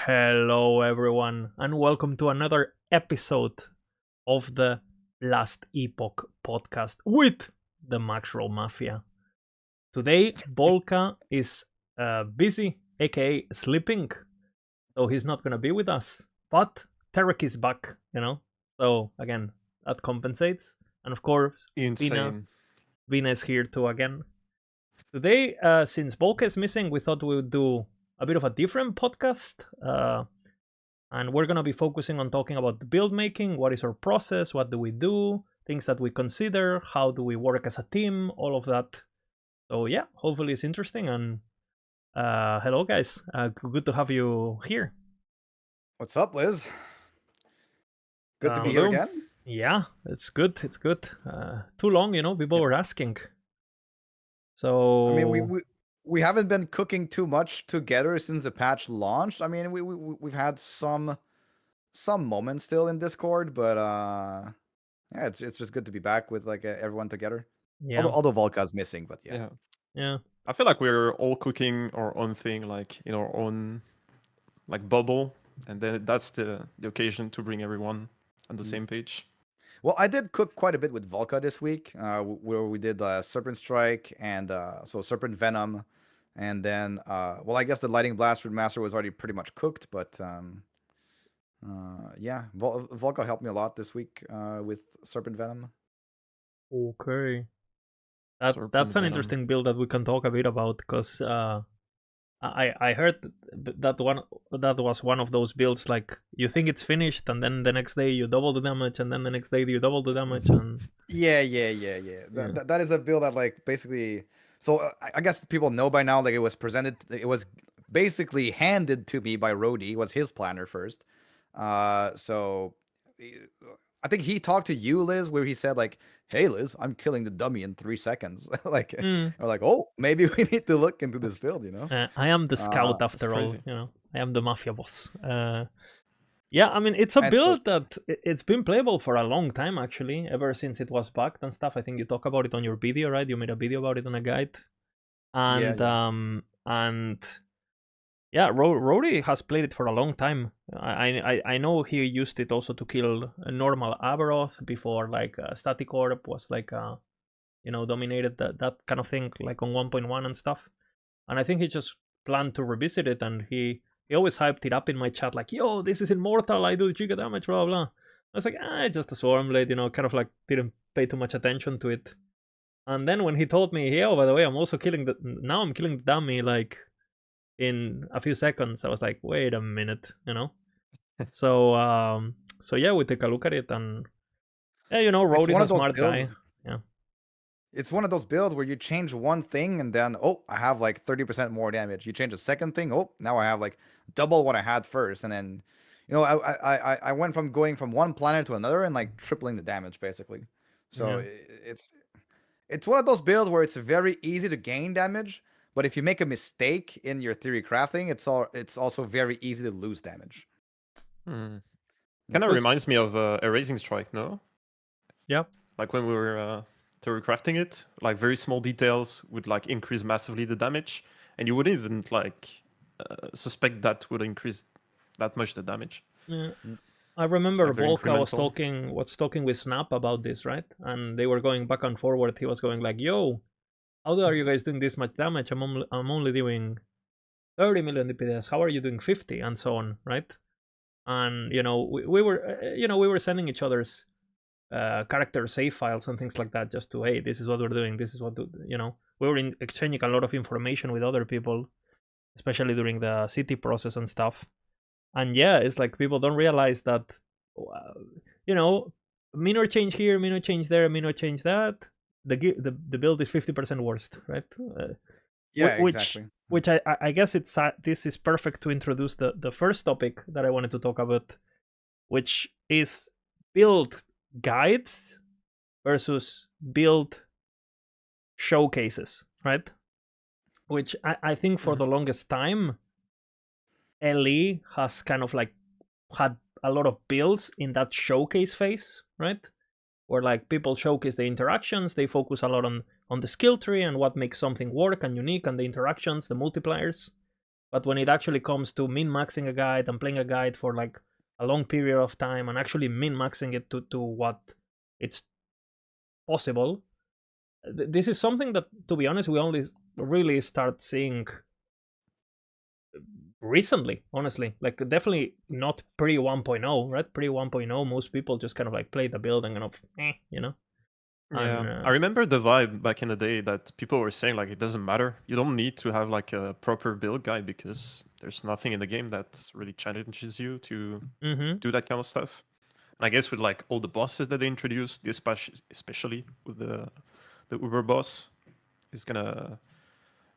Hello, everyone, and welcome to another episode of the Last Epoch podcast with the Maxroll Mafia. Today, Volka is busy, aka sleeping, so he's not gonna be with us. But Tarek is back. So again, that compensates. And of course, Vina, Insane. Vina is here too again. Today, since Volka is missing, we thought we would do a bit of a different podcast. And we're going to be focusing on talking about the build making. What is our process? What do we do? Things that we consider. How do we work as a team? All of that. So yeah, hopefully it's interesting. And hello, guys. Good to have you here. What's up, Liz? Good to be here Hello. again. Yeah, it's good. It's good. Too long, people were asking. So I mean, we haven't been cooking too much together since the patch launched. I mean, we've had some moments still in Discord, but yeah, it's just good to be back with like everyone together. yeah, Although Volka's missing, but yeah. yeah. I feel like we're all cooking our own thing, like in our own like bubble, and then that's the occasion to bring everyone on the same page. Well, I did cook quite a bit with Volka this week, where we did Serpent Strike and so Serpent Venom, and then well, I guess the Lightning Blast Master was already pretty much cooked, but yeah, Volka helped me a lot this week with Serpent Venom. Okay. Serpent That's an Venom. interesting build that we can talk a bit about because I heard that was one of those builds like you think it's finished and then the next day you double the damage and then the next day you double the damage and Yeah. That is a build that like basically. So I guess people know by now. Like it was presented. It was basically handed to me by Rody. Was his planner first. So I think he talked to you, Liz, where he said like, "Hey, Liz, I'm killing the dummy in 3 seconds." Like, we're like, "Oh, maybe we need to look into this build," you know? I am the scout That's after all, crazy. I am the mafia boss. Yeah, I mean it's a And build that it's been playable for a long time actually, ever since it was bugged and stuff. I think you talk about it on your video, right? You made a video about it on a guide, and yeah. and yeah, Rory has played it for a long time. I know he used it also to kill a normal Abaroth before like Static Orb was like dominated that kind of thing like on 1.1 and stuff. And I think he just planned to revisit it, and he always hyped it up in my chat like, "Yo, this is immortal. I do giga damage, blah blah." I was like, it's just a swarm blade, kind of like didn't pay too much attention to it. And then when he told me, "Yeah, oh, by the way, I'm killing the dummy like in a few seconds," I was like, "Wait a minute." So yeah, we take a look at it, and yeah, It's Road is one a of those smart guy. builds. Yeah, It's one of those builds where you change one thing and then, oh, I have like 30% more damage. You change a second thing, oh, now I have like double what I had first. And then, I went from going from one planet to another and like tripling the damage basically. So yeah. it's one of those builds where it's very easy to gain damage, but if you make a mistake in your theory crafting, it's also very easy to lose damage. Kind Yeah. of reminds me of Erasing Strike, no? Yeah. Like when we were theory crafting it, like very small details would like increase massively the damage, and you wouldn't even like suspect that would increase that much the damage. Yeah. Mm. I remember like very Volka was incremental. talking with Snap about this, right? And they were going back and forward. He was going like, "Yo, how are you guys doing this much damage? I'm only doing 30 million DPS. How are you doing 50?" and so on, right? And we were sending each other's character save files and things like that, just to, hey, this is what we're doing. This is what we were exchanging a lot of information with other people, especially during the city process and stuff. And yeah, it's like people don't realize that, minor change here, minor change there, minor change that. The build is 50% worst, right? Yeah, Which exactly. I guess this is perfect to introduce the first topic that I wanted to talk about, which is build guides versus build showcases, right? Which I think for the longest time, LE has kind of like had a lot of builds in that showcase phase, right? Where like people showcase the interactions, they focus a lot on the skill tree and what makes something work and unique, and the interactions, the multipliers. But when it actually comes to min-maxing a guide and playing a guide for like a long period of time and actually min-maxing it to what it's possible, this is something that, to be honest, we only really start seeing recently, honestly. Like, definitely not pre 1.0, right? Pre 1.0, most people just kind of like play the build and kind of, you know? Yeah, And I remember the vibe back in the day that people were saying like it doesn't matter. You don't need to have like a proper build guide because there's nothing in the game that really challenges you to do that kind of stuff. And I guess with like all the bosses that they introduced, especially with the Uber boss, is gonna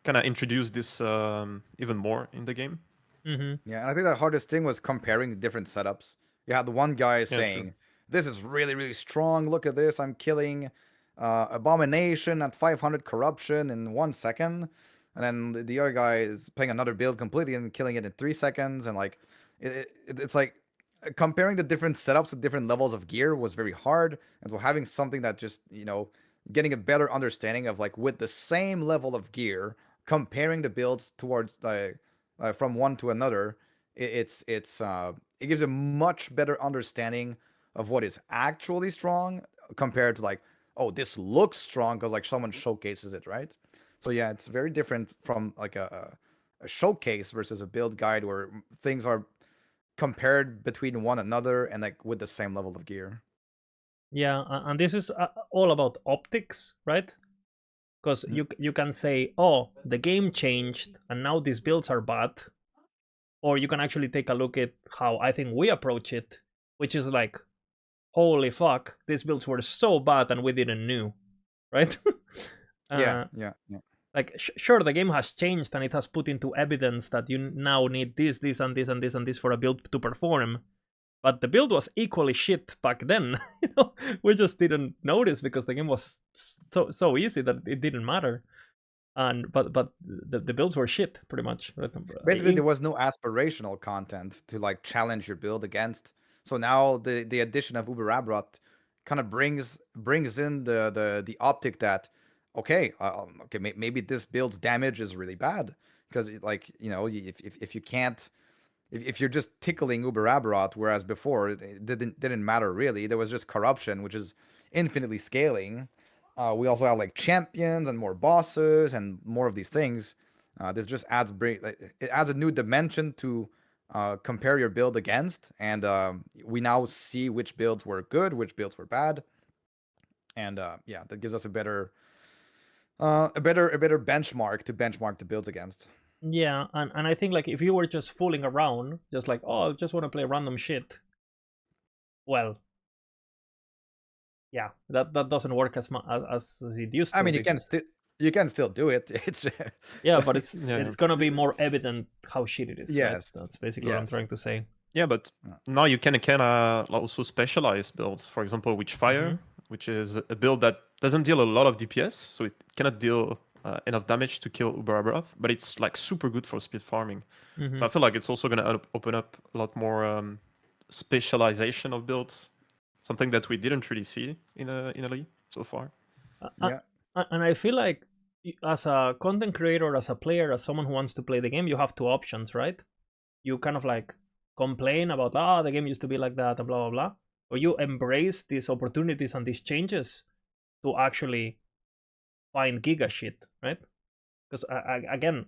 kind of introduce this even more in the game. Yeah, and I think the hardest thing was comparing the different setups. You had the one guy Yeah, true. saying, "This is really, really strong. Look at this. I'm killing Abomination at 500 corruption in 1 second," and then the other guy is playing another build completely and killing it in 3 seconds. And like, it's like comparing the different setups with different levels of gear was very hard. And so having something that just getting a better understanding of like with the same level of gear, comparing the builds towards from one to another, it gives a much better understanding of what is actually strong compared to like, oh, this looks strong because like someone showcases it, right? So yeah, it's very different from like a showcase versus a build guide where things are compared between one another and like with the same level of gear. yeah, and this is all about optics, right? Because you can say, oh, the game changed and now these builds are bad, or you can actually take a look at how I think we approach it, which is like, holy fuck, these builds were so bad and we didn't know, right? Yeah, uh, yeah, yeah. like sure, the game has changed and it has put into evidence that you now need this and this and this and this for a build to perform, but the build was equally shit back then. We just didn't notice because the game was so easy that it didn't matter. And but the builds were shit pretty much. Basically, there was no aspirational content to like challenge your build against. So now the addition of Uber Abaroth kind of brings in the optic that okay, okay, maybe this build's damage is really bad because like if you can't, if you're just tickling Uber Abaroth, whereas before it didn't matter really. There was just corruption, which is infinitely scaling. We also have like champions and more bosses and more of these things. This just it adds a new dimension to compare your build against, and we now see which builds were good, which builds were bad, and yeah, that gives us a better benchmark to benchmark the builds against. Yeah, and I think like if you were just fooling around, just like, oh, I just want to play random shit, well, yeah, that doesn't work as it used I to. mean, you can still do it. It's Yeah, but Yeah. it's gonna be more evident how shit it is, right? yes, That's basically what I'm yes. trying to say. Yeah, but now you can also specialize builds. For example, Witchfire, which is a build that doesn't deal a lot of DPS, so it cannot deal enough damage to kill Uber Abaroth, but it's like super good for speed farming. So I feel like it's also gonna open up a lot more specialization of builds, something that we didn't really see in a so far. Yeah. And I feel like as a content creator, as a player, as someone who wants to play the game, you have two options, right? You kind of like complain about, the game used to be like that and blah blah blah, or you embrace these opportunities and these changes to actually find giga shit, right? Because again,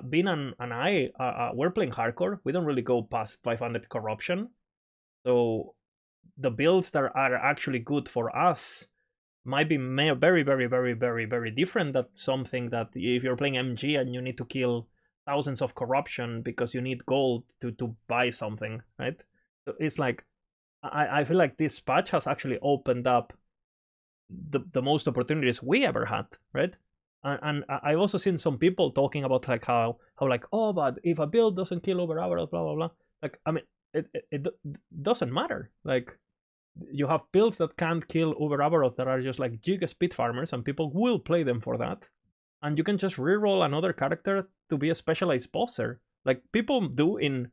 Bean and I, we're playing hardcore. We don't really go past 500 corruption, so the builds that are actually good for us might be very, very, very, very, very different. Than something that if you're playing MG and you need to kill thousands of corruption because you need gold to buy something, right? So it's like I feel like this patch has actually opened up the most opportunities we ever had, right? And I've also seen some people talking about like how like, oh, but if a build doesn't kill over hours, blah blah blah. Like, I mean, it doesn't matter. Like, you have builds that can't kill Uber Abaroth that are just like giga speed farmers, and people will play them for that. And you can just reroll another character to be a specialized bosser, like people do in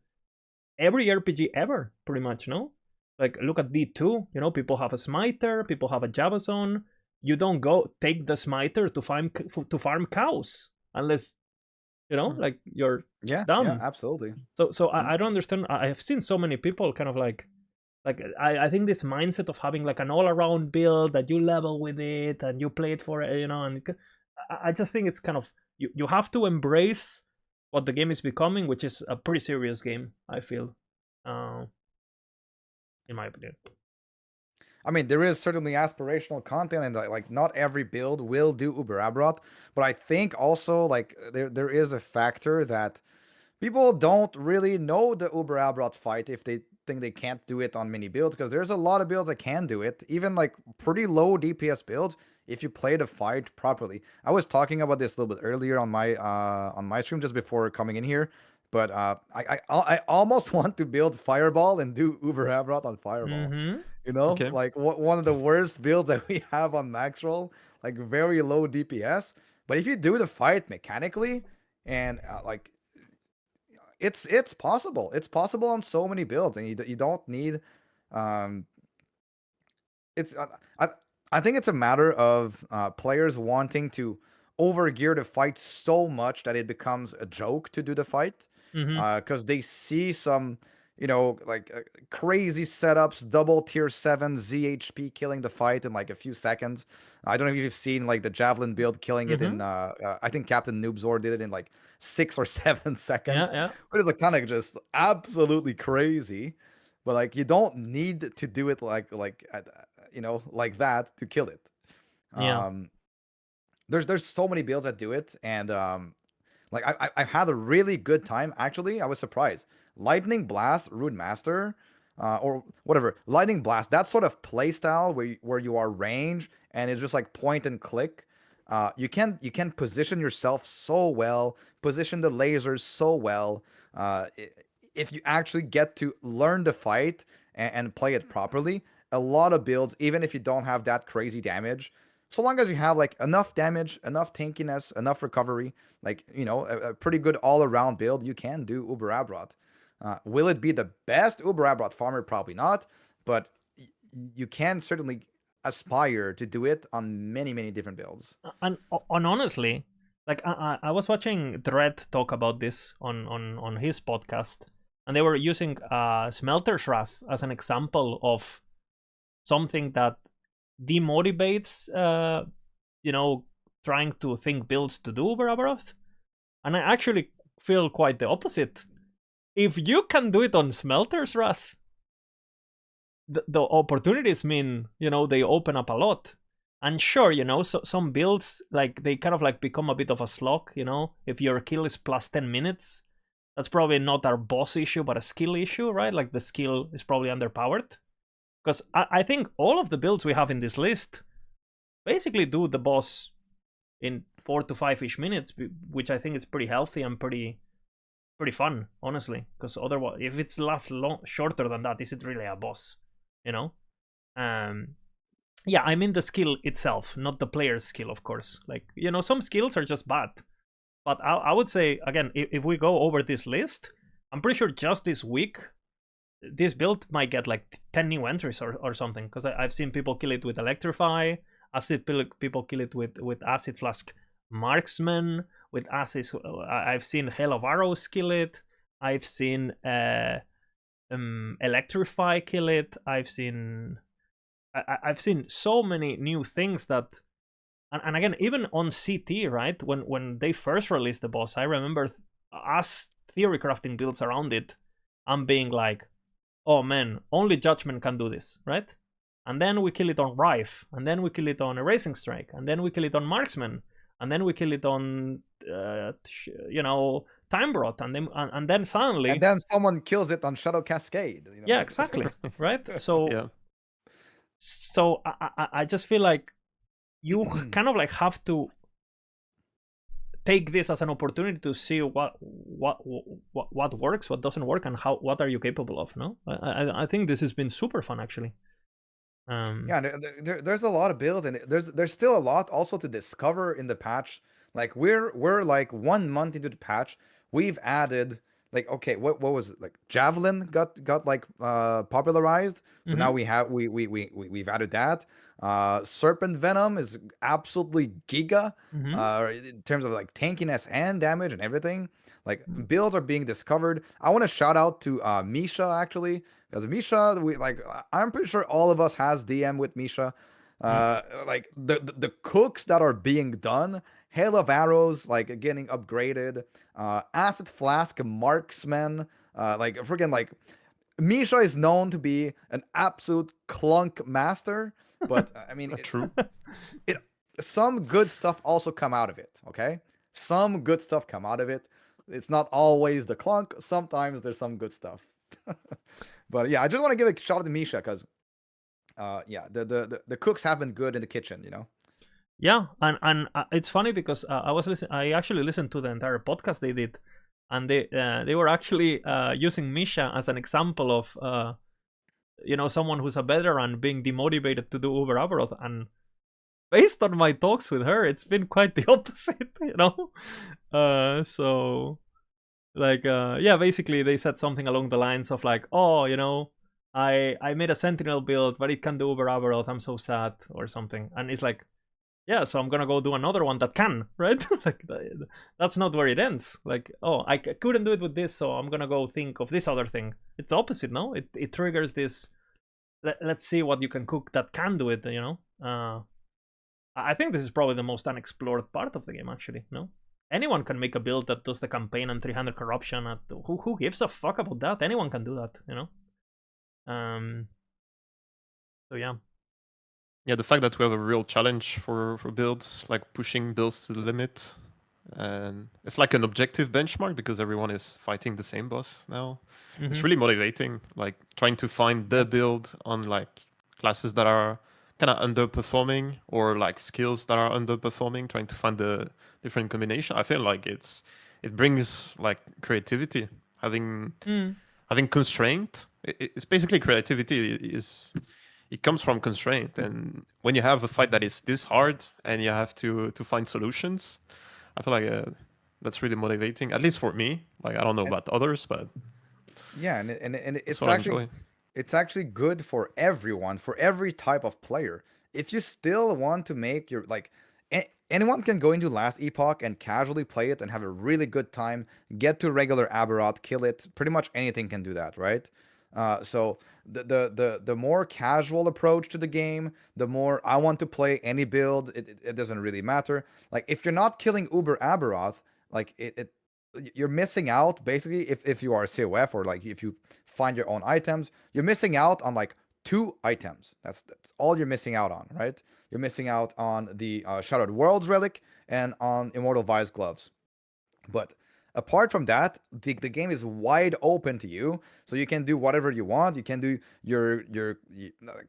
every RPG ever, pretty much. No, like look at D2. People have a smiter, people have a Java zone. You don't go take the smiter to farm cows unless like you're Yeah, done. absolutely. So I don't understand. I have seen so many people kind of like I think this mindset of having like an all-around build that you level with it and you play it for and I just think it's kind of you have to embrace what the game is becoming, which is a pretty serious game, I feel, in my opinion. I mean, there is certainly aspirational content, and like not every build will do Uber Abaroth, but I think also like there is a factor that people don't really know the Uber Abaroth fight if they think they can't do it on mini builds, because there's a lot of builds that can do it, even like pretty low DPS builds, if you play the fight properly. I was talking about this a little bit earlier on my stream just before coming in here, but I almost want to build Fireball and do Uber Abaroth on Fireball. Mm-hmm. You know, Okay. like one of the worst builds that we have on Maxroll, like very low DPS. But if you do the fight mechanically, and like it's possible. It's possible on so many builds, and you don't need. Um, it's I think it's a matter of players wanting to overgear the fight so much that it becomes a joke to do the fight, Mm-hmm. because they see some, like crazy setups, double tier 7 ZHP killing the fight in like a few seconds. I don't know if you've seen like the javelin build killing it Mm-hmm. in. I think Captain Noobzor did it in like 6 or 7 seconds, Yeah. but it's like kind of just absolutely crazy. But like you don't need to do it like that to kill it. Yeah. Um, there's so many builds that do it, and like I've had a really good time actually. I was surprised. Lightning Blast, Rude Master, or whatever. Lightning Blast, that sort of play style where you are range and it's just like point and click. You can position yourself so well, position the lasers so well. If you actually get to learn the fight and play it properly, a lot of builds, even if you don't have that crazy damage, so long as you have like enough damage, enough tankiness, enough recovery, like a pretty good all-around build, you can do Uber Abaroth. Will it be the best Uber Abaroth farmer? Probably not, but you can certainly aspire to do it on many, many different builds. And honestly, like I was watching Dread talk about this on his podcast, and they were using Smelter's Wrath as an example of something that demotivates trying to think builds to do Uber Abaroth. And I actually feel quite the opposite. If you can do it on Smelter's Wrath, the opportunities mean they open up a lot. And sure, so some builds like they kind of like become a bit of a slog. If your kill is plus 10 minutes, that's probably not our boss issue but a skill issue, right? Like the skill is probably underpowered. Because I think all of the builds we have in this list basically do the boss in 4 to 5-ish minutes, which I think is pretty healthy and pretty fun, honestly. Because otherwise, if it's shorter than that, is it really a boss? Yeah, I mean the skill itself, not the player's skill, of course. Like some skills are just bad, but I would say again, if we go over this list, I'm pretty sure just this week this build might get like 10 new entries or something, because I've seen people kill it with Electrify. I've seen people kill it with Acid Flask Marksman, with Acid. I've seen Hail of Arrows kill it. I've seen Electrify kill it. I've seen so many new things that, and again, even on CT, right? When they first released the boss, I remember us theory crafting builds around it and being like, oh man, only Judgment can do this, right? And then we kill it on Rife, and then we kill it on Erasing Strike, and then we kill it on Marksman, and then we kill it on Time Brought, and then suddenly, and then someone kills it on Shadow Cascade. Yeah, exactly, right? So Yeah. So I just feel like you kind of like have to take this as an opportunity to see what works, what doesn't work, and what are you capable of. No, I think this has been super fun actually. Yeah, there's a lot of builds, and there's still a lot also to discover in the patch. Like we're like 1 month into the patch, we've added like, okay, what was it? Like javelin got like popularized, so now we've added that. Serpent venom is absolutely giga in terms of like tankiness and damage and everything. Like builds are being discovered. I want to shout out to Misha actually, because Misha, I'm pretty sure all of us has DM with Misha. Like the cooks that are being done, hail of arrows like getting upgraded, acid flask marksman, like freaking like Misha is known to be an absolute clunk master, but I mean, True. it some good stuff also come out of it. Okay, some good stuff come out of it. It's not always the clunk. Sometimes there's some good stuff. But yeah, I just want to give a shout out to Misha because yeah, the cooks have been good in the kitchen, you know. Yeah, and it's funny because I actually listened to the entire podcast they did, and they were actually using Misha as an example of someone who's a veteran being demotivated to do Uber Abaroth, and based on my talks with her, it's been quite the opposite, So like yeah, basically they said something along the lines of like, oh, I made a Sentinel build, but it can do Uber Abaroth. I'm so sad, or something, and it's like, yeah, so I'm gonna go do another one that can, right? Like that's not where it ends. Like, oh, I couldn't do it with this, so I'm gonna go think of this other thing. It's the opposite, no? It triggers this. Let's see what you can cook that can do it. I think this is probably the most unexplored part of the game, actually. No, anyone can make a build that does the campaign and 300 corruption. Who gives a fuck about that? Anyone can do that. So yeah. Yeah, the fact that we have a real challenge for builds, like pushing builds to the limit, and it's like an objective benchmark because everyone is fighting the same boss now. It's really motivating, like trying to find the build on like classes that are kind of underperforming or like skills that are underperforming, trying to find the different combination. I feel like it brings like creativity, having constraint. It's basically creativity is it comes from constraint, and when you have a fight that is this hard and you have to find solutions, I feel like that's really motivating, at least for me. Like I don't know about others, but Yeah, and that's it's what I actually enjoy. good for everyone, for every type of player. If you still want to make your like anyone can go into Last Epoch and casually play it and have a really good time, get to regular Abaroth, kill it. Pretty much anything can do that, right? So the more casual approach to the game, the more I want to play any build. It doesn't really matter. Like if you're not killing Uber Abaroth, like you're missing out basically if you are a COF or like if you find your own items, you're missing out on like 2 items. That's all you're missing out on, right? You're missing out on the Shattered Worlds relic and on Immortal Vice gloves. But apart from that, the game is wide open to you, so you can do whatever you want. You can do your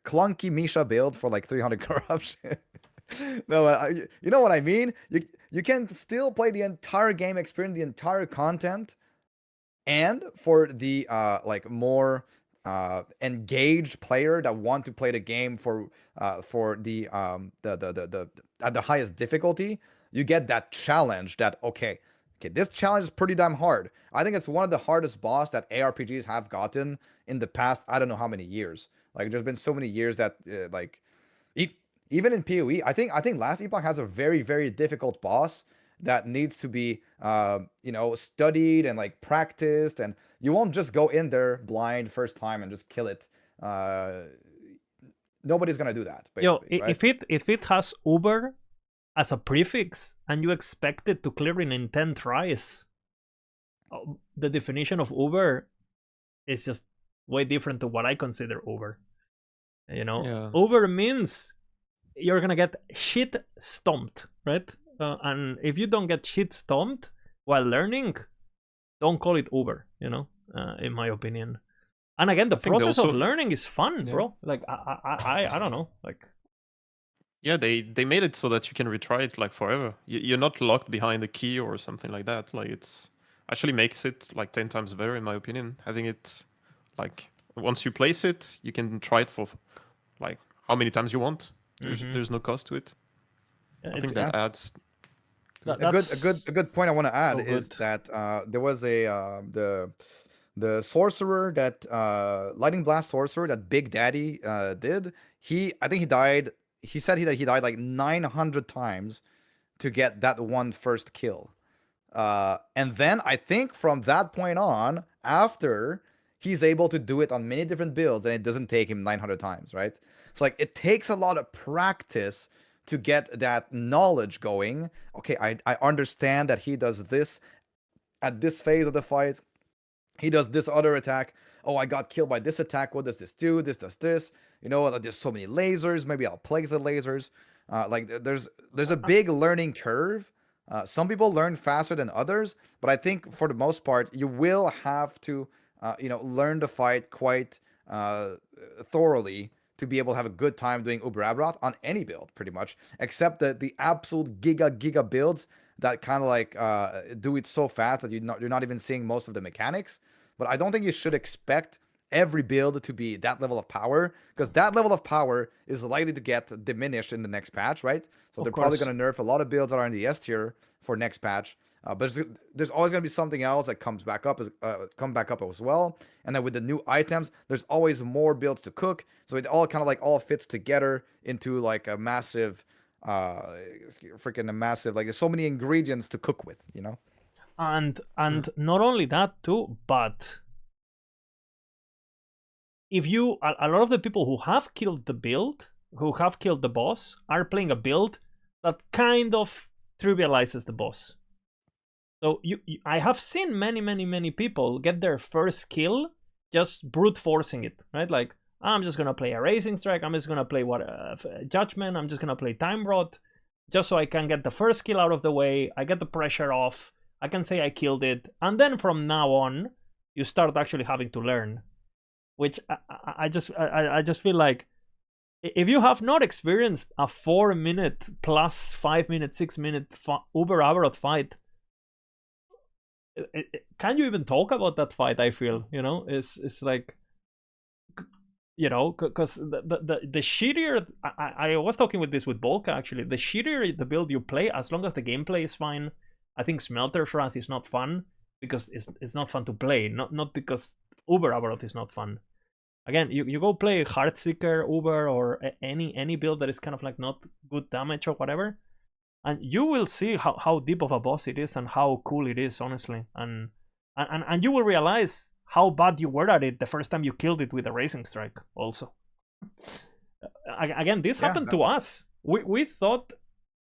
clunky Misha build for like 300 corruption. No, you know what I mean. You can still play the entire game, experience the entire content, and for the like more engaged player that want to play the game for the at the highest difficulty, you get that challenge that okay, this challenge is pretty damn hard. I think it's one of the hardest boss that ARPGs have gotten in the past. I don't know how many years. Like there's been so many years that like even in PoE, I think Last Epoch has a very very difficult boss that needs to be studied and like practiced, and you won't just go in there blind first time and just kill it. Nobody's gonna do that Yo, basically, right? if it has Uber as a prefix and you expect it to clear in 10 tries, the definition of Uber is just way different to what I consider Uber. Yeah, Uber means you're gonna get shit stomped, right? And if you don't get shit stomped while learning, don't call it Uber, in my opinion. And again, the I think they process of also learning is fun, yeah. bro. Like I don't know, like Yeah, they made it so that you can retry it like forever. You're not locked behind a key or something like that. Like it's actually makes it like 10 times better in my opinion. Having it like once you place it, you can try it for like how many times you want. There's no cost to it. I it's think that Yeah, adds That, A good that's point I want to add so is good. that there was a the sorcerer that lightning blast sorcerer that Big Daddy did. I think he died. He said that he died like 900 times to get that one first kill. And then I think from that point on, after he's able to do it on many different builds, and it doesn't take him 900 times, right? It's like it takes a lot of practice to get that knowledge going. Okay, I understand that he does this at this phase of the fight. He does this other attack. Oh, I got killed by this attack. What does this do? This does this. You know, like, there's so many lasers. Maybe I'll place the lasers. There's a big learning curve. Some people learn faster than others, but I think for the most part, you will have to, learn the fight quite thoroughly to be able to have a good time doing Uber Abaroth on any build, pretty much, except the absolute giga builds that kind of like do it so fast that you're not even seeing most of the mechanics. But I don't think you should expect every build to be that level of power, because that level of power is likely to get diminished in the next patch, right? So Of they're probably course. going to nerf a lot of builds that are in the S tier for next patch. But there's always going to be something else that comes back up as well. And then with the new items, there's always more builds to cook. So it all kind of like all fits together into like a massive, freaking a massive, like there's so many ingredients to cook with, you know? And not only that too, but if you a lot of the people who have killed the build, who have killed the boss, are playing a build that kind of trivializes the boss. So I have seen many people get their first kill just brute forcing it, right? Like, I'm just gonna play a Racing Strike, I'm just gonna play Judgment, I'm just gonna play Time Rot, just so I can get the first kill out of the way, I get the pressure off, I can say I killed it, and then from now on, you start actually having to learn. Which I just feel like, if you have not experienced a 4-minute plus 5-minute, 6-minute Uber Abaroth fight, can you even talk about that fight? I feel, it's like, because the shittier, I was talking with Volka actually, the shittier the build you play, as long as the gameplay is fine. I think Smelter's Wrath is not fun because it's not fun to play, not because Uber Abaroth is not fun. Again, you go play Heartseeker, Uber, or any build that is kind of like not good damage or whatever, and you will see how deep of a boss it is and how cool it is, honestly. And you will realize how bad you were at it the first time you killed it with a Racing Strike also. Again, this happened to us. We thought,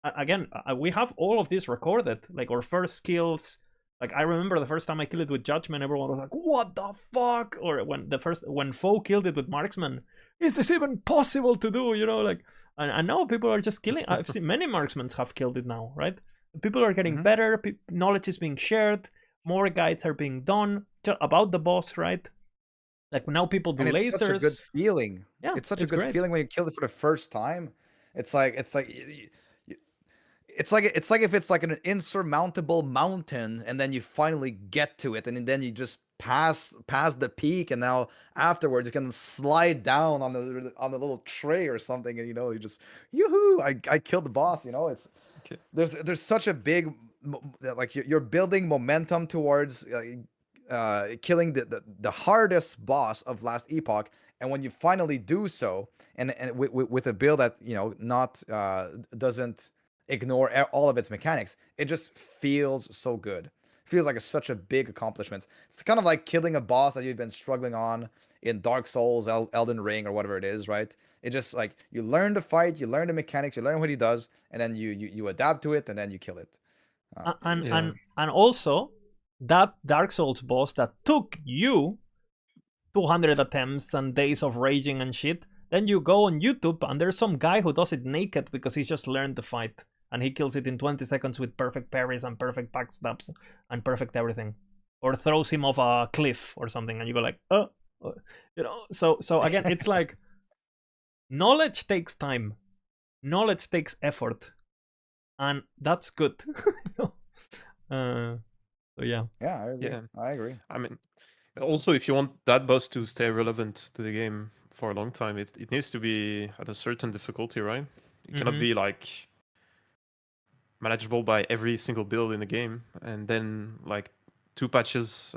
again, we have all of this recorded, like our first kills. Like, I remember the first time I killed it with Judgment, everyone was like, what the fuck? Or when Foe killed it with Marksman, is this even possible to do? Like, and now people are just killing. I've seen many Marksmen have killed it now, right? People are getting better, knowledge is being shared, more guides are being done about the boss, right? Like, now people do lasers. It's such a good feeling. Yeah, it's such a good feeling when you kill it for the first time. It's like if it's like an insurmountable mountain, and then you finally get to it, and then you just pass the peak, and now afterwards you can slide down on the little tray or something, and you just yoo-hoo, I killed the boss. It's okay. There's such a big, like, you're building momentum towards killing the hardest boss of last Epoch, and when you finally do so, and with a build that not doesn't ignore all of its mechanics, it just feels so good. It feels like such a big accomplishment. It's kind of like killing a boss that you've been struggling on in Dark Souls, Elden Ring, or whatever it is, right? It just, like, you learn to fight, you learn the mechanics, you learn what he does, and then you adapt to it, and then you kill it. And also, that Dark Souls boss that took you 200 attempts and days of raging and shit, then you go on YouTube and there's some guy who does it naked because he just learned the fight, and he kills it in 20 seconds with perfect parries and perfect backstabs and perfect everything, or throws him off a cliff or something, and you go like, so again, it's like, knowledge takes time, knowledge takes effort, and that's good. So yeah, I agree. I mean, also, if you want that boss to stay relevant to the game for a long time, it needs to be at a certain difficulty, right? It cannot be like manageable by every single build in the game, and then like 2 patches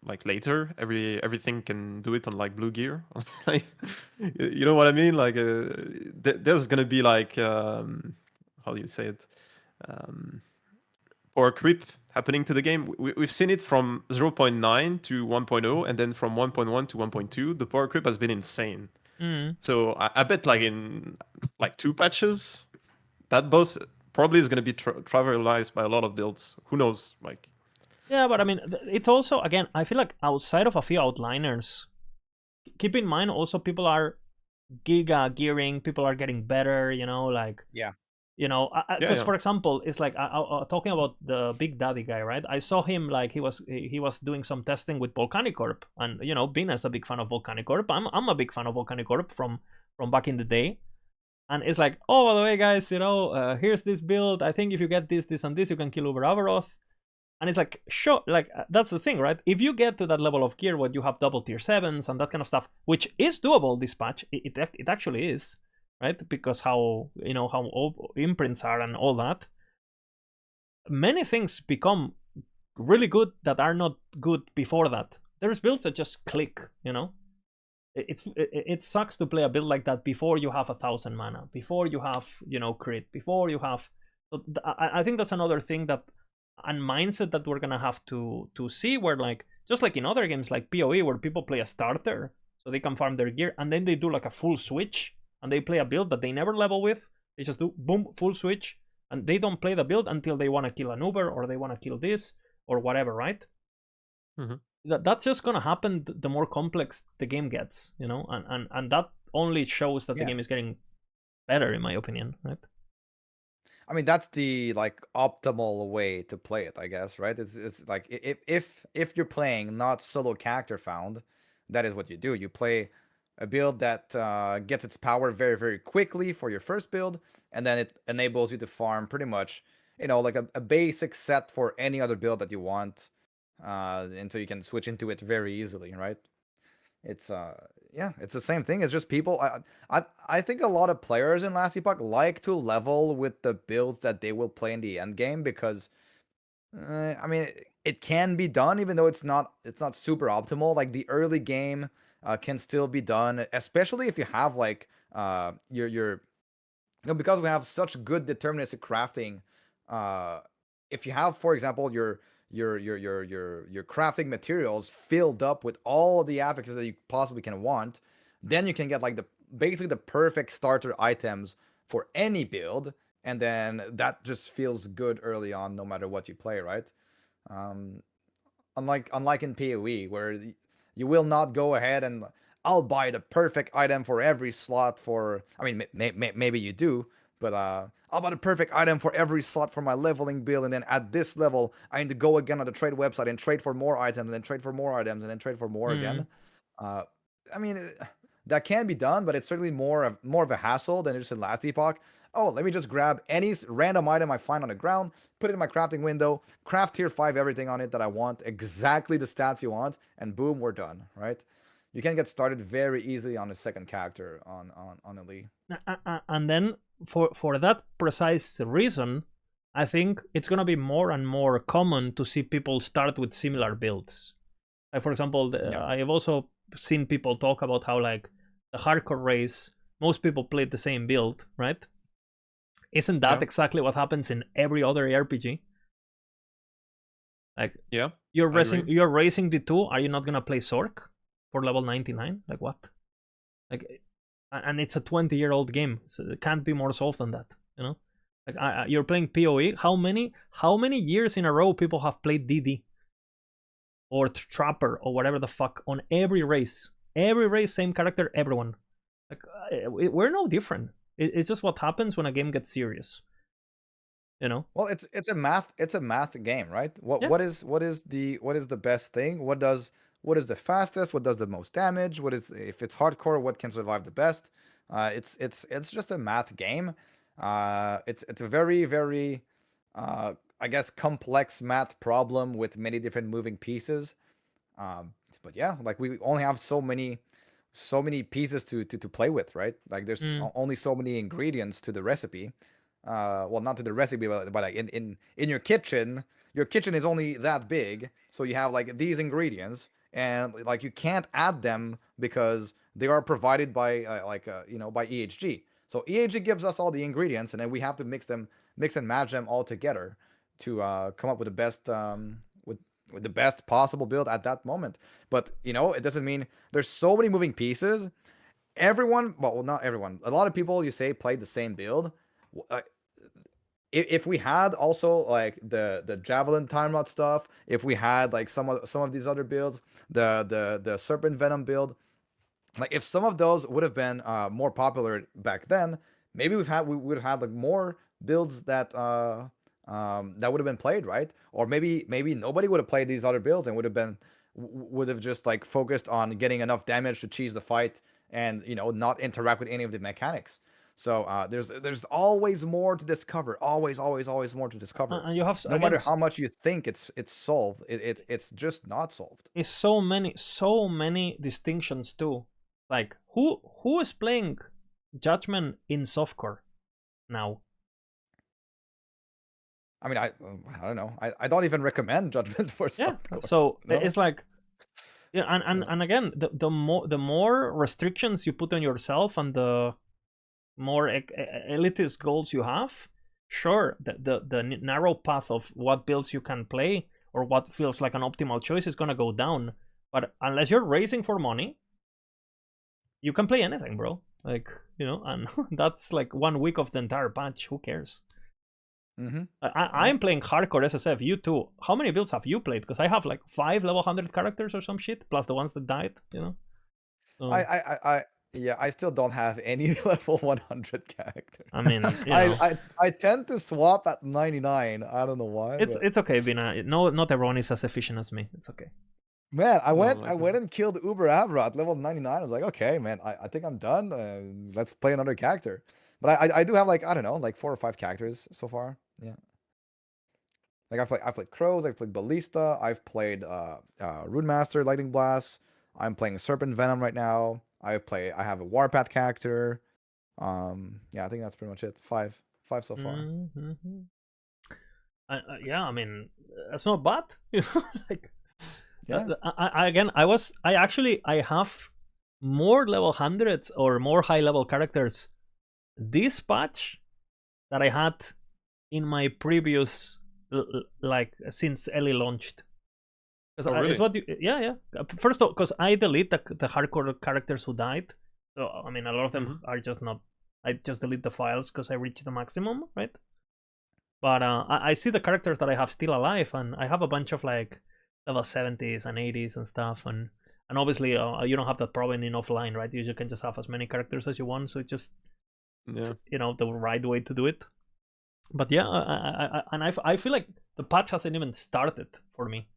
like later, everything can do it on like blue gear. Like, you know what I mean? Like there's gonna be like how do you say it? Or creep happening to the game. We've seen it from 0.9 to 1.0, and then from 1.1 to 1.2. The power creep has been insane. So I bet like in like 2 patches, that boss probably is going to be trivialized by a lot of builds. Who knows? Like, yeah, but I mean, it's also, again, I feel like outside of a few outliners, keep in mind also people are giga gearing, people are getting better, like, Yeah. Because for example, it's like talking about the Big Daddy guy, right? I saw him like he was doing some testing with Volcanicorp, and being as a big fan of Volcanicorp, I'm a big fan of Volcanicorp from back in the day, and it's like, oh, by the way, guys, here's this build. I think if you get this, and this, you can kill Uber Abaroth. And it's like, sure, like that's the thing, right? If you get to that level of gear where you have double tier 7s and that kind of stuff, which is doable this patch, it actually is, right? Because how imprints are and all that, many things become really good that are not good before that. There's builds that just click, it sucks to play a build like that before you have 1,000 mana, before you have crit, before you have. So I think that's another thing that, and mindset, that we're gonna have to see, where like just like in other games like PoE, where people play a starter so they can farm their gear, and then they do like a full switch and they play a build that they never level with. They just do boom, full switch, and they don't play the build until they want to kill an Uber or they want to kill this or whatever, right? That's just gonna happen the more complex the game gets, and that only shows that the game is getting better, in my opinion, right? I mean, that's the like optimal way to play it, I guess, right? It's like if you're playing not solo character found, that is what you do. You play a build that gets its power very, very quickly for your first build, and then it enables you to farm pretty much, like a basic set for any other build that you want, and so you can switch into it very easily, right? It's yeah, it's the same thing. It's just people. I think a lot of players in Last Epoch like to level with the builds that they will play in the end game, because I mean, it can be done, even though it's not super optimal. Like the early game can still be done, especially if you have like your because we have such good deterministic crafting. Uh, if you have, for example, your crafting materials filled up with all of the affixes that you possibly can want, then you can get like basically the perfect starter items for any build, and then that just feels good early on, no matter what you play, right? Um, unlike in PoE, where you will not go ahead and I'll buy the perfect item for every slot for. I mean, maybe you do, but I'll buy the perfect item for every slot for my leveling build, and then at this level, I need to go again on the trade website and trade for more items, and then trade for more items, and then trade for more again. Uh, I mean, that can be done, but it's certainly more of a hassle than just in Last Epoch. Oh, let me just grab any random item I find on the ground, put it in my crafting window, craft tier 5 everything on it that I want, exactly the stats you want, and boom, we're done, right? You can get started very easily on a second character on Elite. And then for that precise reason, I think it's gonna be more and more common to see people start with similar builds. Like for example, I have also seen people talk about how like the hardcore race, most people played the same build, right? Isn't that exactly what happens in every other RPG? Like, you're racing D2. Are you not gonna play Sork for level 99? Like what? Like, and it's a 20-year-old game, so it can't be more solved than that. Like you're playing PoE. How many years in a row people have played DD or Trapper or whatever the fuck on every race? Every race, same character, everyone. Like we're no different. It's just what happens when a game gets serious. Well, it's a math game, right? What is the best thing? What is the fastest? What does the most damage? If it's hardcore, what can survive the best? It's just a math game. It's a very, very I guess complex math problem with many different moving pieces. But yeah, like we only have so many pieces to play with, right? Like there's only so many ingredients to the recipe. well, not to the recipe, but like in your kitchen is only that big, so you have like these ingredients, and like you can't add them because they are provided by by EHG. So EHG gives us all the ingredients, and then we have to mix and match them all together to come up with the best with the best possible build at that moment. But it doesn't mean there's so many moving pieces. Everyone, well, not everyone. A lot of people you say played the same build. If we had also like the javelin time lot stuff, if we had like some of these other builds, the serpent venom build, like if some of those would have been more popular back then, maybe we would have had like more builds that that would have been played, right? Or maybe nobody would have played these other builds and would have just like focused on getting enough damage to cheese the fight and not interact with any of the mechanics. So there's always more to discover. Always more to discover. And you have No matter how much you think it's solved, it's just not solved. It's so many distinctions too. Like who is playing Judgment in softcore now? I mean, I don't know. I don't even recommend Judgment for softcore. So it's like, yeah, and again, the more restrictions you put on yourself and the more elitist goals you have, sure, the narrow path of what builds you can play or what feels like an optimal choice is gonna go down. But unless you're racing for money, you can play anything, bro. Like, and that's like 1 week of the entire patch. Who cares? Mm-hmm. I'm playing hardcore SSF. You too. How many builds have you played? Because I have like 5 level 100 characters or some shit, plus the ones that died. So... I still don't have any level 100 characters. I mean, I tend to swap at 99. I don't know why. It's okay, Vina. No, not everyone is as efficient as me. It's okay. Man, I went and killed Uber Abaroth level 99. I was like, okay, man, I think I'm done. Let's play another character. But I do have like, I don't know, like 4 or 5 characters so far. Yeah. Like I've played Crows, I've played Ballista, I've played Runemaster, Lightning Blast. I'm playing Serpent Venom right now. I have a Warpath character. Yeah, I think that's pretty much it. 5 so far. Mm-hmm. Yeah, I mean, that's not bad. Like, yeah. I have more level 100s or more high level characters this patch that I had in my previous, like, since Ellie launched. Really? It's what yeah. First of all, because I delete the hardcore characters who died. So I mean, a lot of them are just not. I just delete the files because I reached the maximum, right? But I see the characters that I have still alive, and I have a bunch of like level 70s and 80s and stuff, and obviously you don't have that problem in offline, right? You can just have as many characters as you want, so it's just the right way to do it. But yeah, I feel like the patch hasn't even started for me.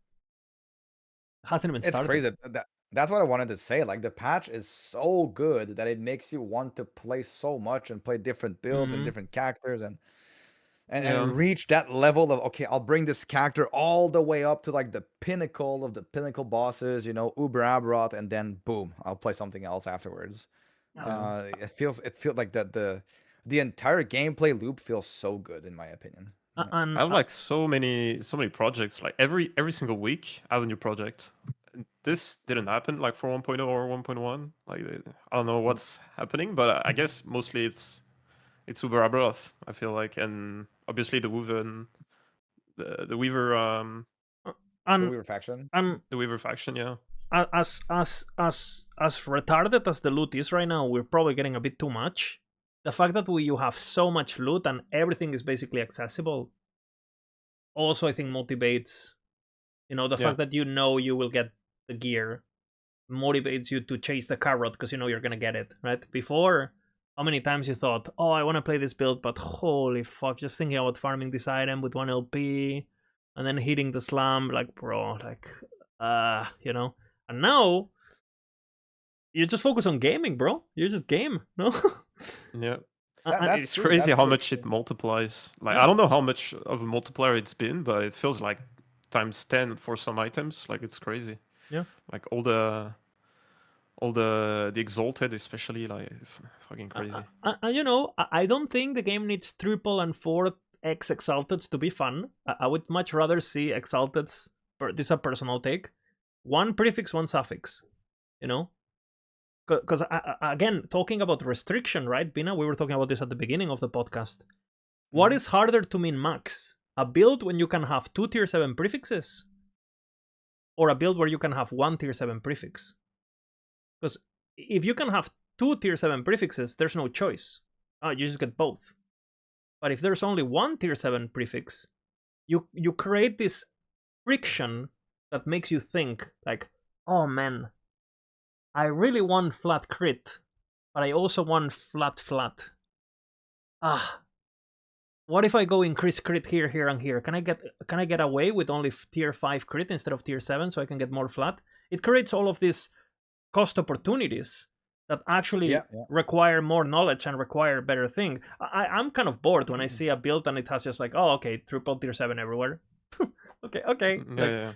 Hasn't even started. It's crazy. That's what I wanted to say. Like the patch is so good that it makes you want to play so much and play different builds and different characters and reach that level of, okay, I'll bring this character all the way up to like the pinnacle of the pinnacle bosses, Uber Abaroth, and then boom, I'll play something else afterwards. It feels like the entire gameplay loop feels so good in my opinion. I have like so many projects. Like every single week, I have a new project. This didn't happen like for 1.0 or 1.1. Like I don't know what's happening, but I guess mostly it's Uber Abaroth, I feel like, and obviously the Weaver, the Weaver faction, the Weaver faction, yeah. As retarded as the loot is right now, we're probably getting a bit too much. The fact that you have so much loot and everything is basically accessible also, I think, motivates, the fact that you will get the gear motivates you to chase the carrot because you're gonna get it, right? Before, how many times you thought, oh, I want to play this build, but holy fuck, just thinking about farming this item with 1 LP and then hitting the slam, like, bro, like, and now you just focus on gaming, bro. You just game, no? Yeah. It's crazy how much it multiplies. Like, I don't know how much of a multiplier it's been, but it feels like times 10 for some items. Like, it's crazy. Yeah. Like all the all the exalted, especially, like fucking crazy. You know, I don't think the game needs triple and 4x exalteds to be fun. I would much rather see exalteds. This is a personal take. One prefix, one suffix. You know, because again, talking about restriction, right, Bina? We were talking about this at the beginning of the podcast. What is harder to min-max? A build when you can have 2 tier 7 prefixes? Or a build where you can have 1 tier 7 prefix? Because if you can have 2 tier 7 prefixes, there's no choice. You just get both. But if there's only 1 tier 7 prefix, you create this friction that makes you think like, oh man, I really want flat crit, but I also want flat. What if I go increase crit here, here, and here? Can I get away with only tier 5 crit instead of tier 7 so I can get more flat? It creates all of these cost opportunities that actually require more knowledge and require better thing. I'm kind of bored when I see a build and it has just like, oh, okay, triple tier 7 everywhere. okay.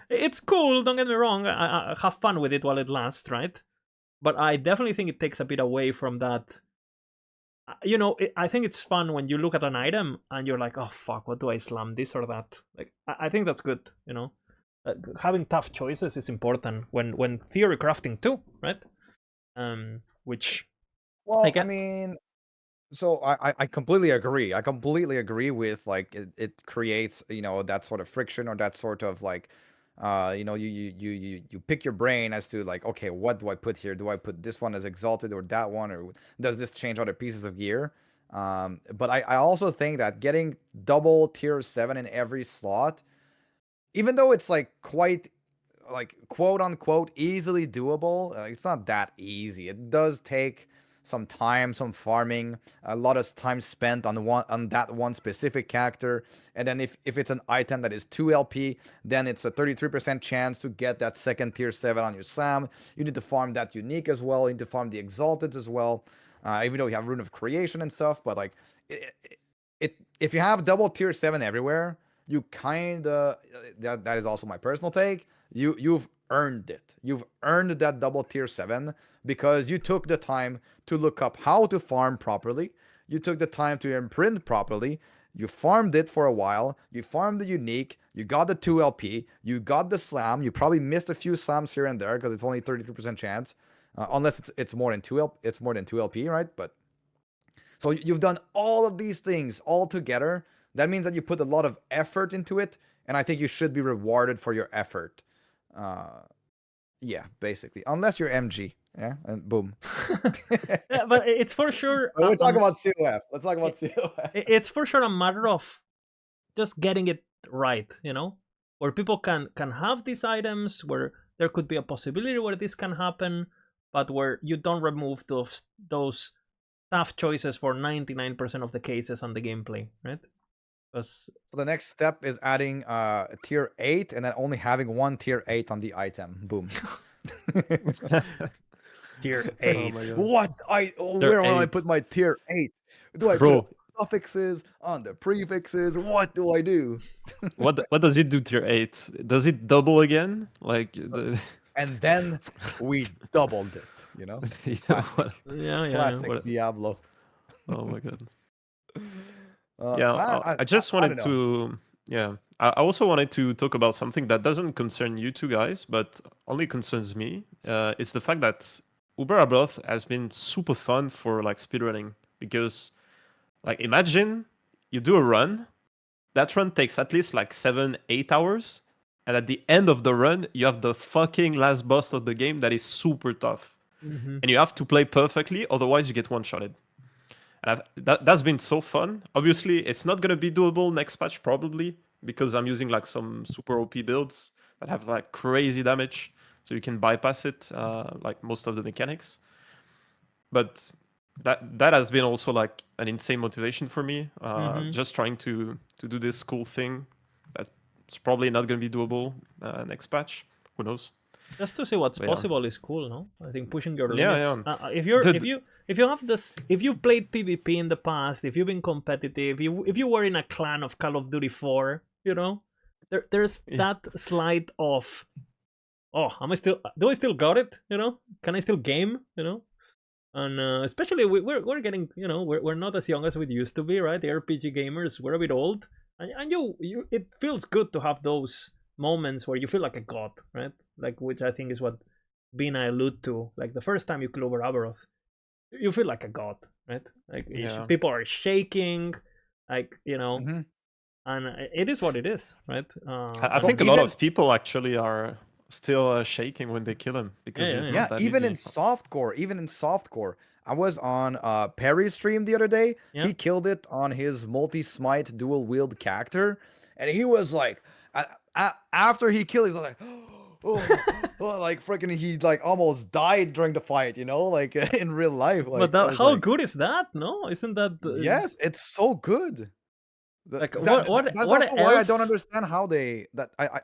It's cool, don't get me wrong. I have fun with it while it lasts, right? But I definitely think it takes a bit away from that. You know, I think it's fun when you look at an item and you're like, oh fuck, what do I slam, this or that? Like, I think that's good, you know. Having tough choices is important when theory crafting too, right? Which, well, I mean, so I completely agree. I completely agree with like it creates, you know, that sort of friction or that sort of like, you know, you pick your brain as to like, okay, what do I put here? Do I put this one as exalted or that one, or does this change other pieces of gear? But I also think that getting double tier 7 in every slot, even though it's like quite like quote unquote easily doable, it's not that easy. It does take some time, some farming, a lot of time spent on that one specific character. And then if it's an item that is 2 LP, then it's a 33% chance to get that second tier 7 on your Sam. You need to farm that unique as well. You need to farm the exalted as well. Even though you have Rune of Creation and stuff, but like if you have double tier 7 everywhere, you kind of that is also my personal take. You've earned it. You've earned that double tier 7 because you took the time to look up how to farm properly. You took the time to imprint properly. You farmed it for a while. You farmed the unique. You got the 2 LP. You got the slam. You probably missed a few slams here and there because it's only 32% chance, unless it's more than 2 LP. It's more than 2 LP, right? But so you've done all of these things all together. That means that you put a lot of effort into it, and I think you should be rewarded for your effort. Yeah, basically, unless you're MG, yeah, and boom. Yeah, but it's for sure. We're talking about COF. Let's talk about COF. It's for sure a matter of just getting it right, you know, where people can have these items, where there could be a possibility where this can happen, but where you don't remove those tough choices for 99% of the cases on the gameplay, right? So the next step is adding tier 8 and then only having one tier 8 on the item. Boom. Tier 8. What? Where will I put my tier 8? Do I put suffixes on the prefixes? What do I do? What does it do tier 8? Does it double again? Like and then we doubled it, you know? Classic. Classic Diablo. Oh my god. I just wanted to I also wanted to talk about something that doesn't concern you two guys, but only concerns me. It's the fact that Uber Abaroth has been super fun for like speedrunning, because like imagine you do a run, that run takes at least like 7-8 hours, and at the end of the run you have the fucking last boss of the game that is super tough, and you have to play perfectly, otherwise you get one-shotted. And that's been so fun. Obviously, it's not going to be doable next patch, probably, because I'm using like some super OP builds that have like crazy damage, so you can bypass it, like most of the mechanics. But that has been also like an insane motivation for me, just trying to do this cool thing that's probably not going to be doable next patch. Who knows? Just to see what's possible is cool, no? I think pushing your limits. If you played PvP in the past, if you've been competitive, if you were in a clan of Call of Duty 4, you know, there's that slight of oh, do I still got it? Can I still game? And especially we're getting, we're not as young as we used to be, right? The RPG gamers, we're a bit old, and it feels good to have those moments where you feel like a god, right? Like, which I think is what Bina allude to. Like the first time you kill Uber Abaroth, you feel like a god, right? Like people are shaking, like Mm-hmm. and it is what it is, right? I think a lot of people actually are still shaking when they kill him because he's not that even easy. in softcore, I was on Perry's stream the other day. Yeah. He killed it on his multi-smite dual wield character, and he was like, after he killed, he's like, oh, like freaking, he like almost died during the fight, like in real life. Like, but how good is that? No, isn't that? Yes, it's so good. Like that's what also else? why I don't understand how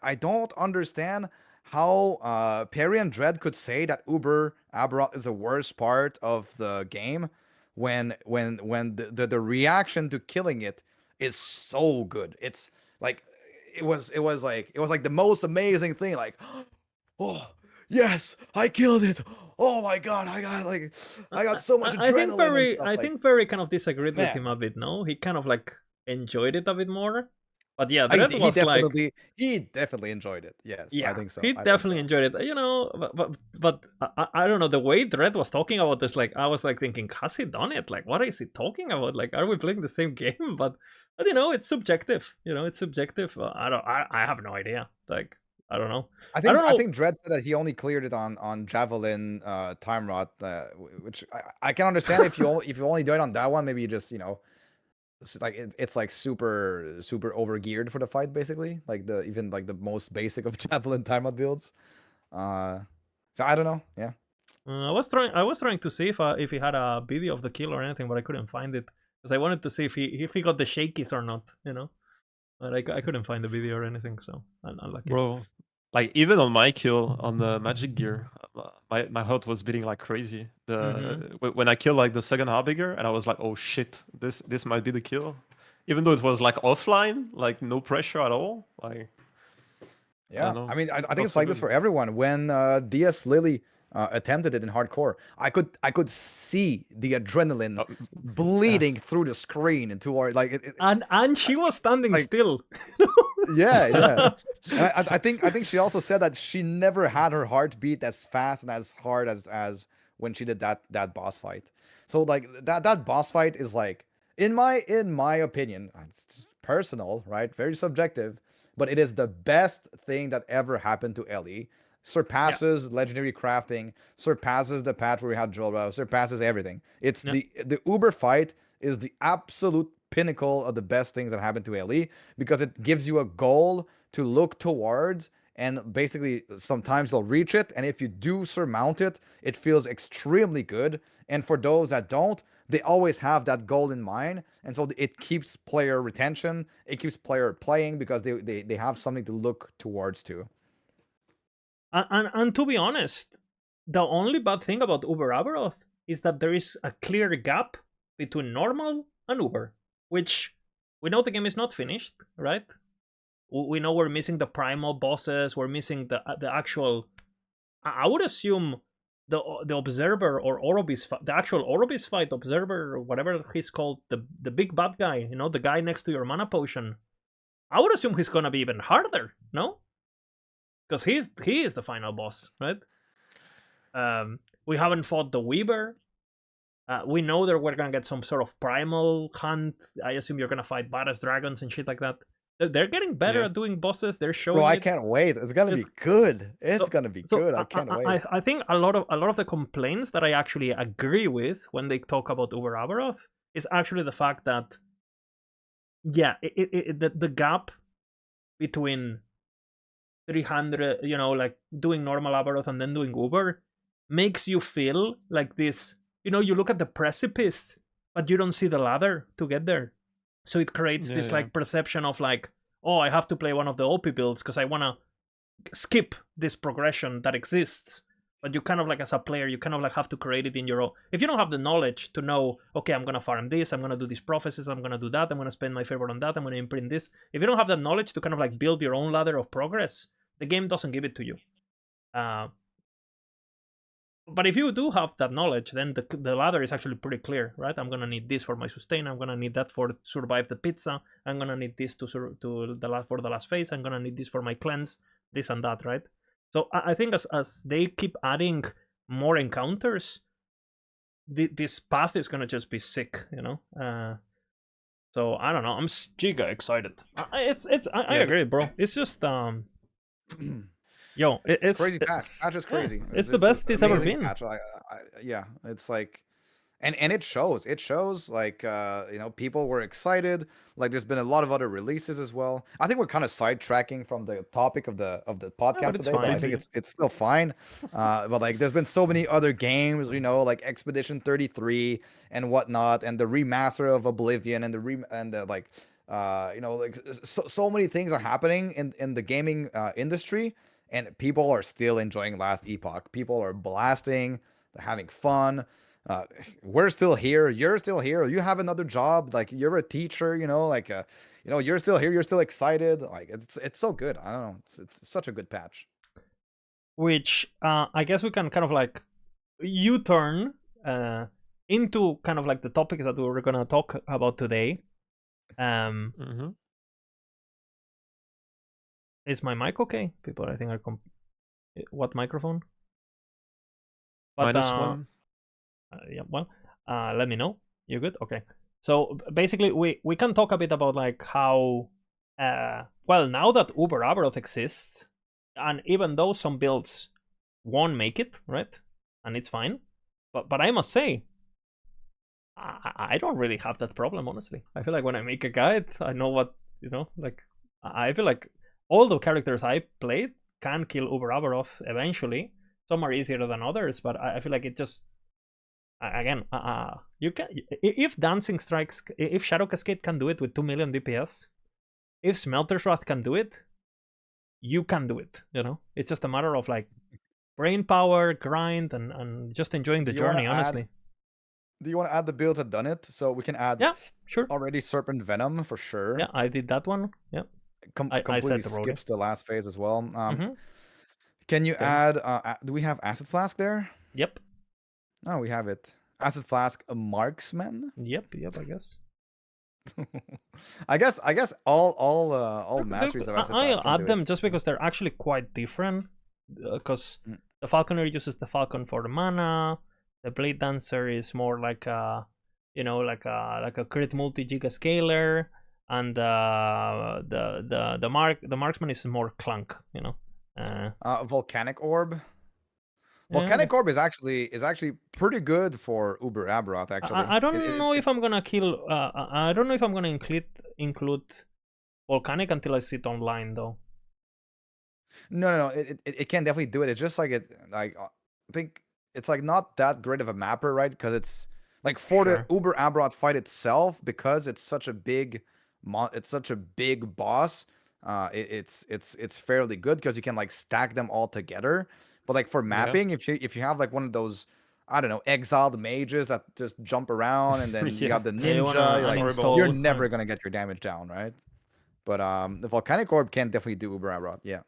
I don't understand how Perry and Dread could say that Uber Abaroth is the worst part of the game when the reaction to killing it is so good. It's like it was like the most amazing thing. Like, oh yes, I killed it. Oh my god, I got so much adrenaline and stuff. I think Perry kind of disagreed with man, him a bit. No, he kind of like enjoyed it a bit more. But yeah, he Dread was definitely enjoyed it. Yes, yeah, I think so. he definitely enjoyed it. But I don't know, the way Dread was talking about this. Like, I was like thinking, has he done it? Like, what is he talking about? Like, are we playing the same game? But it's subjective. It's subjective. I have no idea. Like, I don't know. I think Dredd said that he only cleared it on Javelin Time Rot, which I can understand if you only do it on that one. Maybe you just like it's like super over geared for the fight, basically. Like even the most basic of Javelin Time Rot builds. So I don't know. Yeah. I was trying to see if he had a video of the kill or anything, but I couldn't find it because I wanted to see if he got the shakies or not. But I couldn't find the video or anything, so I'm unlucky. Bro, like even on my kill on the magic gear, my heart was beating like crazy. When I killed like the second harbinger, and I was like, oh shit, this might be the kill, even though it was like offline, like no pressure at all. Like, yeah, I mean, I think it's like this for everyone. When DS Lily attempted it in hardcore, I could see the adrenaline bleeding through the screen into our like and she was standing like, still. yeah. And I think she also said that she never had her heart beat as fast and as hard as when she did that boss fight. So like that boss fight is like, in my opinion, it's personal, right? Very subjective, but it is the best thing that ever happened to Ellie. Surpasses legendary crafting, surpasses the patch where we had Jorah, surpasses everything. It's the Uber fight is the absolute pinnacle of the best things that happened to Ellie, because it gives you a goal to look towards, and basically sometimes you'll reach it, and if you do surmount it, it feels extremely good. And for those that don't, they always have that goal in mind, and so it keeps player retention, it keeps player playing because they have something to look towards too. And to be honest, the only bad thing about Uber Abaroth is that there is a clear gap between normal and Uber, which we know the game is not finished, right? We know we're missing the primal bosses, we're missing the actual. I would assume the observer or Orobis, the actual Orobis fight observer, or whatever he's called, the big bad guy, the guy next to your mana potion. I would assume he's gonna be even harder, no? Because he is the final boss, right? We haven't fought the Weaver. We know that we're gonna get some sort of primal hunt. I assume you're gonna fight badass dragons and shit like that. They're getting better at doing bosses. They're showing. Bro, I can't wait. It's gonna be good. It's gonna be good. I can't wait. I think a lot of the complaints that I actually agree with when they talk about Uber Abaroth is actually the fact that, yeah, the gap between 300, like doing normal Abaroth and then doing Uber, makes you feel like this. You look at the precipice, but you don't see the ladder to get there. So it creates this like perception of like, oh, I have to play one of the OP builds because I want to skip this progression that exists. But you kind of like, as a player, you kind of like have to create it in your own. If you don't have the knowledge to know, okay, I'm going to farm this, I'm going to do these prophecies, I'm going to do that, I'm going to spend my favor on that, I'm going to imprint this. If you don't have that knowledge to kind of like build your own ladder of progress, the game doesn't give it to you. But if you do have that knowledge, then the ladder is actually pretty clear, right? I'm gonna need this for my sustain. I'm gonna need that for survive the pizza. I'm gonna need this to for the last phase. I'm gonna need this for my cleanse. This and that, right? So I think as they keep adding more encounters, this path is gonna just be sick, you know. So I don't know. I'm giga excited. I Yeah, agree, bro. It's just yo, it's crazy patch. Patch is crazy. Yeah, it's the best it's ever been. Patch. Yeah, it's like, and it shows. It shows like you know, people were excited. Like there's been a lot of other releases as well. I think we're kind of sidetracking from the topic of the podcast but it's today, but I fine. think it's still fine. But like there's been so many other games, you know, like Expedition 33 and whatnot, and the remaster of Oblivion and the like you know, like so many things are happening in the gaming industry, and people are still enjoying Last Epoch. People are blasting, they're having fun. We're still here. You're still here. You have another job. Like you're a teacher. You know, like you know, you're still here. You're still excited. Like it's so good. I don't know. It's such a good patch. Which I guess we can kind of like U-turn into kind of like the topics that we were gonna talk about today. Is my mic okay? People, I think are what microphone? But, -1. Yeah, well, let me know. You're good? Okay. So basically, we can talk a bit about like how, well, now that Uber Abaroth exists, and even though some builds won't make it, right? And it's fine. But I must say, I don't really have that problem, honestly. I feel like when I make a guide, I know what, you know, like, I feel like all the characters I played can kill Uber Abaroth eventually. Some are easier than others, but I feel like it just, again, you can, if Dancing Strikes, if Shadow Cascade can do it with 2 million DPS, if Smelter's Wrath can do it, you can do it, you know? It's just a matter of like brain power, grind, and just enjoying the journey, honestly. Do you want to add the builds that done it? So we can add, yeah, sure. Already Serpent Venom for sure. Yeah, I did that one. Yeah. Completely skips the last phase as well. Can you Same. add, do we have Acid Flask there? Yep. Oh, we have it. Acid Flask, a Marksman? Yep, I guess. I guess all masteries of Acid Flask I add them just because they're actually quite different. Because the Falconer uses the Falcon for the mana. The Blade Dancer is more like a, you know, like a crit multi giga scaler, and the marksman is more clunk, you know. Volcanic Orb. Volcanic Orb is actually pretty good for Uber Abaroth. Actually, I don't know if I'm gonna kill. I don't know if I'm gonna include Volcanic until I see it online, though. No, it can definitely do it. It's just like I think it's like not that great of a mapper, right? Because it's like for the Uber Abaroth fight itself, because it's such a big boss. It's fairly good because you can like stack them all together. But like for mapping, if you have like one of those, I don't know, exiled mages that just jump around, and then you got the ninja, you're never gonna get your damage down, right? But the Volcanic Orb can definitely do Uber Abaroth, yeah.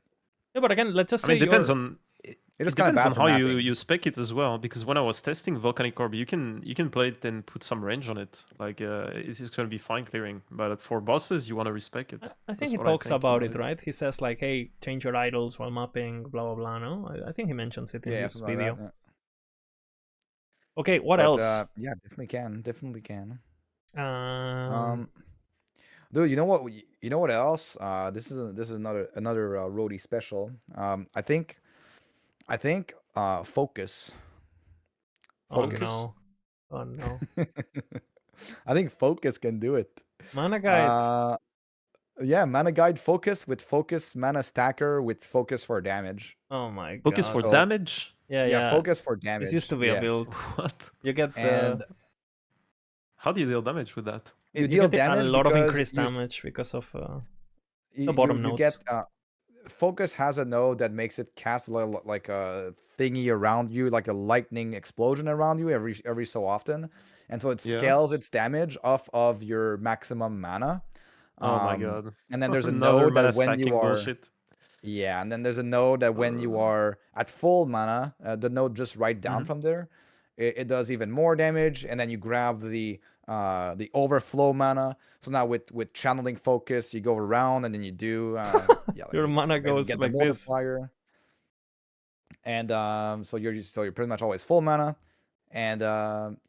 Yeah, but again, let's just say it depends on it depends on how you spec it as well. Because when I was testing Volcanic Orb, you can play it and put some range on it. Like it is going to be fine clearing. But for bosses, you want to respec it. I think he talks about it, right? He says like, "Hey, change your idols while mapping, blah blah blah." No, I think he mentions it in his video. Like okay, what else? Yeah, definitely can. Um, Dude, you know what? You know what else? This is another roadie special. I think focus. Focus. Oh no. I think focus can do it. Mana guide. Yeah, mana guide focus with focus mana stacker with focus for damage. Oh my god. Focus for damage? Yeah. Focus for damage. This used to be a build. What? You get the... How do you deal damage with that? You deal damage a lot of increased damage because of the bottom nodes. You get focus has a node that makes it cast like a thingy around you, like a lightning explosion around you every so often, and so it scales its damage off of your maximum mana. Oh my god! And then there's a node that when you are bullshit. Yeah, and then there's a node that when you are at full mana, the node just right down from there, it does even more damage, and then you grab the overflow mana. So now with channeling focus, you go around and then you do Your mana you basically goes get the like this. multiplier. And so you're pretty much always full mana. And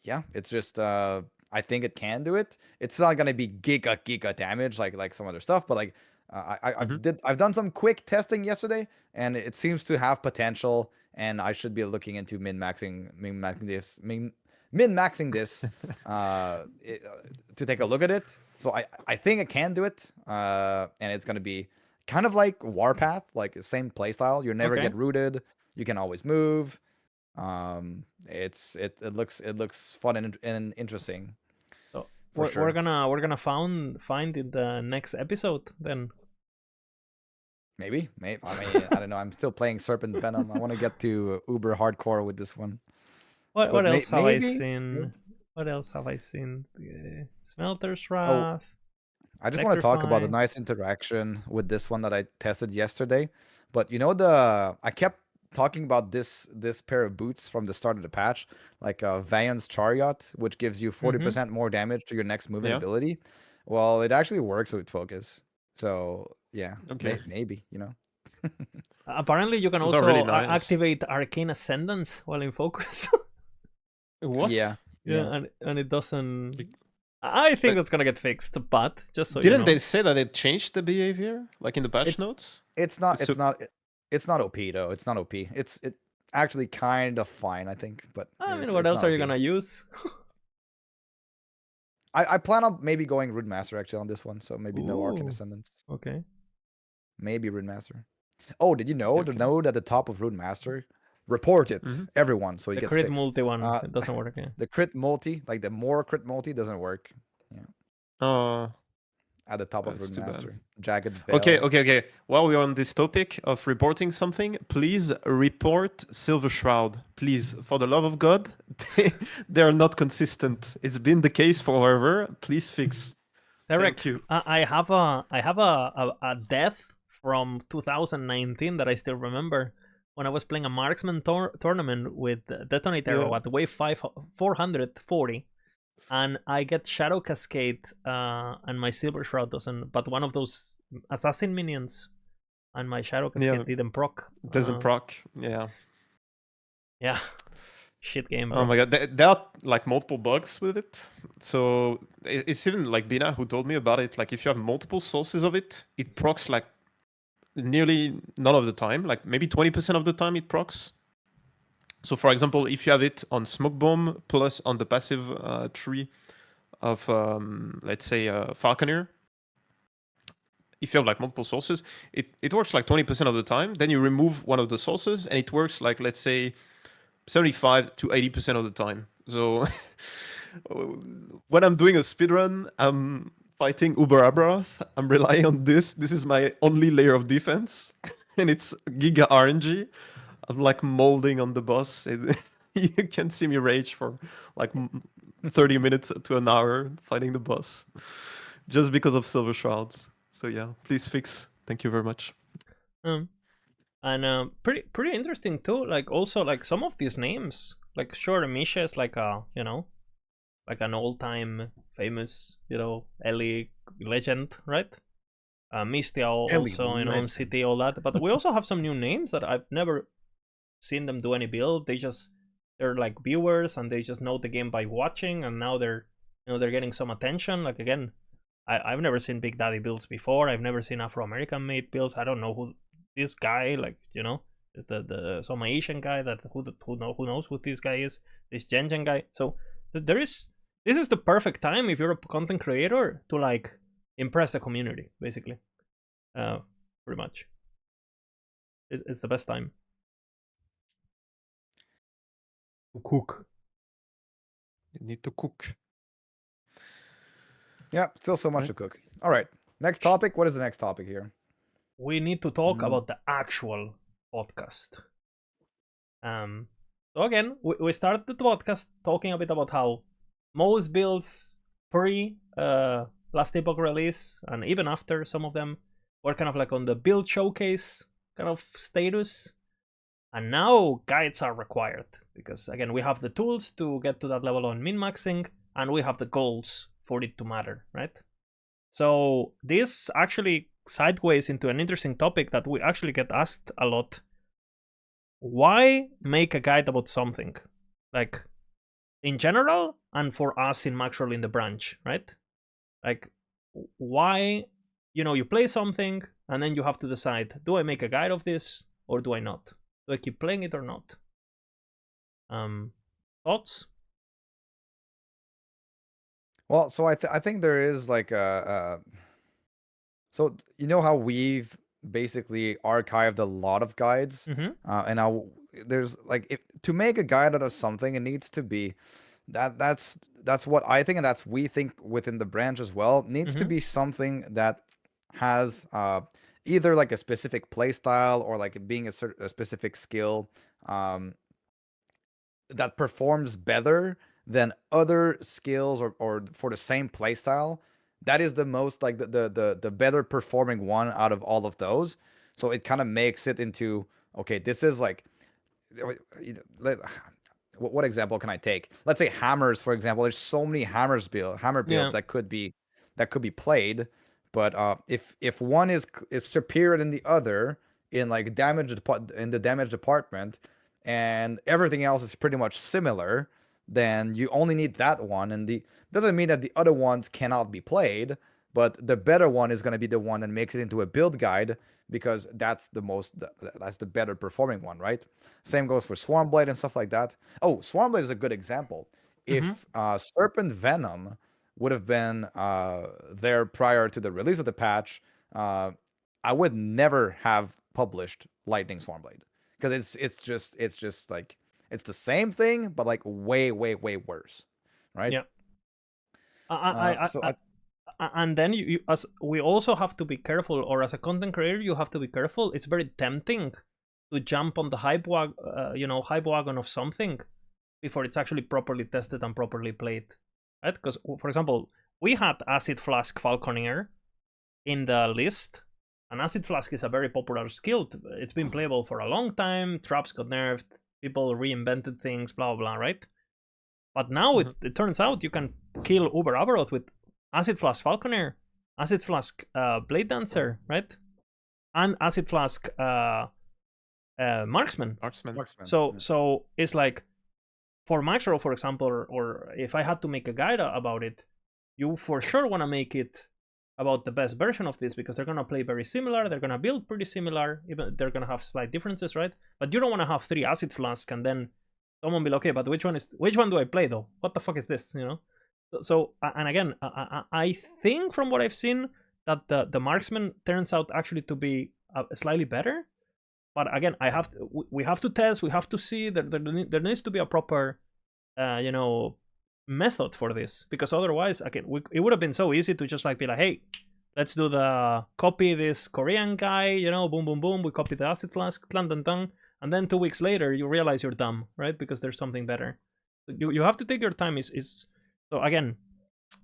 yeah, it's just I think it can do it. It's not gonna be giga damage like some other stuff, but like I've done some quick testing yesterday, and it seems to have potential. And I should be looking into min maxing this to take a look at it. So I think it can do it, and it's gonna be kind of like Warpath, like the same playstyle. You never Okay. get rooted. You can always move. It looks fun and interesting. So For we're sure. gonna find in the next episode then. Maybe. I mean, I don't know. I'm still playing Serpent Venom. I want to get to Uber hardcore with this one. What else have I Maybe. seen? What else have I seen? Smelter's Oh, Wrath. I just want to talk about the Electrify. nice interaction with this one that I tested yesterday. But you know I kept talking about this pair of boots from the start of the patch, like Vayan's Chariot, which gives you 40% more damage to your next movement Yeah. ability. Well, it actually works with focus. So yeah, Okay. maybe, you know. Apparently, you can Those are also really nice. activate Arcane Ascendance while in focus. What? Yeah. Yeah, and it doesn't. I think But that's gonna get fixed, but just so you didn't know. they say that it changed the behavior, like in the patch notes? It's not So- it's not OP though. It's not OP. It's actually kind of fine, I think, but I mean, it's what else not are you OP. gonna use? I plan on maybe going Rune Master actually on this one, so maybe no Arcane Ooh. Ascendance. Okay. Maybe Rune Master. Oh, did you know Okay. the node at the top of Rune Master? Report it, everyone, so it The gets crit fixed. multi one it doesn't work. Yeah. The crit multi, like the more crit multi, doesn't work. Yeah, Oh, at the top of that's Rune too bad. Master. Jagged Veil. Okay. While we're on this topic of reporting something, please report Silver Shroud. Please, for the love of God, they are not consistent. It's been the case forever. Please fix. Derek, Thank you. I have a death from 2019 that I still remember when I was playing a marksman tournament with Detonator at wave 440, and I get Shadow Cascade, and my Silver Shroud doesn't, but one of those assassin minions, and my Shadow Cascade didn't proc. Doesn't proc. Yeah. Yeah. Shit game, bro. Oh my god, there are like multiple bugs with it. So it's even like Bina who told me about it. Like if you have multiple sources of it, it procs like nearly none of the time. Like maybe 20% of the time it procs. So for example, if you have it on Smoke Bomb plus on the passive tree of let's say Falconer, if you have like multiple sources, it works like 20% of the time. Then you remove one of the sources and it works like let's say 75 to 80% of the time. So when I'm doing a speedrun, I'm fighting Uber Abaroth. I'm relying on this. This is my only layer of defense. And it's Giga RNG. I'm like molding on the boss. You can see me rage for like 30 minutes to an hour fighting the boss. Just because of Silver Shrouds. So yeah, please fix. Thank you very much. And pretty interesting too. Like also like some of these names, like sure, Misha is like like an all-time famous Ellie legend, right? Mistia also in City, all that. But we also have some new names that I've never seen them do any build. They're like viewers and they just know the game by watching, and now they're getting some attention. Like again, I've never seen Big Daddy builds before. I've never seen Afro-American made builds. I don't know who this guy, like the some Asian guy that who knows who this guy is, this Gen guy. So this is the perfect time if you're a content creator to like impress the community, basically. Pretty much it's the best time to cook. You need to cook. Yeah, still so much to cook. All right, next topic. What is the next topic here? We need to talk about the actual podcast. So again, we started the podcast talking a bit about how most builds pre last Epoch release and even after, some of them were kind of like on the build showcase kind of status. And now guides are required because again we have the tools to get to that level on min-maxing, and we have the goals for it to matter, right? So this actually sideways into an interesting topic that we actually get asked a lot. Why make a guide about something? Like in general and for us in Maxroll in the branch, right? Like why, you play something and then you have to decide, do I make a guide of this or do I not? Do I keep playing it or not? Thoughts? Well, so I think there is like so you know how we've basically archived a lot of guides, and now there's like to make a guide out of something, it needs to be that's what I think, and that's we think within the branch as well. It needs to be something that has either like a specific play style or like being a specific skill that performs better than other skills or for the same playstyle. That is the most like the better performing one out of all of those. So it kind of makes it into, okay, this is like what example can I take? Let's say hammers, for example. There's so many hammer builds that could be played, but if one is superior than the other in like in the damage department, and everything else is pretty much similar, then you only need that one. And the doesn't mean that the other ones cannot be played, but the better one is going to be the one that makes it into a build guide because that's the better performing one, right? Same goes for Swarmblade and stuff like that. Oh, Swarmblade is a good example. If Serpent Venom would have been there prior to the release of the patch, I would never have published Lightning Swarmblade because it's just like it's the same thing but like way worse, right? Yeah. And then you as we also have to be careful, or as a content creator you have to be careful. It's very tempting to jump on the hype wagon of something before it's actually properly tested and properly played, right? Because for example, we had Acid Flask Falconer in the list, and Acid Flask is a very popular skill. It's been playable for a long time. Traps got nerfed, people reinvented things, blah blah, right? But now it turns out you can kill Uber Abaroth with Acid Flask Falconer, Acid Flask Blade Dancer, right? And Acid Flask Marksman. So it's like, for Maxroll, for example, or if I had to make a guide about it, you for sure want to make it about the best version of this, because they're going to play very similar, they're going to build pretty similar, even they're going to have slight differences, right? But you don't want to have 3 Acid Flask and then someone be like, okay, but which one do I play though? What the fuck is this, So and again, I think from what I've seen that the Marksman turns out actually to be slightly better. But again, we have to test, we have to see that there needs to be a proper, method for this, because otherwise, again, it would have been so easy to just like be like, hey, let's do copy this Korean guy, boom, boom, boom, we copy the Acid Flask, clan, and then 2 weeks later you realize you're dumb, right? Because there's something better. You have to take your time. So again,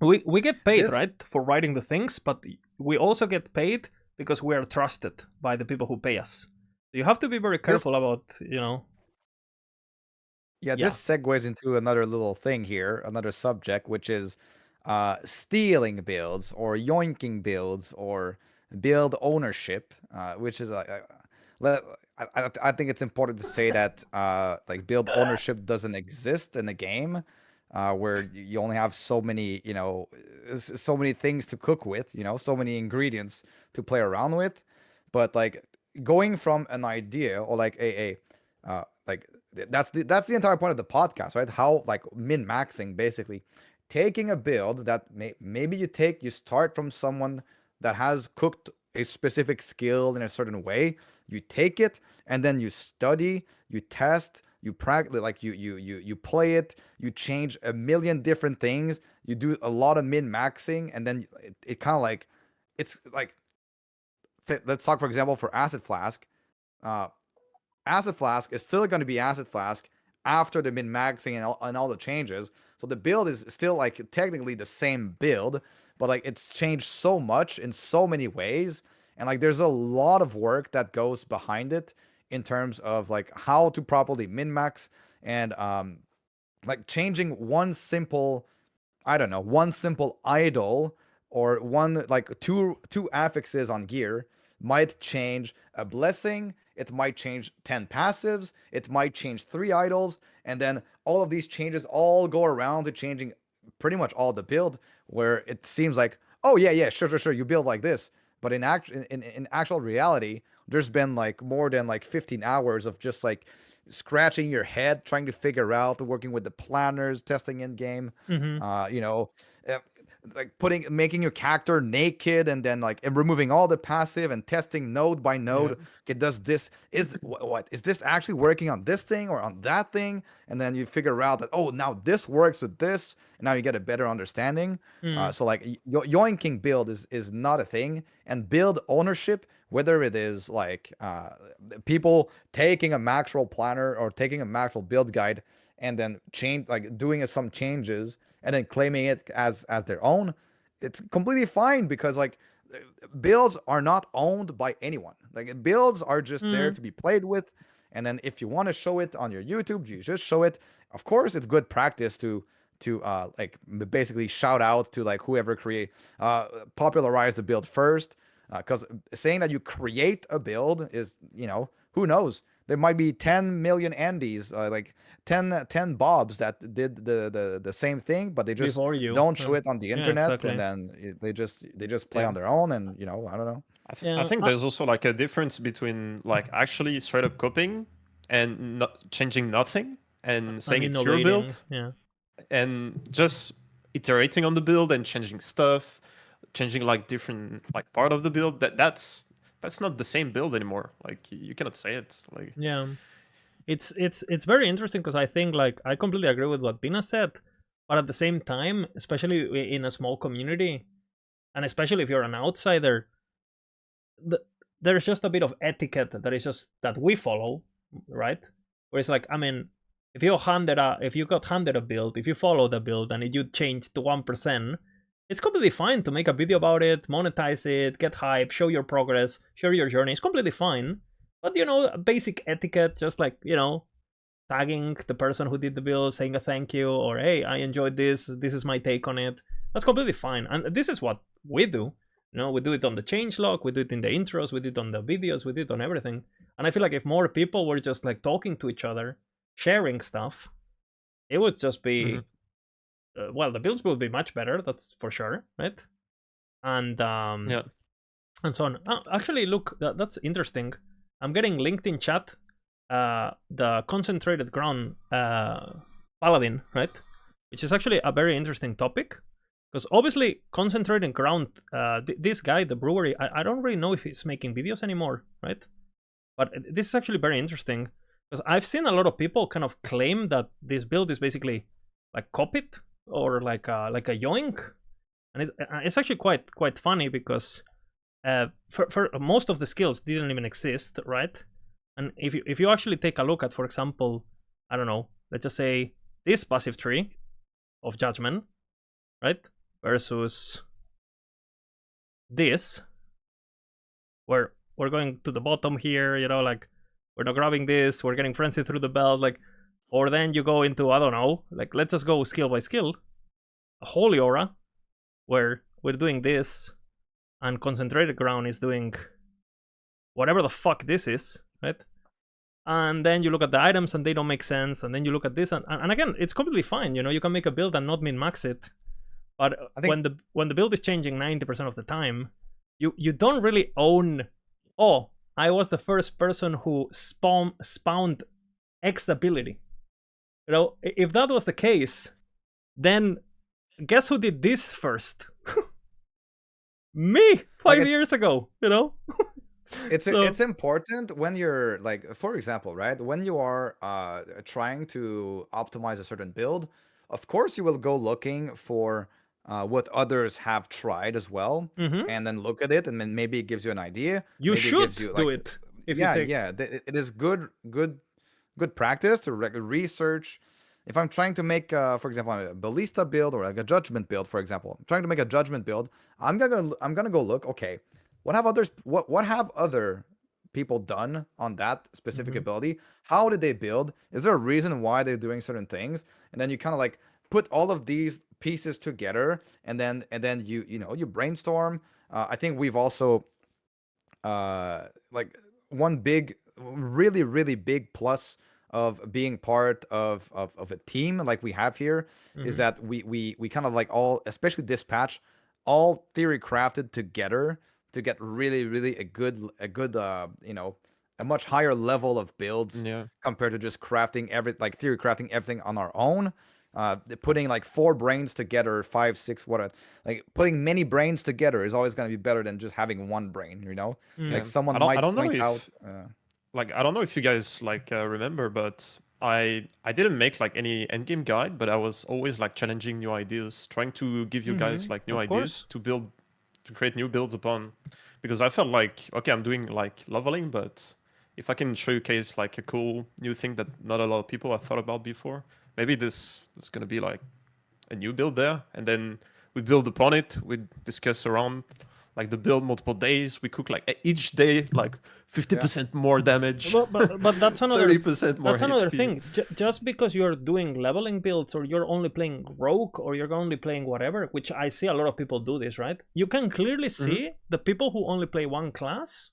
we get paid, right, for writing the things, but we also get paid because we are trusted by the people who pay us. So you have to be very careful about, Yeah, this segues into another little thing here, another subject, which is stealing builds or yoinking builds or build ownership, which is I think it's important to say that like build ownership doesn't exist in the game, where you only have so many, so many things to cook with, so many ingredients to play around with. But like going from an idea or like like that's the entire point of the podcast, right? How like min-maxing, basically taking a build that maybe you start from someone that has cooked a specific skill in a certain way, you take it and then you study, you test, you practice, like you play it, you change a million different things, you do a lot of min-maxing, and then it kind of like, it's like, let's talk for example for Acid Flask. Acid Flask is still going to be Acid Flask after the min-maxing and all the changes. So the build is still like technically the same build, but like it's changed so much in so many ways, and like there's a lot of work that goes behind it in terms of like how to properly min max, and like changing one simple, I don't know, one simple idle or one like two affixes on gear might change a blessing. It might change 10 passives. It might change 3 idols, and then all of these changes all go around to changing pretty much all the build. Where it seems like, oh yeah, sure, you build like this, but in actual reality, there's been like more than like 15 hours of just like scratching your head trying to figure out, working with the planners, testing in game, you know, uh, like making your character naked, and then like and removing all the passive and testing node by node. Okay, does this what is this actually working on this thing or on that thing? And then you figure out that, oh, now this works with this, and now you get a better understanding. So like yoinking build is not a thing, and build ownership, whether it is like people taking a Maxroll planner or taking a Maxroll build guide and then doing some changes and then claiming it as their own, it's completely fine, because like builds are not owned by anyone. Like builds are just there to be played with, and then if you want to show it on your YouTube, you just show it. Of course, it's good practice to like basically shout out to like whoever popularized the build first, because saying that you create a build is, who knows, there might be 10 million Andys, like 10 Bobs that did the same thing, but they just don't show it on the internet, exactly. And then they just play on their own, and I don't know. I think there's also like a difference between like actually straight up copying and not changing nothing and saying it's your build, and just iterating on the build and changing stuff, changing like different like part of the build. That's not the same build anymore. Like you cannot say it. Like it's very interesting, because I think like I completely agree with what Bina said, but at the same time, especially in a small community, and especially if you're an outsider, there's just a bit of etiquette that we follow, right? Where it's like, I mean, if you got handed a build, if you follow the build and you change to 1%, it's completely fine to make a video about it, monetize it, get hype, show your progress, share your journey. It's completely fine. But basic etiquette, just like, tagging the person who did the build, saying a thank you, or hey, I enjoyed this is my take on it. That's completely fine. And this is what we do. We do it on the changelog, we do it in the intros, we do it on the videos, we do it on everything. And I feel like if more people were just like talking to each other, sharing stuff, it would just be well, the builds would be much better, that's for sure, right? And and so on. Actually, look, that's interesting. I'm getting linked in chat the concentrated ground paladin, right? Which is actually a very interesting topic, because obviously concentrated ground, this guy, the brewery, I don't really know if he's making videos anymore, right? But this is actually very interesting, because I've seen a lot of people kind of claim that this build is basically like copied or like a yoink, and it's actually quite funny, because for most of the skills didn't even exist, right? And if you actually take a look at, for example, I don't know, let's just say this passive tree of judgment, right, versus this, where we're going to the bottom here, like we're not grabbing this, we're getting frenzy through the bells, like, or then you go into, I don't know, like let's just go skill by skill, a holy aura, where we're doing this, and concentrated ground is doing whatever the fuck this is, right? And then you look at the items and they don't make sense, and then you look at this, and again, it's completely fine. You can make a build and not min max it, but when the build is changing 90% of the time, you don't really own, oh, I was the first person who spawned X ability. If that was the case, then guess who did this first? Me, 5 years ago, It's important when you're like, for example, right, when you are trying to optimize a certain build, of course you will go looking for what others have tried as well, and then look at it, and then maybe it gives you an idea. You maybe should it gives you, do like, it. It is good practice to research. If I'm trying to make, for example, a ballista build or like a judgment build, for example, I'm trying to make a judgment build, I'm gonna go look. Okay, what have others what have other people done on that specific Mm-hmm. ability? How did they build? Is there a reason why they're doing certain things? And then you kind of like put all of these pieces together, and then you brainstorm. I think we've also like one big, really really big plus of being part of a team like we have here is Mm-hmm. that we kind of like all, especially this patch, all theory crafted together to get really really a good a much higher level of builds Yeah. compared to just crafting theory crafting everything on our own. Putting like four brains together, five, six, like putting many brains together is always going to be better than just having one brain. Like Mm. Yeah. someone I might don't know point out. if like I don't know if you guys like remember, but I didn't make like any endgame guide, but I was always like challenging new ideas, trying to give you guys Mm-hmm. like new Of ideas course. to create new builds upon, because I felt like okay, I'm doing like leveling, but if I can showcase like a cool new thing that not a lot of people have thought about before, maybe this is gonna be like a new build there, and then we build upon it. We discuss around like the build multiple days. We cook like each day like Yeah. 50% more damage, But that's another 30% more that's another HP. thing. Just because you're doing leveling builds, or you're only playing rogue, or you're only playing whatever, which I see a lot of people do this, right? You can clearly Hmm. see the people who only play one class,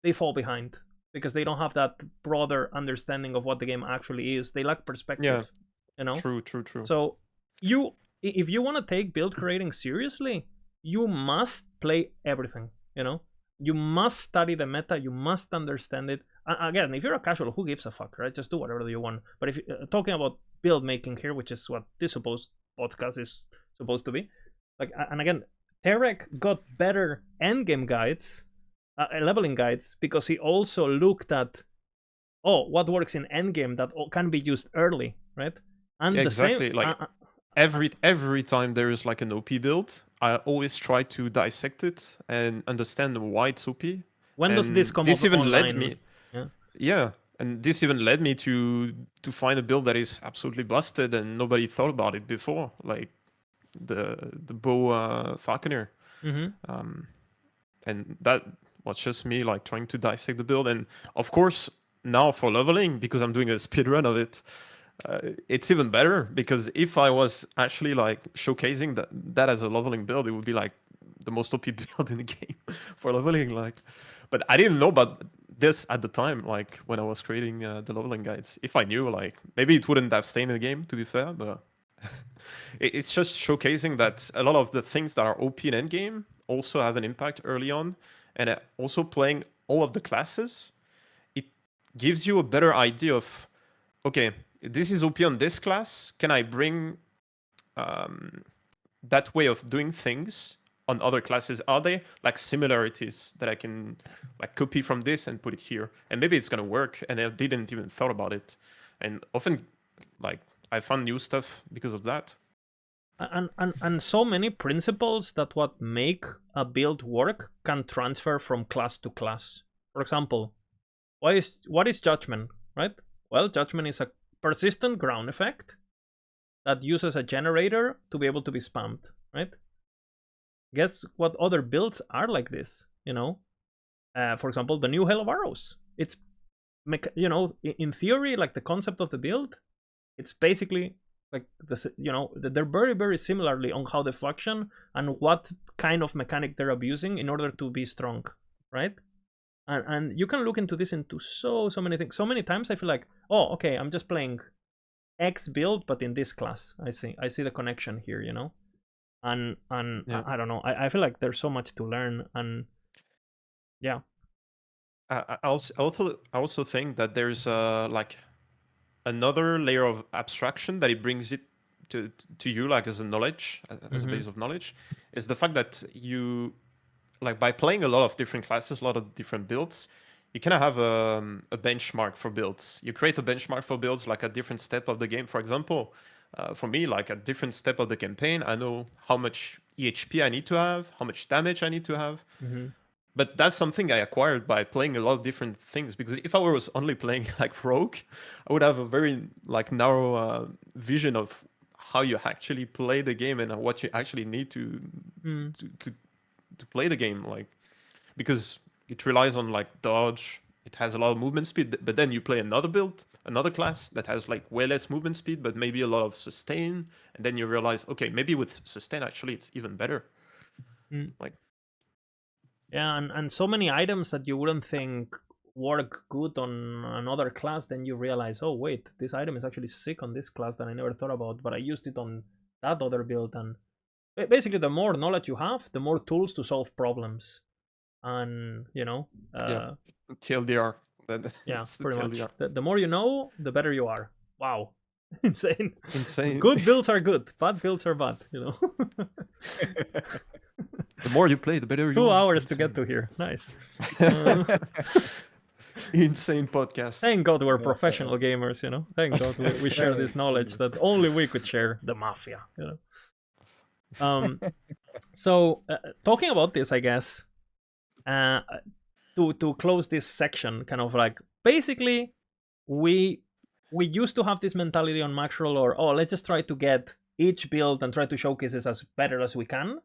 they fall behind because they don't have that broader understanding of what the game actually is. They lack Yeah, perspective, you know. true, true, true. So you, if you want to take build creating seriously, you must play everything. You know, you must study the meta. You must understand it. Again, if you're a casual, who gives a fuck, right? Just do whatever you want. But if talking about build making here, which is what this supposed podcast is supposed to be, like, and again, Terek got better endgame guides, leveling guides, because he also looked at, oh, what works in endgame that can be used early, right? Yeah, And the same, exactly. Like every time there is like an OP build, I always try to dissect it and understand why it's OP. when does this And come this up even led online? me, Yeah. yeah, and this even led me to find a build that is absolutely busted and nobody thought about it before, like the bow falconer. Mm-hmm. Um, and that was just me like trying to dissect the build. And of course, now for leveling, because I'm doing a speed run of it, it's even better, because if I was actually like showcasing that as a leveling build, it would be like the most OP build in the game for leveling. Like, but I didn't know about this at the time, like when I was creating the leveling guides. If I knew, like maybe it wouldn't have stayed in the game, to be fair, but it's just showcasing that a lot of the things that are OP in endgame also have an impact early on, and also playing all of the classes, it gives you a better idea of, okay, this is OP on this class. Can I bring um, that way of doing things on other classes? Are there like similarities that I can like copy from this and put it here, and maybe it's gonna work, and I didn't even thought about it, and often like I found new stuff because of that. And so many principles that what make a build work can transfer from class to class. For example, what is judgment, right? Well, judgment is a persistent ground effect that uses a generator to be able to be spammed, right? Guess what other builds are like this? For example, the new Hell of Arrows. It's in theory, like the concept of the build, it's basically like they're very very similarly on how they function and what kind of mechanic they're abusing in order to be strong, right? And you can look into this into so many things. So many times I feel like, oh, okay, I'm just playing X build, but in this class. I see the connection here, and Yeah. I don't know. I feel like there's so much to learn, and yeah. I also think that there's like another layer of abstraction that it brings it to you, like as a knowledge, as a Mm-hmm. base of knowledge, is the fact that you, like, by playing a lot of different classes, a lot of different builds, you kind of have a benchmark for builds. You create a benchmark for builds like at different step of the game. For example, for me, like at different step of the campaign, I know how much EHP I need to have, how much damage I need to have. Mm-hmm. But that's something I acquired by playing a lot of different things. Because if I was only playing like Rogue, I would have a very like narrow vision of how you actually play the game and what you actually need to Mm. to to, to play the game. Like, because it relies on like dodge. It has a lot of movement speed, but then you play another build, another class that has like way less movement speed, but maybe a lot of sustain, and then you realize, okay, maybe with sustain actually it's even better. Like, yeah, and so many items that you wouldn't think work good on another class, then you realize, oh wait, this item is actually sick on this class that I never thought about, but I used it on that other build. And basically, the more knowledge you have, the more tools to solve problems. And yeah, TLDR. yeah, It's the pretty much. TLDR. The more you know, the better you are. Wow, insane. Insane. Good builds are good, bad builds are bad. The more you play, the better you 2 are. hours to get to here. Nice. Insane podcast. Thank God we're professional gamers. Thank God we share this knowledge that only we could share. The mafia. So talking about this, I guess, to close this section, kind of like basically we used to have this mentality on Maxroll, or let's just try to get each build and try to showcase it as better as we can,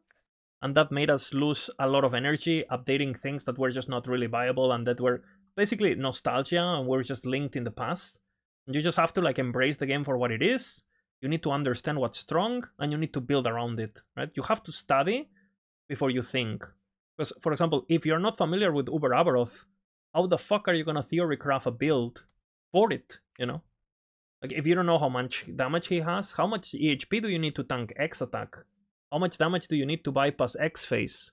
and that made us lose a lot of energy updating things that were just not really viable and that were basically nostalgia and were just linked in the past. And you just have to like embrace the game for what it is. You need to understand what's strong and you need to build around it, right? You have to study before you think. Because, for example, if you're not familiar with Uber Abaroth, how the fuck are you gonna theory craft a build for it? Like if you don't know how much damage he has, how much EHP do you need to tank X attack? How much damage do you need to bypass X phase?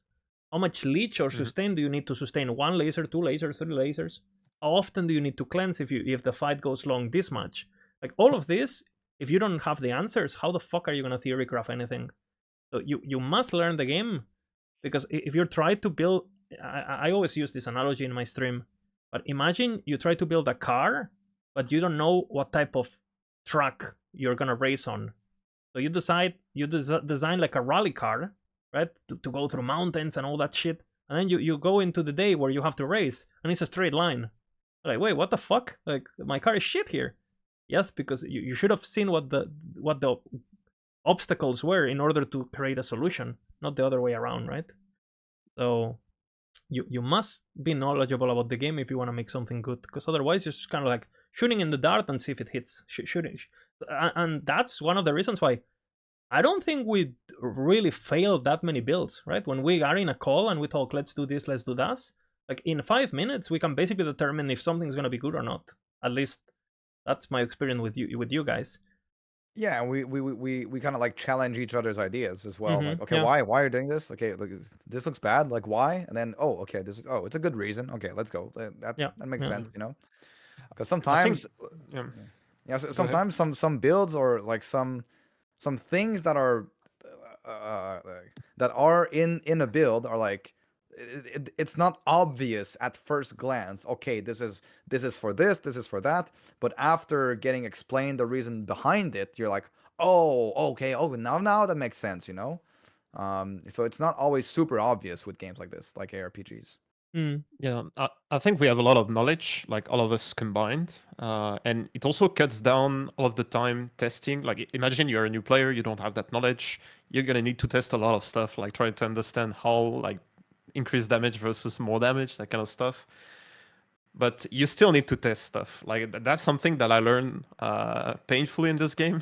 How much leech or sustain do you need to sustain 1 laser, 2 lasers, 3 lasers? How often do you need to cleanse if the fight goes long this much? Like all of this, if you don't have the answers, how the fuck are you gonna theory craft anything? So you must learn the game, because if you try to build, I always use this analogy in my stream, but imagine you try to build a car, but you don't know what type of track you're gonna race on. So you design like a rally car, right, to go through mountains and all that shit, and then you go into the day where you have to race, and it's a straight line. Like, wait, what the fuck? Like, my car is shit here. Yes, because you should have seen what the obstacles were in order to create a solution, not the other way around, right? So you must be knowledgeable about the game if you want to make something good, because otherwise you're just kind of like shooting in the dark and see if it hits. Shooting, and that's one of the reasons why I don't think we really failed that many builds, right? When we are in a call and we talk, let's do this, let's do that. Like in 5 minutes, we can basically determine if something's gonna be good or not. At least that's my experience with you guys. Yeah, and we kind of like challenge each other's ideas as well. Like, okay, Yeah. why are you doing this? Okay, look, this looks bad. Like, why? And then, oh, okay, it's a good reason. Okay, let's go. That makes sense, Because sometimes, sometimes some builds or like some things that are in a build are like it's not obvious at first glance. Okay, this is for this is for that, but after getting explained the reason behind it, you're like, oh, okay, oh, now that makes sense. So it's not always super obvious with games like this, like ARPGs. Yeah, I think we have a lot of knowledge, like all of us combined, and it also cuts down all of the time testing. Like, imagine you're a new player, you don't have that knowledge, you're gonna need to test a lot of stuff, like trying to understand how like increase damage versus more damage, that kind of stuff. But you still need to test stuff. Like that's something that I learned painfully in this game.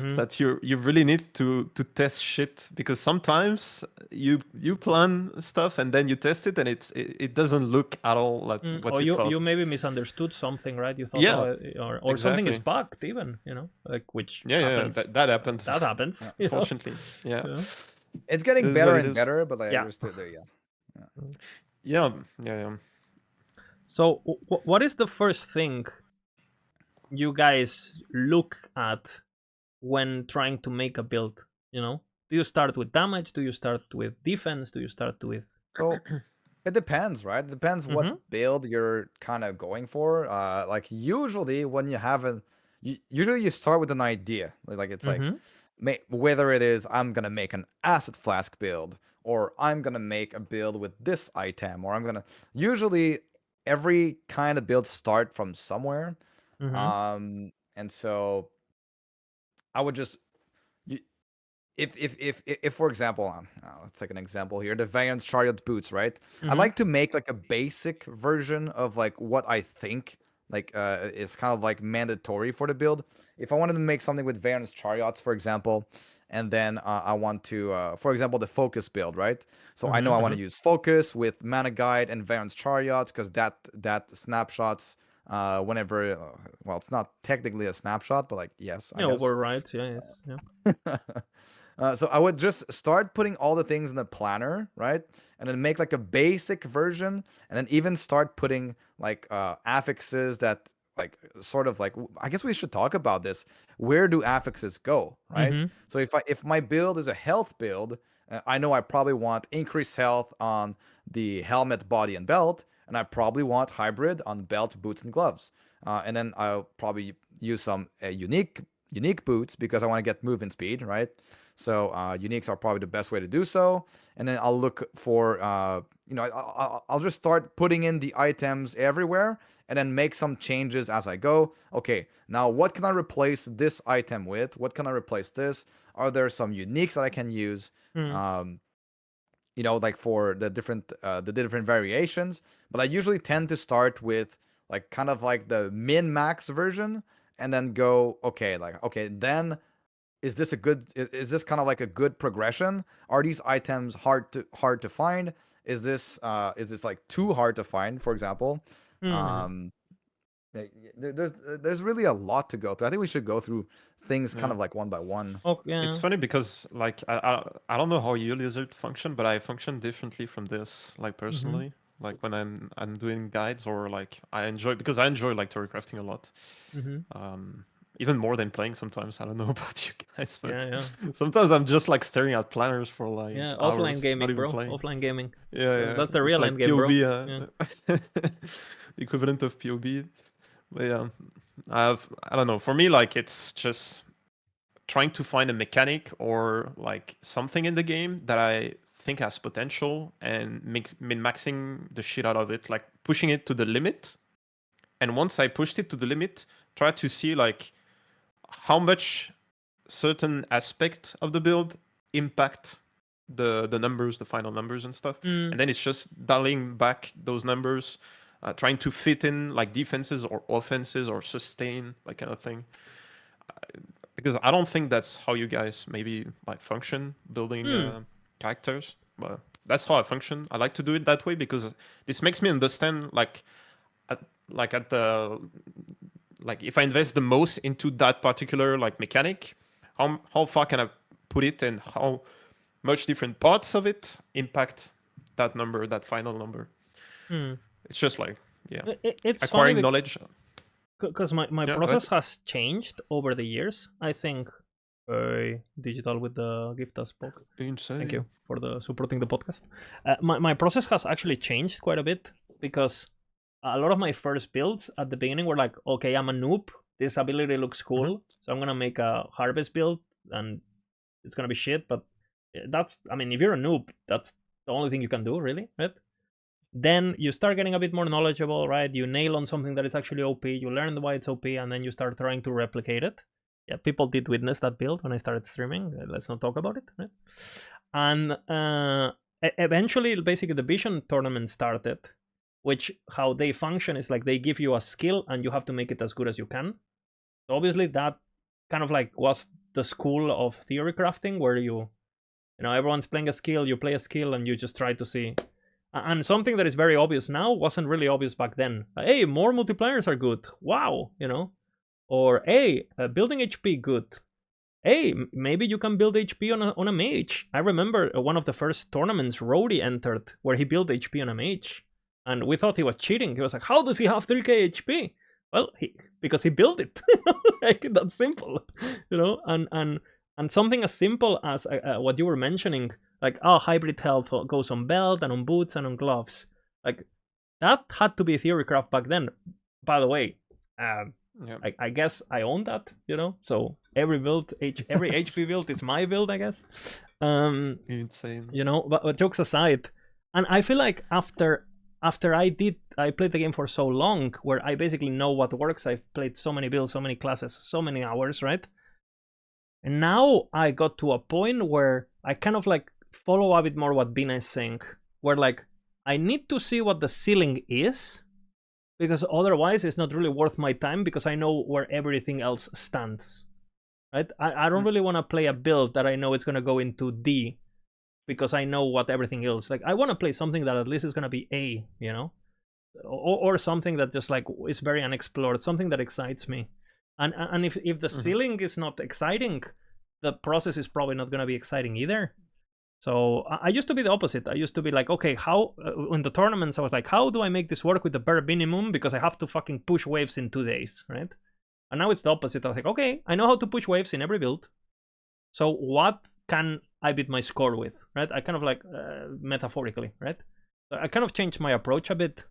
Is that you really need to test shit, because sometimes you plan stuff and then you test it and it doesn't look at all like what or you thought. You maybe misunderstood something, right? You thought, Yeah, or exactly. something is bugged, even, like, which happens. That happens. That happens. Unfortunately, yeah. It's getting better and better, but like, we're still there. Yeah. So, what is the first thing you guys look at when trying to make a build? Do you start with damage? Do you start with defense? Do you start with? So it depends, right? It depends what build you're kind of going for. Like usually when you have usually you start with an idea. Like it's like whether it is I'm gonna make an acid flask build, or I'm gonna make a build with this item, or usually every kind of build start from somewhere. And so I would just if for example, let's take an example here, the Valiant's Chariot boots, right? I'd Mm-hmm. like to make like a basic version of like what I think like is kind of like mandatory for the build. If I wanted to make something with Valiant's Chariots, for example, and then I want to, for example, the focus build, right? So I know I want to use focus with Mana Guide and Valiant's Chariots because that snapshots whenever, well, it's not technically a snapshot, but like yes, I Yeah, guess. overrides. Yeah, yes, yeah. So I would just start putting all the things in the planner, right? And then make like a basic version, and then even start putting like affixes that like sort of like, I guess we should talk about this. Where do affixes go, right? Mm-hmm. So if my build is a health build, I know I probably want increased health on the helmet, body, and belt, and I probably want hybrid on belt, boots, and gloves. And then I'll probably use some unique boots because I want to get movement speed, right? So uniques are probably the best way to do so. And then I'll look for, I'll just start putting in the items everywhere and then make some changes as I go. Okay, now what can I replace this item with? What can I replace this? Are there some uniques that I can use? Um, like for the different variations. But I usually tend to start with like kind of like the min max version and then go, okay, like okay, then is this kind of like a good progression? Are these items hard to find? Is this like too hard to find, for example? Mm-hmm. um there's really a lot to go through. I think we should go through things kind Yeah. of like one by one. Oh, It's yeah. funny because like I don't know how you lizard function, but I function differently from this. Like Mm-hmm. personally, like when I'm doing guides or like I enjoy like theory crafting a lot. Mm-hmm. Even more than playing sometimes. I don't know about you guys, Yeah, but yeah. sometimes I'm just like staring at planners for like Yeah, offline hours, not gaming, even bro. playing. Offline gaming. Yeah, yeah. That's the It's real like end game, bro. POB, Yeah. the equivalent of POB. But yeah, I don't know. For me, like it's just trying to find a mechanic or like something in the game that I think has potential and min-maxing the shit out of it, like pushing it to the limit. And once I pushed it to the limit, try to see like how much certain aspect of the build impact the numbers, the final numbers and stuff. Mm. And then it's just dialing back those numbers, trying to fit in like defenses or offenses or sustain, like kind of thing. Because I don't think that's how you guys maybe like function building Mm. characters, but that's how I function. I like to do it that way because this makes me understand at the like if I invest the most into that particular like mechanic, how far can I put it and how much different parts of it impact that number, that final number. Mm. It's just like yeah, It's funny acquiring knowledge. because my Yeah, process has changed over the years. I think digital with the gift us spoke. insane. Thank you for the supporting the podcast. My process has actually changed quite a bit because a lot of my first builds at the beginning were like, okay, I'm a noob. This ability looks cool, so I'm gonna make a harvest build, and it's gonna be shit. But that's, I mean, if you're a noob, that's the only thing you can do, really, right? Then you start getting a bit more knowledgeable, right? You nail on something that is actually OP, you learn why it's OP, and then you start trying to replicate it. Yeah, people did witness that build when I started streaming. Let's not talk about it, right? And eventually, basically, the Vision tournament started, which how they function is like they give you a skill and you have to make it as good as you can. So obviously, that kind of like was the school of theory crafting, where you know, everyone's playing a skill, you play a skill, and you just try to see. And something that is very obvious now wasn't really obvious back then. Hey, more multipliers are good. Wow, you know. Or hey, building HP good. Hey, maybe you can build HP on a mage. I remember one of the first tournaments Rody entered where he built HP on a mage, and we thought he was cheating. He was like, "How does he have 3k HP?" Well, because he built it. Like that's simple, you know. And something as simple as what you were mentioning, like hybrid health goes on belt and on boots and on gloves. Like that had to be theorycraft back then. By the way, Yeah. I guess I own that, you know. So every build, every HP build is my build, I guess. Insane. You know, but jokes aside, and I feel like after I played the game for so long, where I basically know what works. I've played so many builds, so many classes, so many hours, right? And now I got to a point where I kind of like follow a bit more what Bina is saying, where like I need to see what the ceiling is, because otherwise it's not really worth my time, because I know where everything else stands. Right? I don't really want to play a build that I know it's going to go into D, because I know what everything else. Like, I want to play something that at least is going to be A, you know? Or something that just like is very unexplored, something that excites me. And if the ceiling is not exciting, the process is probably not going to be exciting either. So I used to be the opposite. I used to be like, okay, how in the tournaments I was like, how do I make this work with the bare minimum, because I have to fucking push waves in 2 days, right? And now it's the opposite. I was like, okay, I know how to push waves in every build. So what can I beat my score with, right? I kind of like, metaphorically, right? So I kind of changed my approach a bit.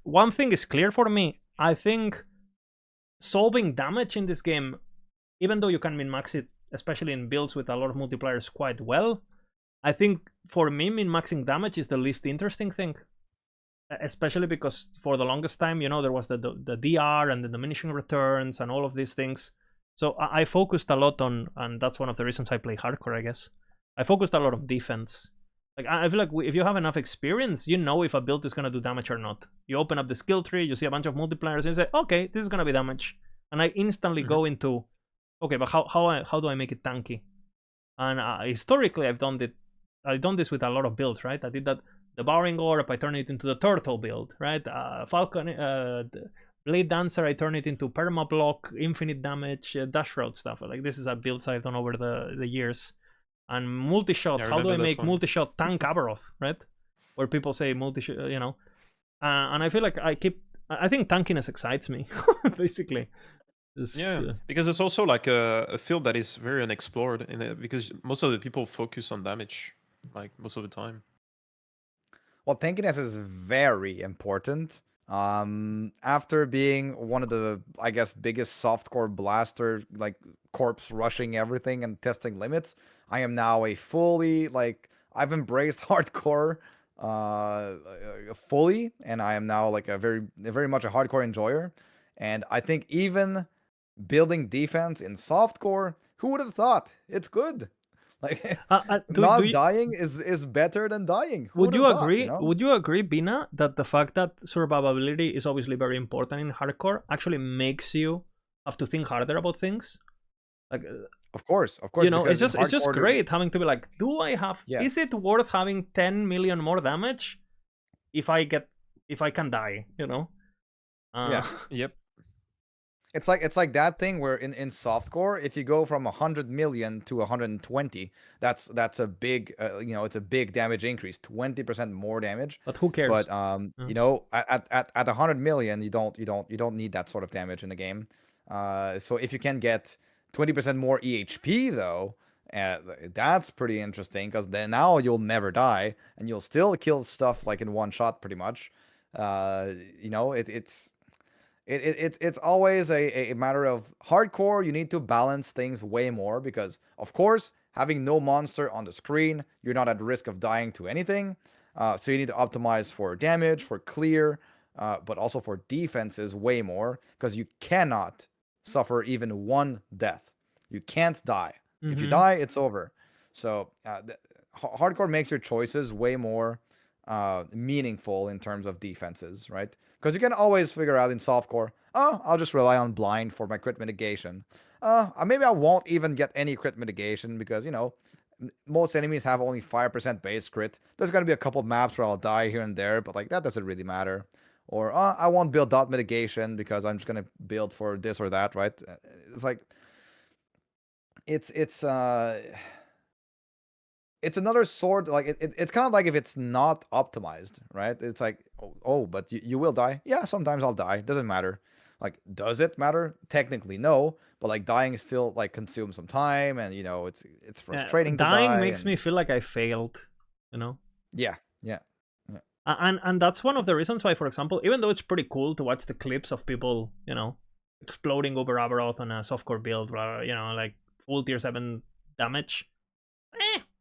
One thing is clear for me. I think solving damage in this game, even though you can min-max it, especially in builds with a lot of multipliers, quite well, I think for me, min-maxing damage is the least interesting thing. Especially because for the longest time, you know, there was the DR and the diminishing returns and all of these things. So I focused a lot on, and that's one of the reasons I play hardcore, I guess. I focused a lot on defense. Like, I feel like if you have enough experience, you know if a build is going to do damage or not. You open up the skill tree, you see a bunch of multipliers, and you say, okay, this is going to be damage. And I instantly go into, okay, but how do I make it tanky? And historically, I've done this with a lot of builds, right? I did that. The Devouring Orb, I turn it into the Turtle build, right? Falcon, Blade Dancer, I turn it into Perma Block, Infinite Damage, Dash Route stuff. Like, this is a build I've done over the years. And multi-shot, how do I make multi-shot tank Abaroth, right? Where people say multi-shot, you know. And I feel like I think tankiness excites me, basically. Because it's also like a field that is very unexplored, because most of the people focus on damage, like most of the time. Well, tankiness is very important. After being one of the, I guess, biggest softcore blaster, like corpse rushing everything and testing limits, I am now a fully, like, I've embraced hardcore fully, and I am now like a very much a hardcore enjoyer. And I think even building defense in softcore, who would have thought? It's good. Like, dying is better than dying. Would you agree? You know? Would you agree, Bina, that the fact that survivability is obviously very important in hardcore actually makes you have to think harder about things? Like, of course. You know, it's just great having to be like, do I have? Yes. Is it worth having 10 million more damage if I can die? You know? Yeah. Yep. It's like that thing where in softcore, if you go from 100 million to 120, that's a big you know, it's a big damage increase, 20% more damage. But who cares? But you know, at 100 million, you don't need that sort of damage in the game. So if you can get 20% more EHP though, that's pretty interesting, because then now you'll never die and you'll still kill stuff like in one shot pretty much. You know, it's always a matter of hardcore. You need to balance things way more, because of course, having no monster on the screen, you're not at risk of dying to anything. So you need to optimize for damage, for clear, but also for defenses way more, because you cannot suffer even one death. You can't die. If you die, it's over. So hardcore makes your choices way more meaningful in terms of defenses, right? Because you can always figure out in softcore, oh, I'll just rely on blind for my crit mitigation. Maybe I won't even get any crit mitigation, because, you know, most enemies have only 5% base crit. There's going to be a couple maps where I'll die here and there, but like that doesn't really matter. Or I won't build dot mitigation because I'm just going to build for this or that, right? It's like, it's another sort, like it's kind of like if it's not optimized, right? It's like, oh, but you will die. Yeah, sometimes I'll die. Doesn't matter. Like, does it matter? Technically, no. But like, dying still like consumes some time, and you know, it's frustrating. Dying makes me feel like I failed. You know. Yeah. And that's one of the reasons why, for example, even though it's pretty cool to watch the clips of people, you know, exploding Uber Abaroth on a softcore build, you know, like full tier 7 damage.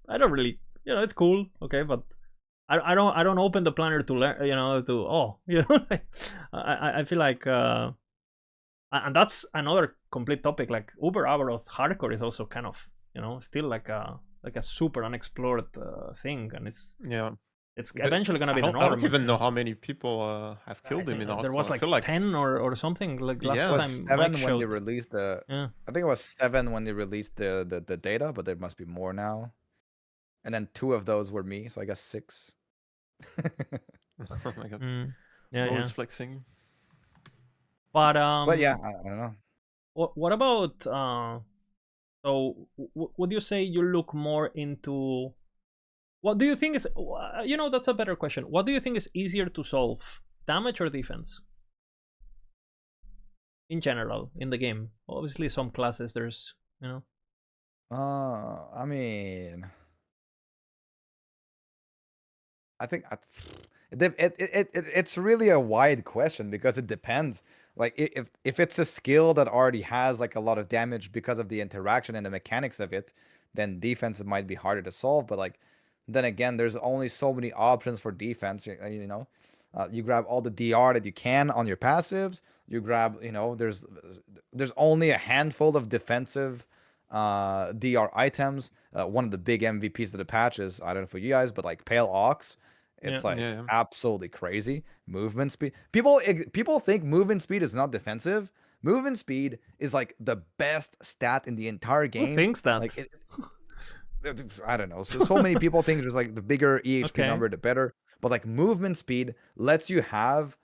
I don't really, you know, it's cool, okay, but I don't open the planner to learn, you know, I feel like and that's another complete topic. Like Uber Abaroth hardcore is also kind of, you know, still like a super unexplored thing, and it's eventually gonna be the norm. I don't even know how many people have killed him in hardcore. There was like, I feel like 10 or something. Like last It was time 7 Mike when they showed. released the. Yeah. I think it was 7 when they released the data, but there must be more now. And then 2 of those were me, so I guess 6. Oh my god. Yeah, Always yeah. flexing. But yeah, I don't know. What about so would you say you look more into, what do you think is, you know, that's a better question. What do you think is easier to solve, damage or defense? In general, in the game. Obviously some classes there's, you know. I mean, I think it's really a wide question because it depends. Like if it's a skill that already has like a lot of damage because of the interaction and the mechanics of it, then defense might be harder to solve. But like then again, there's only so many options for defense. You know, you grab all the DR that you can on your passives. You grab, you know, there's only a handful of defensive DR items. One of the big MVPs of the patch is, I don't know for you guys, but like Pale Ox. It's like absolutely crazy. Movement speed. People think movement speed is not defensive. Movement speed is like the best stat in the entire game. Who thinks that? Like I don't know. So many people think there's like the bigger EHP number, the better. But like movement speed lets you have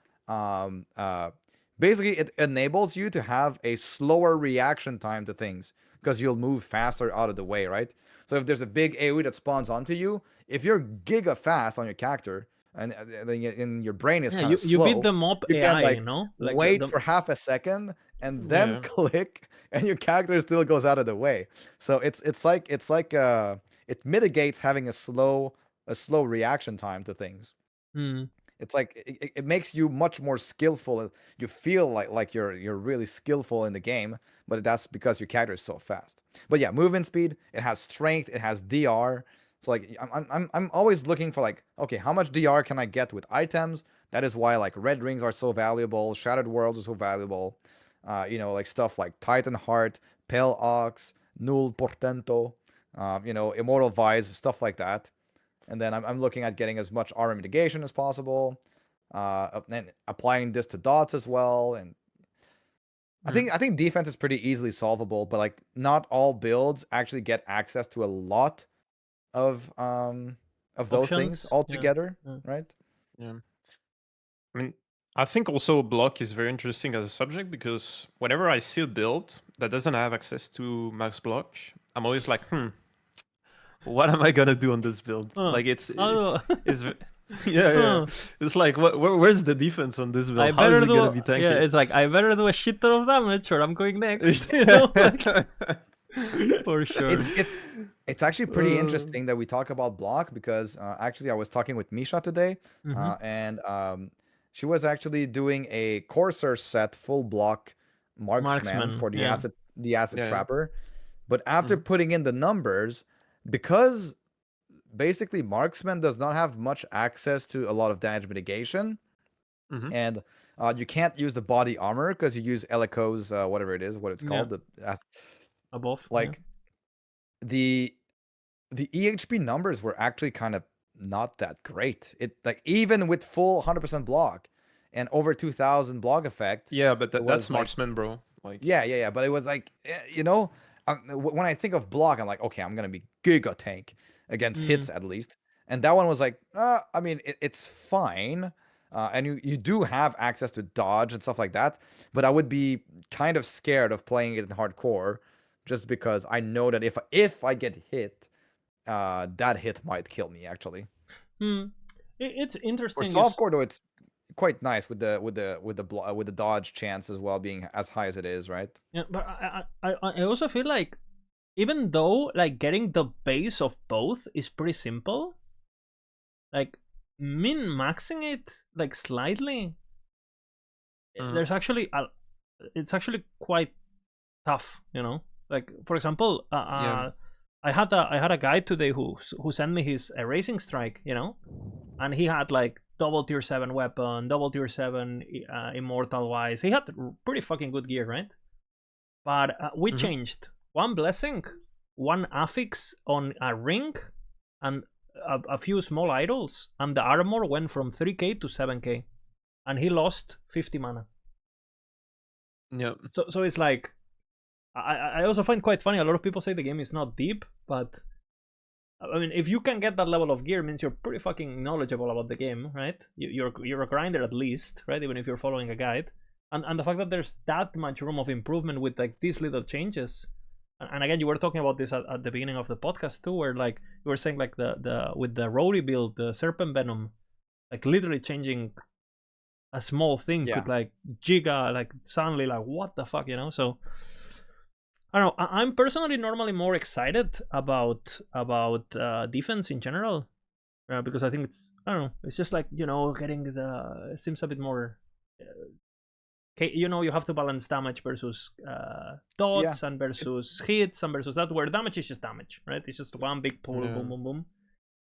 basically it enables you to have a slower reaction time to things because you'll move faster out of the way, right? So if there's a big AoE that spawns onto you, if you're giga fast on your character and then your brain is kind of slow, you beat them up you AI, can like, you know, like wait for half a second and then click, and your character still goes out of the way. So it's like it mitigates having a slow reaction time to things. It's like it makes you much more skillful. You feel like you're really skillful in the game, but that's because your character is so fast. But yeah, movement speed. It has strength. It has DR. It's like I'm always looking for like, okay, how much DR can I get with items? That is why like red rings are so valuable. Shattered Worlds are so valuable. You know, like stuff like Titan Heart, Pale Ox, Null Portento, you know, Immortal Vise, stuff like that. And then I'm looking at getting as much armor mitigation as possible, and applying this to dots as well. And I think defense is pretty easily solvable, but like not all builds actually get access to a lot of those things altogether, right? Yeah. I mean, I think also block is very interesting as a subject because whenever I see a build that doesn't have access to max block, I'm always like, what am I gonna do on this build? Like it's yeah. It's like where's the defense on this build? How is it gonna be tanky? Yeah, it's like I better do a shit ton of damage or I'm going next. You know, like, for sure. It's actually pretty interesting that we talk about block because actually I was talking with Misha today, and she was actually doing a Corsair set full block marksman for the acid trapper, but after putting in the numbers, because basically marksman does not have much access to a lot of damage mitigation, and you can't use the body armor because you use Elico's whatever it is, what it's called, the above, like the EHP numbers were actually kind of not that great. It like even with full 100% block and over 2000 block effect. Yeah, but that's marksman, bro. Like yeah. But it was like, you know, when I think of block, I'm like, okay, I'm gonna be giga tank against hits at least. And that one was like, I mean, it's fine. And you do have access to dodge and stuff like that, but I would be kind of scared of playing it in hardcore, just because I know that if I get hit, that hit might kill me actually. It's interesting. For softcore though, it's quite nice with the dodge chance as well being as high as it is, right? Yeah, but I also feel like even though like getting the base of both is pretty simple, like min-maxing it like slightly, there's actually it's actually quite tough, you know. Like for example, I had a guy today who sent me his erasing strike, you know, and he had like double tier 7 weapon, double tier 7 immortal wise. He had pretty fucking good gear, right? But we changed one blessing, one affix on a ring, and a few small idols, and the armor went from 3k to 7k, and he lost 50 mana. Yeah. So it's like, I also find quite funny. A lot of people say the game is not deep, but I mean, if you can get that level of gear, it means you're pretty fucking knowledgeable about the game, right? You're a grinder at least, right? Even if you're following a guide, and the fact that there's that much room of improvement with like these little changes, and again, you were talking about this at the beginning of the podcast too, where like you were saying like the with the Rody build, the Serpent Venom, like literally changing a small thing could like giga, like suddenly like what the fuck, you know? So I don't know. I'm personally normally more excited about defense in general, because I think it's, I don't know, it's just like, you know, getting it seems a bit more. You know, you have to balance damage versus dots and versus hits and versus that, where damage is just damage, right? It's just one big pull, boom, boom, boom.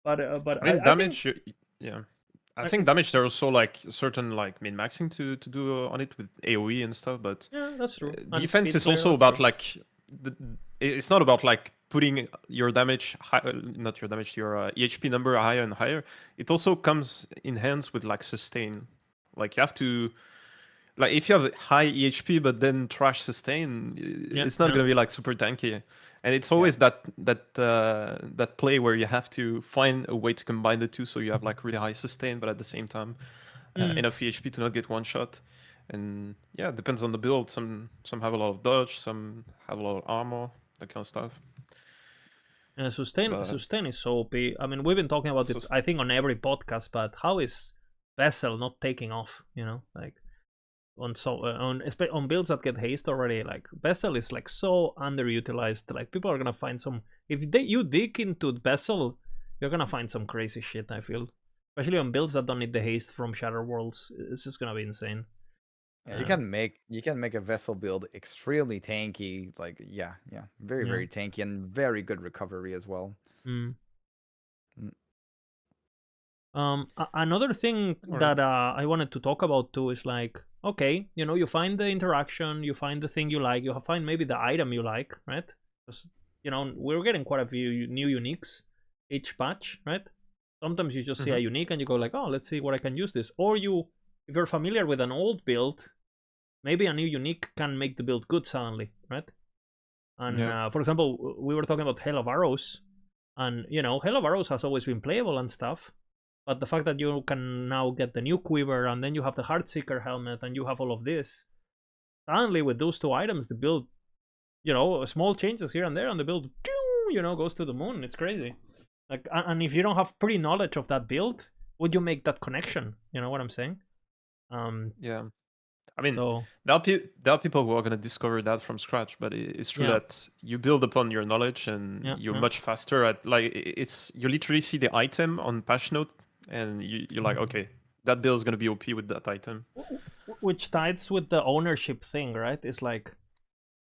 But I mean, damage, I think, I think damage there's also like certain like min maxing to do on it with AOE and stuff, but yeah, that's true. Defense is also about like it's not about like putting your damage not your damage, your EHP number higher and higher. It also comes in hands with like sustain. Like you have to, like if you have high EHP but then trash sustain, it's not gonna be like super tanky. And it's always that play where you have to find a way to combine the two, so you have like really high sustain, but at the same time enough EHP to not get one shot. And yeah, it depends on the build. Some have a lot of dodge, some have a lot of armor, that kind of stuff. Sustain is so OP. I mean, we've been talking about it, I think, on every podcast. But how is Vessel not taking off? You know, like on builds that get haste already, like Vessel is like so underutilized. Like people are gonna find some, if you dig into Vessel, you're gonna find some crazy shit, I feel, especially on builds that don't need the haste from Shatter Worlds. It's just gonna be insane. Yeah, you can make a Vessel build extremely tanky, like very tanky and very good recovery as well. Another thing that I wanted to talk about too is like, okay, you know, you find the interaction, you find the thing you like, you find maybe the item you like, right? Because, you know, we're getting quite a few new uniques each patch, right? Sometimes you just see a unique and you go like, oh, let's see what I can use this. Or if you're familiar with an old build, maybe a new unique can make the build good suddenly, right? And for example, we were talking about Hail of Arrows, and you know, Hail of Arrows has always been playable and stuff. But the fact that you can now get the new quiver, and then you have the Heartseeker helmet, and you have all of this, suddenly with those two items, the build, you know, small changes here and there, and the build, you know, goes to the moon. It's crazy. Like, and if you don't have pre-knowledge of that build, would you make that connection? You know what I'm saying? Yeah. I mean, there are people who are going to discover that from scratch, but it's true that you build upon your knowledge, and you're much faster at, like, you literally see the item on patch note, and you're like, okay, that build is going to be OP with that item. Which ties with the ownership thing, right? It's like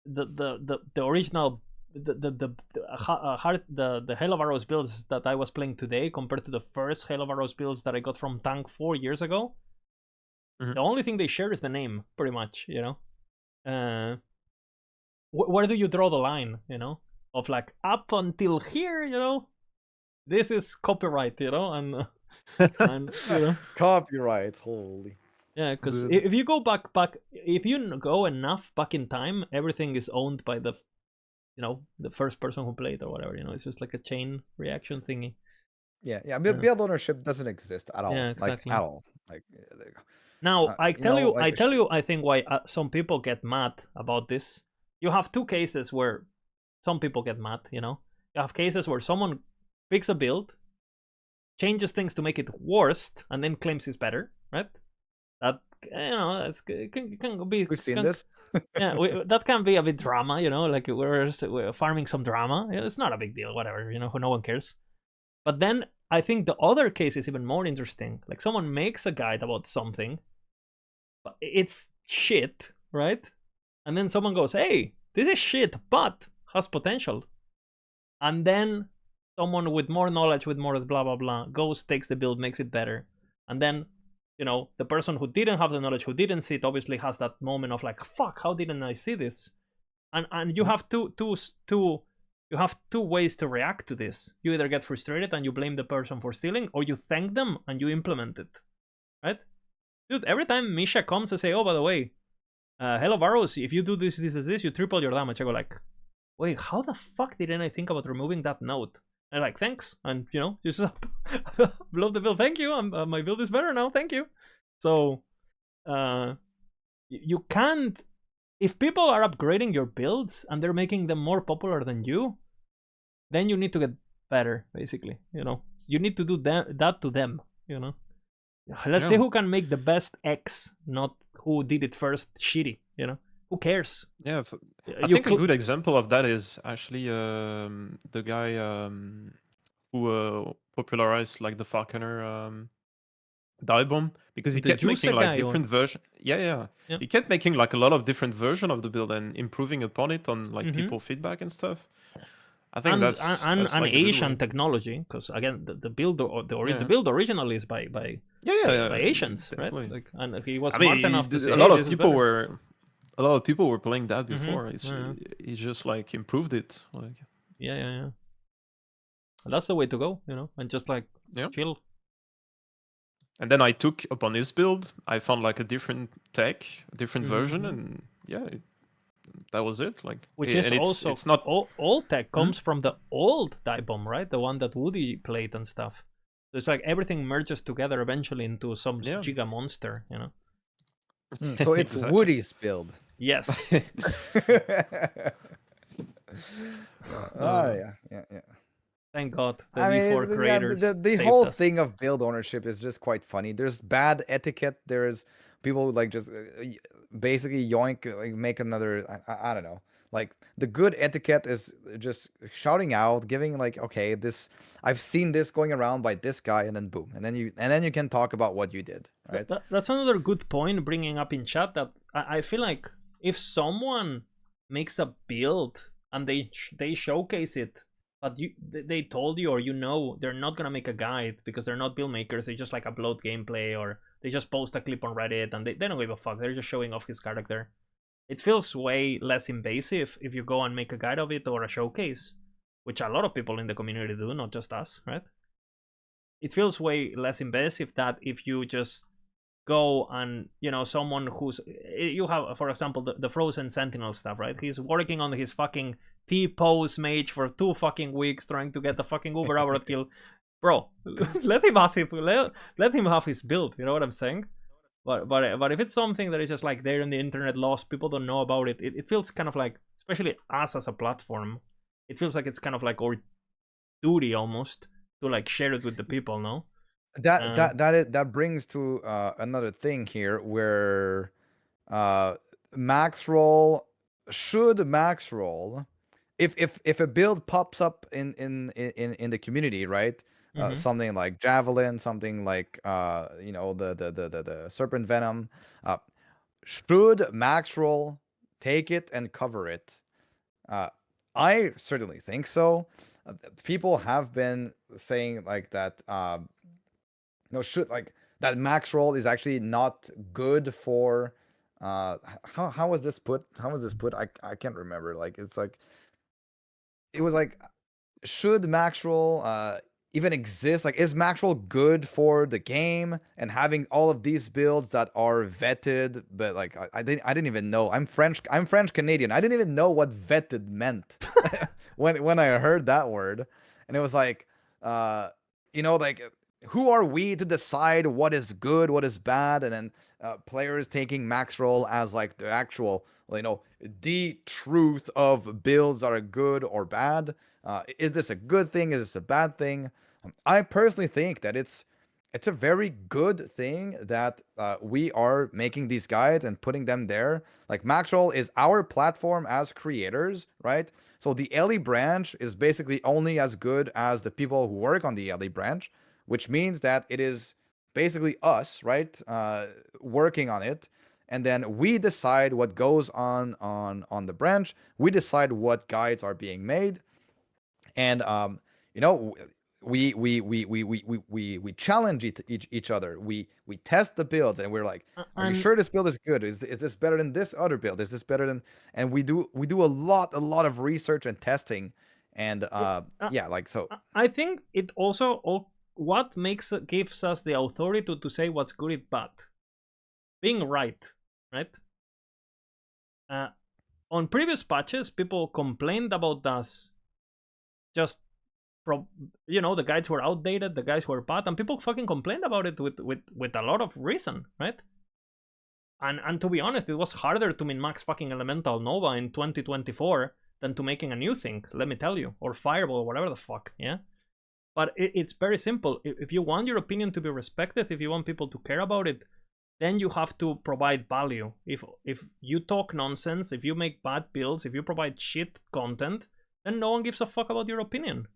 the original the Hail of Arrows builds that I was playing today compared to the first Hail of Arrows builds that I got from Tank 4 years ago. The only thing they share is the name, pretty much, you know. Where do you draw the line, you know, of like up until here, you know, this is copyright, you know, and you know, copyright, holy. Yeah, because if you go back, if you go enough back in time, everything is owned by the, you know, the first person who played or whatever. You know, it's just like a chain reaction thingy. Yeah. Build ownership doesn't exist at all. Yeah, exactly. Like at all. Like. Now I tell you, I think why some people get mad about this. You have two cases where some people get mad. You know, you have cases where someone picks a build, changes things to make it worse, and then claims it's better, right? That, you know, it can be. We've seen this. Yeah, that can be a bit drama, you know, like we're farming some drama. It's not a big deal, whatever, you know, no one cares. But then I think the other case is even more interesting. Like someone makes a guide about something, but it's shit, right? And then someone goes, hey, this is shit, but has potential. And then someone with more knowledge, with more blah, blah, blah, goes, takes the build, makes it better. And then the person who didn't have the knowledge, who didn't see it, obviously has that moment of like, fuck, how didn't I see this? And you have you have two ways to react to this. You either get frustrated and you blame the person for stealing, or you thank them and you implement it, right? Dude, every time Misha comes and say, oh, by the way, hello Varus, if you do this, you triple your damage. I go like, wait, how the fuck didn't I think about removing that note? And like, thanks, and you just upload the build. Thank you, my build is better now. Thank you. So, you can't. If people are upgrading your builds and they're making them more popular than you, then you need to get better. Basically, you need to do that to them. Let's see who can make the best X, not who did it first shitty. Who cares? Yeah, I think a good example of that is actually the guy who popularized like the Falconer die bomb, because he kept making like different version. Yeah. He kept making like a lot of different version of the build and improving upon it on like people feedback and stuff. I think that's like Asian technology, because again the build the build originally is by Asians, definitely. Right? Like, and he was smart enough to say, a lot of people were playing that before. He just like improved it. Like yeah. That's the way to go, and just like chill. And then I took upon his build. I found like a different tech, a different version, and that was it. Like, which is also it's not all tech comes from the old die bomb, right? The one that Woody played and stuff. So it's like everything merges together eventually into some giga monster, So it's Woody's build. Yes. Yeah. Thank God. The whole thing of build ownership is just quite funny. There's bad etiquette. There's people like just basically yoink, like make another. I don't know. Like the good etiquette is just shouting out, giving like, okay, this I've seen this going around by this guy, and then boom, and then you can talk about what you did, right? That's another good point bringing up in chat, that I feel like if someone makes a build and they showcase it, but they told you, or they're not gonna make a guide because they're not build makers. They just like upload gameplay, or they just post a clip on Reddit and they don't give a fuck. They're just showing off his character. It feels way less invasive if you go and make a guide of it or a showcase, which a lot of people in the community do, not just us, right? It feels way less invasive that if you just go and someone who's you have, for example, the Frozen Sentinel stuff, right? He's working on his fucking T-pose mage for 2 fucking weeks trying to get the fucking Uber Abaroth kill. Bro, let him have his build, you know what I'm saying? But if it's something that is just like there in the internet lost, people don't know about it, it feels kind of like, especially us as a platform, it feels like it's kind of like our duty almost to like share it with the people, no? That brings to another thing here, where Maxroll if a build pops up in the community, right? Something like Javelin, something like the Serpent Venom, should Maxroll take it and cover it? I certainly think so. People have been saying like that. Should like that Maxroll is actually not good for. How was this put? I can't remember. Like it's like. It was like, should Maxroll even exist? Like, is Maxroll good for the game? And having all of these builds that are vetted, but like I didn't even know. I'm French Canadian. I didn't even know what vetted meant when I heard that word, and it was like, like, who are we to decide what is good, what is bad, and then players taking Maxroll as like the actual, the truth of builds that are good or bad. Is this a good thing? Is this a bad thing? I personally think that it's a very good thing that we are making these guides and putting them there. Like, Maxroll is our platform as creators, right? So the LE branch is basically only as good as the people who work on the LE branch, which means that it is basically us, right? Working on it. And then we decide what goes on the branch. We decide what guides are being made. And, we challenge each other. We test the builds, and we're like, are you sure this build is good? Is this better than this other build? Is this better than? And we do a lot of research and testing, and yeah, like so. I think it also what gives us the authority to say what's good and bad. Being right? On previous patches, people complained about us just the guides were outdated, the guides were bad, and people fucking complained about it with a lot of reason, right? And to be honest, it was harder to min-max fucking Elemental Nova in 2024 than to making a new thing, let me tell you, or Fireball, or whatever the fuck, yeah? But it's very simple. If you want your opinion to be respected, if you want people to care about it, then you have to provide value. If you talk nonsense, if you make bad builds, if you provide shit content, then no one gives a fuck about your opinion.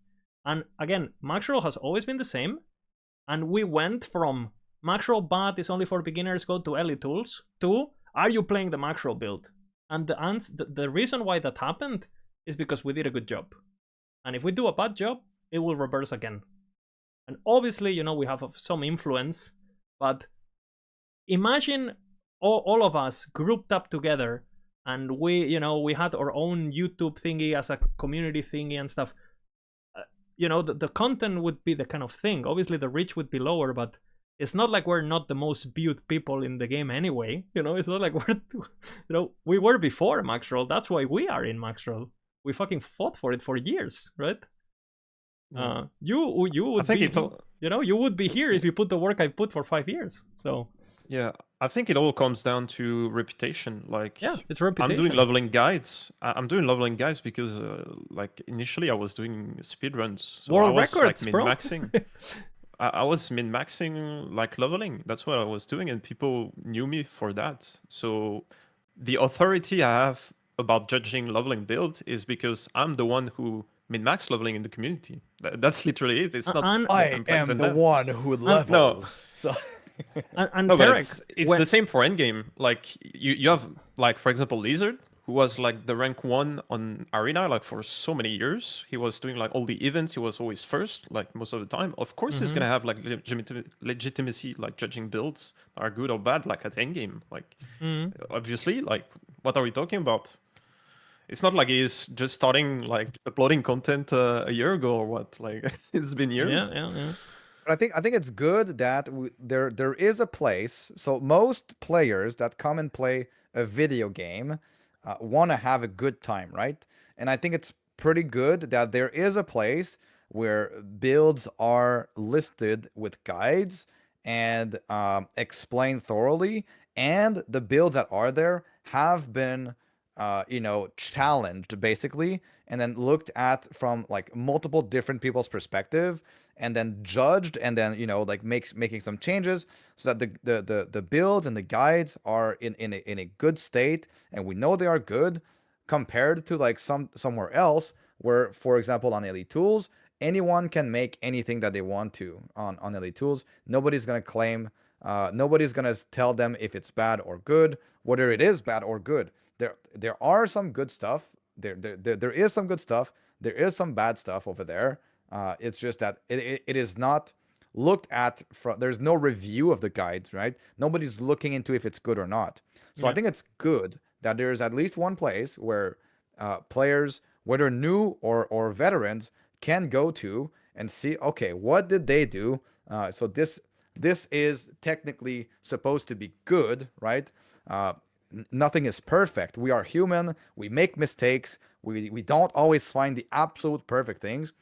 And again, Maxroll has always been the same, and we went from Maxroll bad is only for beginners, go to Elite Tools, to are you playing the Maxroll build? And the reason why that happened is because we did a good job. And if we do a bad job, it will reverse again. And obviously, we have some influence, but imagine all of us grouped up together, and we had our own YouTube thingy as a community thingy and stuff. The content would be the kind of thing. Obviously, the reach would be lower, but it's not like we're not the most viewed people in the game anyway. It's not like we're, we were before Maxroll. That's why we are in Maxroll. We fucking fought for it for years, right? You would you would be here if you put the work I put for 5 years. So yeah, I think it all comes down to reputation. Like, yeah, it's reputation. I'm doing leveling guides. I'm doing leveling guides because, like, initially I was doing speedruns. So World I was records, like min-maxing. I was min-maxing like leveling. That's what I was doing, and people knew me for that. So the authority I have about judging leveling builds is because I'm the one who min-max leveling in the community. That's literally it. It's not. I am the one who levels. No. So. No, but it's the same for endgame. Like you have, like, for example, Lizard, who was like the rank 1 on Arena like for so many years. He was doing like all the events. He was always first, like most of the time. Of course, he's gonna have like legitimacy, like judging builds are good or bad, like at endgame. Like obviously, like what are we talking about? It's not like he's just starting like uploading content a year ago or what. Like it's been years. Yeah. But I think it's good that there is a place. So most players that come and play a video game want to have a good time, right? And I think it's pretty good that there is a place where builds are listed with guides and explained thoroughly, and the builds that are there have been challenged basically, and then looked at from like multiple different people's perspective, and then judged, and then like making some changes so that the builds and the guides are in a good state, and we know they are good compared to like somewhere else where, for example, on Elite Tools, anyone can make anything that they want to on Elite Tools. Nobody's gonna claim, nobody's gonna tell them if it's bad or good, whether it is bad or good. There are some good stuff. There is some good stuff. There is some bad stuff over there. It's just that it is not looked at from. There's no review of the guides, right? Nobody's looking into if it's good or not. So I think it's good that there's at least one place where players, whether new or veterans, can go to and see, okay, what did they do? So this is technically supposed to be good, right? Nothing is perfect. We are human. We make mistakes. We don't always find the absolute perfect things.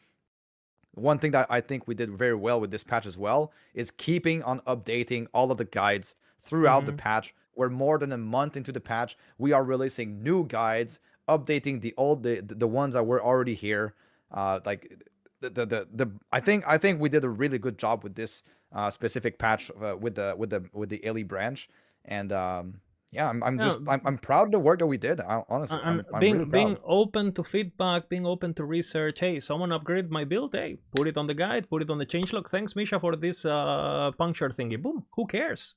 One thing that I think we did very well with this patch as well is keeping on updating all of the guides throughout the patch. We're more than a month into the patch. We are releasing new guides, updating the ones that were already here. Like I think we did a really good job with this specific patch with the Ellie branch, and yeah, I'm proud of the work that we did. Honestly, and I'm really proud. Being open to feedback, being open to research. Hey, someone upgraded my build. Hey, put it on the guide, put it on the changelog. Thanks, Misha, for this puncture thingy. Boom. Who cares?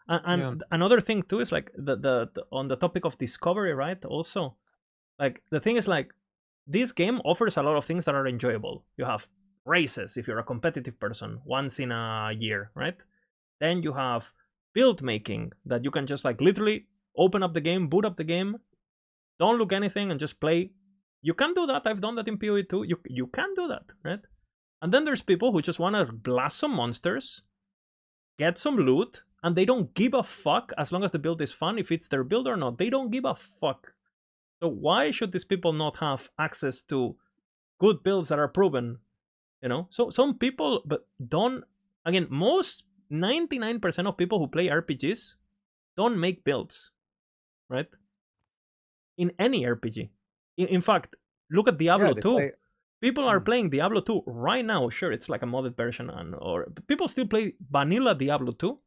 And another thing too is like the on the topic of discovery, right? Also, like the thing is like this game offers a lot of things that are enjoyable. You have races if you're a competitive person once in a year, right? Then you have build making that you can just like literally open up the game, boot up the game, don't look anything and just play. You can do that. I've done that in PoE too. You can do that, right? And then there's people who just want to blast some monsters, get some loot, and they don't give a fuck as long as the build is fun, if it's their build or not. They don't give a fuck. So why should these people not have access to good builds that are proven? You know, so some people, but don't. Again, most 99% of people who play RPGs don't make builds, right? In any RPG. In fact, look at Diablo 2. People are playing Diablo 2 right now. Sure, it's like a modded version, or people still play vanilla Diablo 2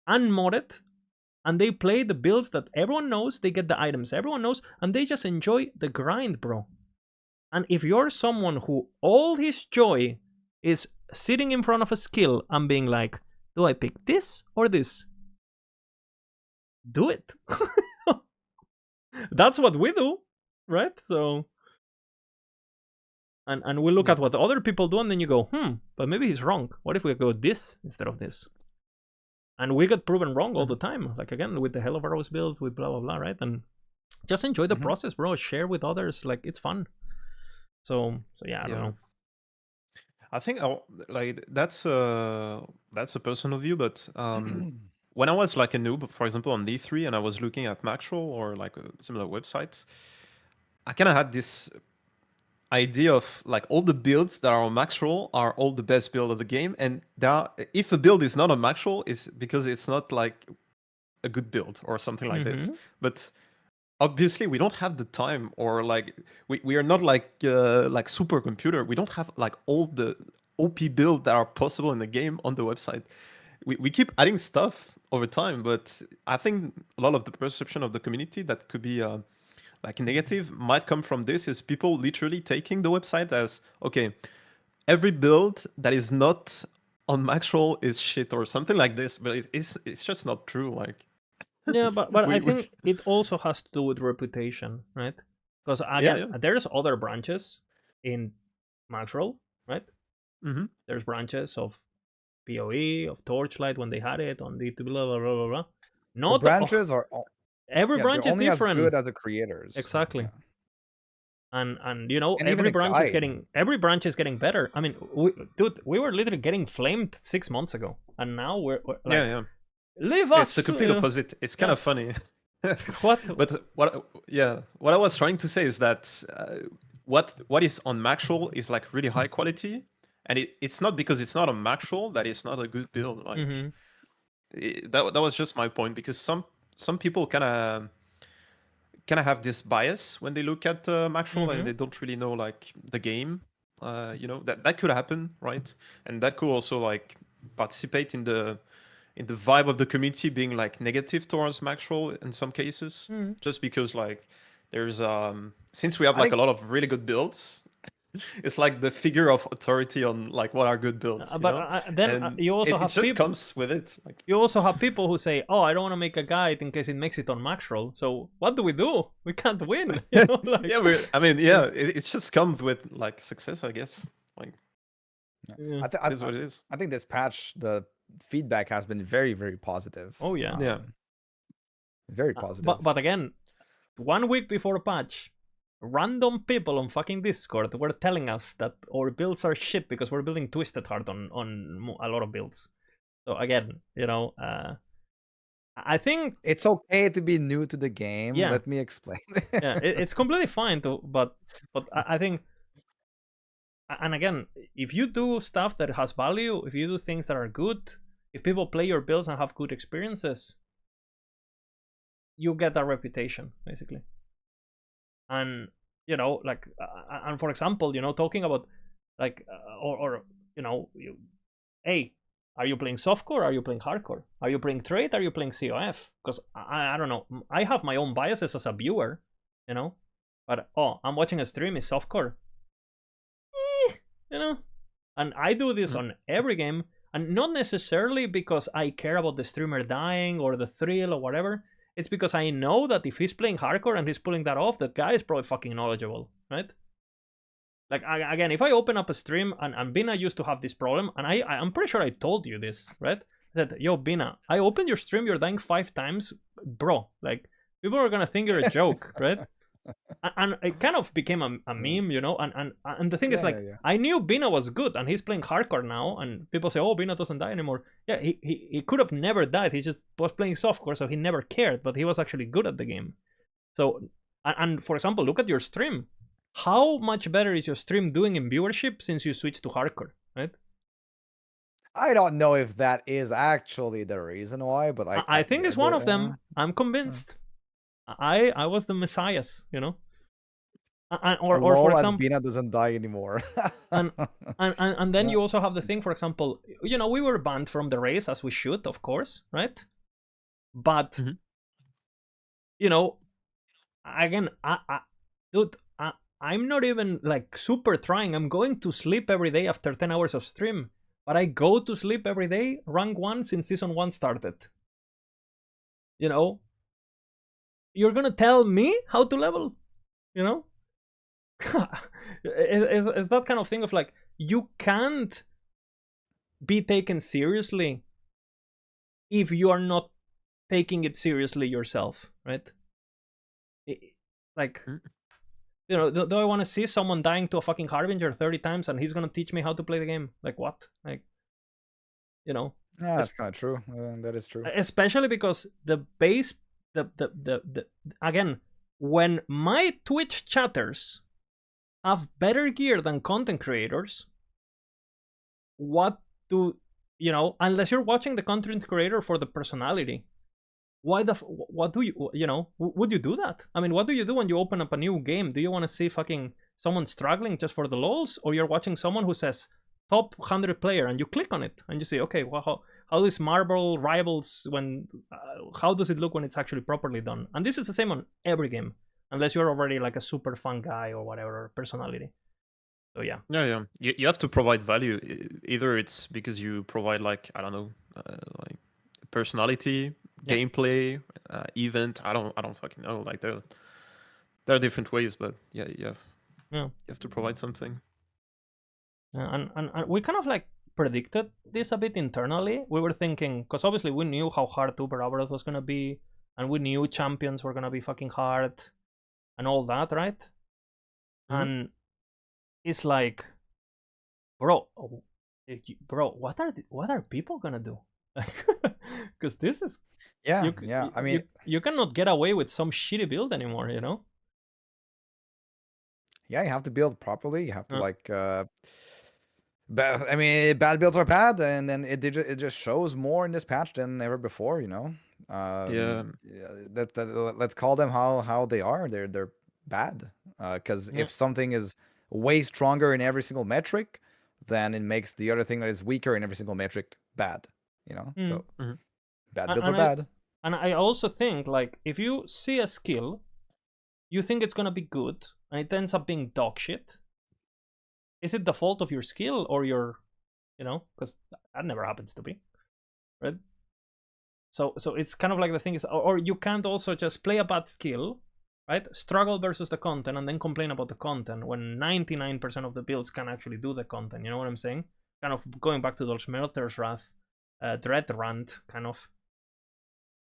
unmodded, and they play the builds that everyone knows. They get the items everyone knows, and they just enjoy the grind, bro. And if you're someone who all his joy is sitting in front of a skill and being like, do I pick this or this? Do it. That's what we do, right? So, and we look at what other people do, and then you go, but maybe he's wrong. What if we go this instead of this? And we get proven wrong all the time. Like, again, with the Hell of Arrows build, with blah, blah, blah, right? And just enjoy the process, bro. Share with others. Like, it's fun. So yeah, I don't know. I think like that's a personal view, but when I was like a noob, for example, on D3, and I was looking at Maxroll or like similar websites, I kind of had this idea of like all the builds that are on Maxroll are all the best build of the game, and if a build is not on Maxroll, is because it's not like a good build or something like this. But obviously we don't have the time, or like we are not like supercomputer. We don't have like all the OP build that are possible in the game on the website. We keep adding stuff over time, but I think a lot of the perception of the community that could be like negative might come from this, is people literally taking the website as, okay, every build that is not on Maxroll is shit or something like this, but it's just not true. Like, yeah, but I think it also has to do with reputation, right? Because again, there's other branches in Maxroll, right? There's branches of PoE, of Torchlight when they had it, on D2, blah blah blah blah blah. Not the branches are every branch is only different. As good as the creators. Exactly. And you know, every branch is getting better. I mean, we were literally getting flamed 6 months ago, and now we're like, leave us. It's the complete opposite. It's kind of funny. What? But what I was trying to say is that what is on Maxroll is like really high quality, and it's not because it's not on Maxroll that it's not a good build. Like that was just my point, because some people kind of have this bias when they look at Maxroll and they don't really know like the game. You know, that could happen, right? And that could also like participate in the vibe of the community being like negative towards Maxroll in some cases, just because like there's since we have like a lot of really good builds, it's like the figure of authority on like what are good builds. Then you also have just comes with it. Like, you also have people who say, "Oh, I don't want to make a guide in case it makes it on Maxroll." So what do? We can't win. You know? Like, it's just comes with like success, I guess. Like, it is what it is. I think this patch, the feedback has been very, very positive. Oh yeah, very positive. But again, 1 week before patch, random people on fucking Discord were telling us that our builds are shit because we're building Twisted Heart on a lot of builds. So again, you know, I think it's okay to be new to the game. Yeah. Let me explain. It's completely fine to, but I think, and again, if you do stuff that has value, if you do things that are good, if people play your builds and have good experiences, you get a reputation, basically. And you know, like, and for example, you know, talking about like, or you know, hey, are you playing softcore? Are you playing hardcore? Are you playing trade? Are you playing COF? Because I don't know, I have my own biases as a viewer, you know, but I'm watching a stream is softcore, you know, and I do this on every game, and not necessarily because I care about the streamer dying or the thrill or whatever. it's because I know that if he's playing hardcore and he's pulling that off, that guy is probably fucking knowledgeable, right? Like, again, if I open up a stream, and Bina used to have this problem, and I'm pretty sure I told you this, right? I said, yo, Bina, I opened your stream, you're dying 5 times, bro. Like, people are gonna think you're a joke, right? And it kind of became a meme, you know. And the thing is, like, I knew Bina was good, and he's playing hardcore now, and people say, oh, Bina doesn't die anymore. Yeah, he could have never died. He just was playing softcore, so he never cared, but he was actually good at the game. So, and for example, look at your stream. How much better is your stream doing in viewership since you switched to hardcore, right? I don't know if that is actually the reason why, but I think it's one of them. I'm convinced. I was the messiahs, you know. Or for example, Bina doesn't die anymore. and then you also have the thing, for example, you know, we were banned from the race, as we should, of course, right? But you know, again, dude, I'm not even like super trying. I'm going to sleep every day after 10 hours of stream, but I go to sleep every day, rank 1 since season 1 started. You know, you're gonna tell me how to level, you know? Is that kind of thing of like, you can't be taken seriously if you are not taking it seriously yourself, right? Like, you know, do I want to see someone dying to a fucking Harbinger 30 times and he's gonna teach me how to play the game? Like, what? Like, you know? Yeah, that's kind of true. That is true. Especially because the base, again, when my Twitch chatters have better gear than content creators, what do you know? Unless you're watching the content creator for the personality, what do you know? Would you do that? I mean, what do you do when you open up a new game? Do you want to see fucking someone struggling just for the lols, or you're watching someone who says top 100 player and you click on it and you say, okay, well, how is Marble Rivals when how does it look when it's actually properly done? And this is the same on every game, unless you're already like a super fun guy or whatever personality. So yeah. You have to provide value. Either it's because you provide, like, I don't know, like personality, gameplay, event. I don't fucking know. Like, there are different ways, but yeah, you have to provide something. And we kind of like predicted this a bit internally. We were thinking, because obviously we knew how hard Uber Abaroth was gonna be, and we knew champions were gonna be fucking hard, and all that, right? And it's like, bro, what are people gonna do? Because this is I mean, you cannot get away with some shitty build anymore, you know. Yeah, you have to build properly. You have to like I mean, bad builds are bad, and then it just shows more in this patch than ever before, you know. Let's call them how they are. They're bad. Because if something is way stronger in every single metric, then it makes the other thing that is weaker in every single metric bad. You know, so bad builds are bad. And I also think, like, if you see a skill, you think it's gonna be good, and it ends up being dog shit. Is it the fault of your skill or your, you know, because that never happens to me, right? So it's kind of like the thing is, or you can't also just play a bad skill, right? Struggle versus the content and then complain about the content when 99% of the builds can actually do the content. You know what I'm saying? Kind of going back to those Smelter's Wrath, Dread rant, kind of.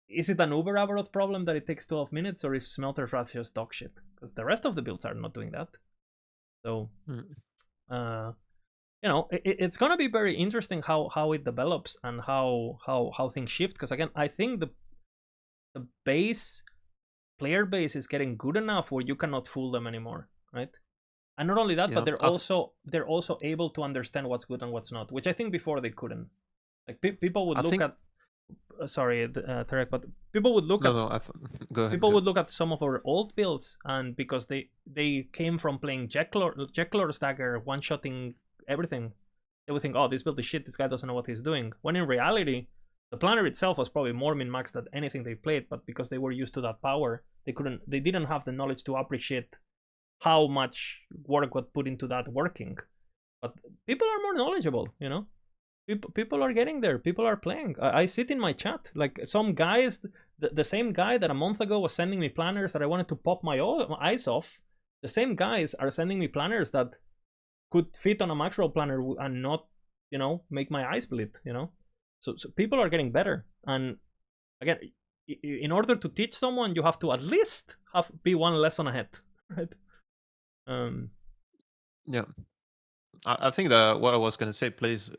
Is it an Uber Abaroth problem that it takes 12 minutes, or if Smelter's Wrath just dog shit? Because the rest of the builds are not doing that. So, you know, it's gonna be very interesting how it develops and how things shift. Because again, I think the player base is getting good enough where you cannot fool them anymore, right? And not only that, but they're also able to understand what's good and what's not, which I think before they couldn't. Like people would look at. Sorry, Tarek, but people would look at. Go ahead. People would look at some of our old builds, and because they came from playing Jacklor's Dagger, one-shotting everything, they would think, oh, this build is shit. This guy doesn't know what he's doing. When in reality, the planner itself was probably more min-maxed than anything they played, but because they were used to that power, they didn't have the knowledge to appreciate how much work was put into that working. But people are more knowledgeable, you know. People are getting there. People are playing. I sit in my chat. Like some guys, the same guy that a month ago was sending me planners that I wanted to pop my eyes off. The same guys are sending me planners that could fit on a Maxroll planner and not, make my eyes bleed. So people are getting better. And again, in order to teach someone, you have to at least be one lesson ahead, right? Yeah, I think that what I was gonna say plays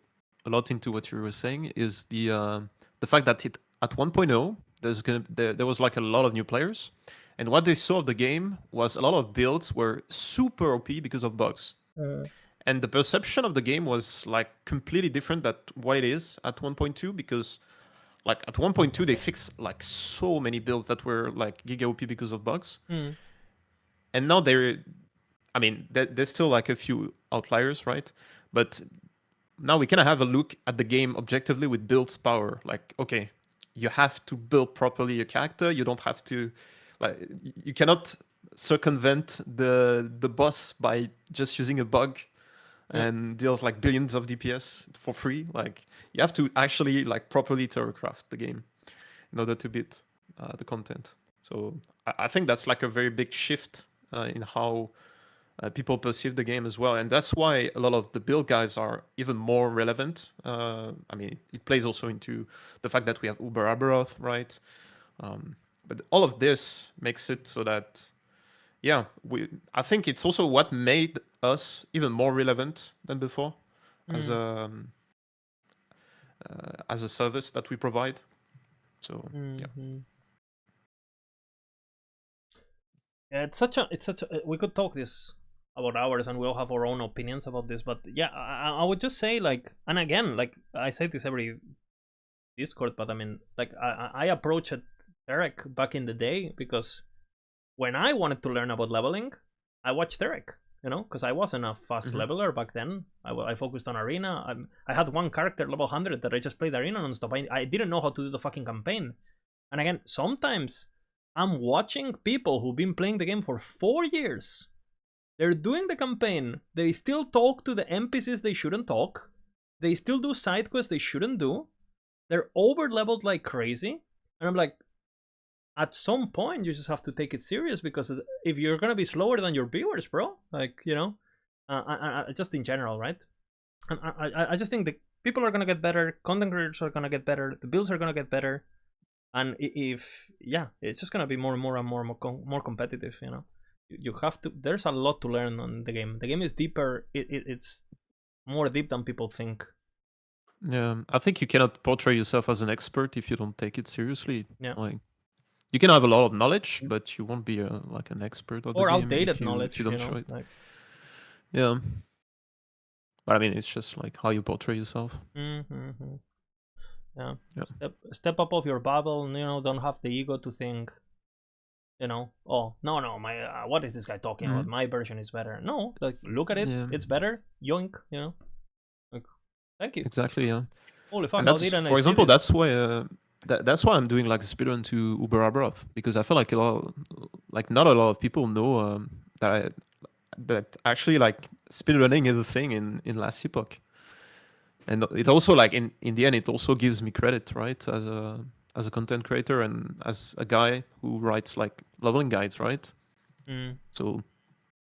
a lot into what you were saying is the fact that at 1.0 there was like a lot of new players, and what they saw of the game was a lot of builds were super OP because of bugs. And the perception of the game was like completely different than what it is at 1.2, because like at 1.2 they fixed like so many builds that were like giga OP because of bugs. And now there's still like a few outliers, right? But now we kind of have a look at the game objectively with build's power. Like, okay, you have to build properly a character. You don't have to, like, you cannot circumvent the boss by just using a bug and deals like billions of DPS for free. Like, you have to actually like properly theorycraft the game in order to beat the content. So I think that's like a very big shift in how people perceive the game as well, and that's why a lot of the build guides are even more relevant. I mean, it plays also into the fact that we have Uber Abaroth, right? But all of this makes it so that, yeah, I think it's also what made us even more relevant than before as a service that we provide. So yeah. Yeah, we could talk this about hours and we all have our own opinions about this, but yeah, I would just say, like, and again, like I say this every Discord, but I mean, like I approached Derek back in the day because when I wanted to learn about leveling, I watched Derek, because I wasn't a fast leveler back then. I focused on arena. I had one character level 100 that I just played arena non-stop. I didn't know how to do the fucking campaign. And again, sometimes I'm watching people who've been playing the game for 4 years. They're doing the campaign. They still talk to the NPCs they shouldn't talk. They still do side quests they shouldn't do. They're over leveled like crazy. And I'm like, at some point, you just have to take it serious, because if you're going to be slower than your viewers, bro, like, just in general, right? And I just think that people are going to get better. Content creators are going to get better. The builds are going to get better. And it's just gonna be more and more competitive. You have to. There's a lot to learn on the game. The game is deeper. It's more deep than people think. Yeah, I think you cannot portray yourself as an expert if you don't take it seriously. Yeah. Like, you can have a lot of knowledge, but you won't be like an expert of the Or game outdated if you knowledge. don't show it. Like... Yeah. But I mean, it's just like how you portray yourself. Yeah. Step up of your bubble. Don't have the ego to think. Oh no, my what is this guy talking about? My version is better. No, like, look at it. Yeah. It's better. Yoink. Like, thank you. Exactly. Yeah. Holy fuck! And that's, for example, that's why. That's why I'm doing like a speedrun to Uber Abaroth, because I feel like not a lot of people know that actually like speedrunning is a thing in last Epoch. And it also, like, in the end, it also gives me credit, right, as a content creator and as a guy who writes like leveling guides, right? So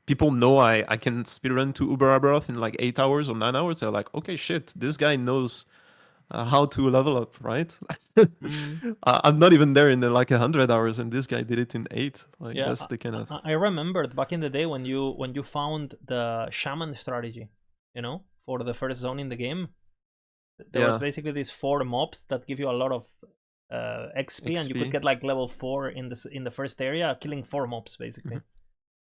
people know I can speedrun to Uber Abaroth in like 8 hours or 9 hours. They're like, okay, shit, this guy knows how to level up, right? I'm not even there in like 100 hours, and this guy did it in 8. Like, yeah, that's the kind of. I remembered back in the day when you found the shaman strategy, for the first zone in the game. There was basically these 4 mobs that give you a lot of XP, and you could get like level 4 in the first area, killing 4 mobs basically.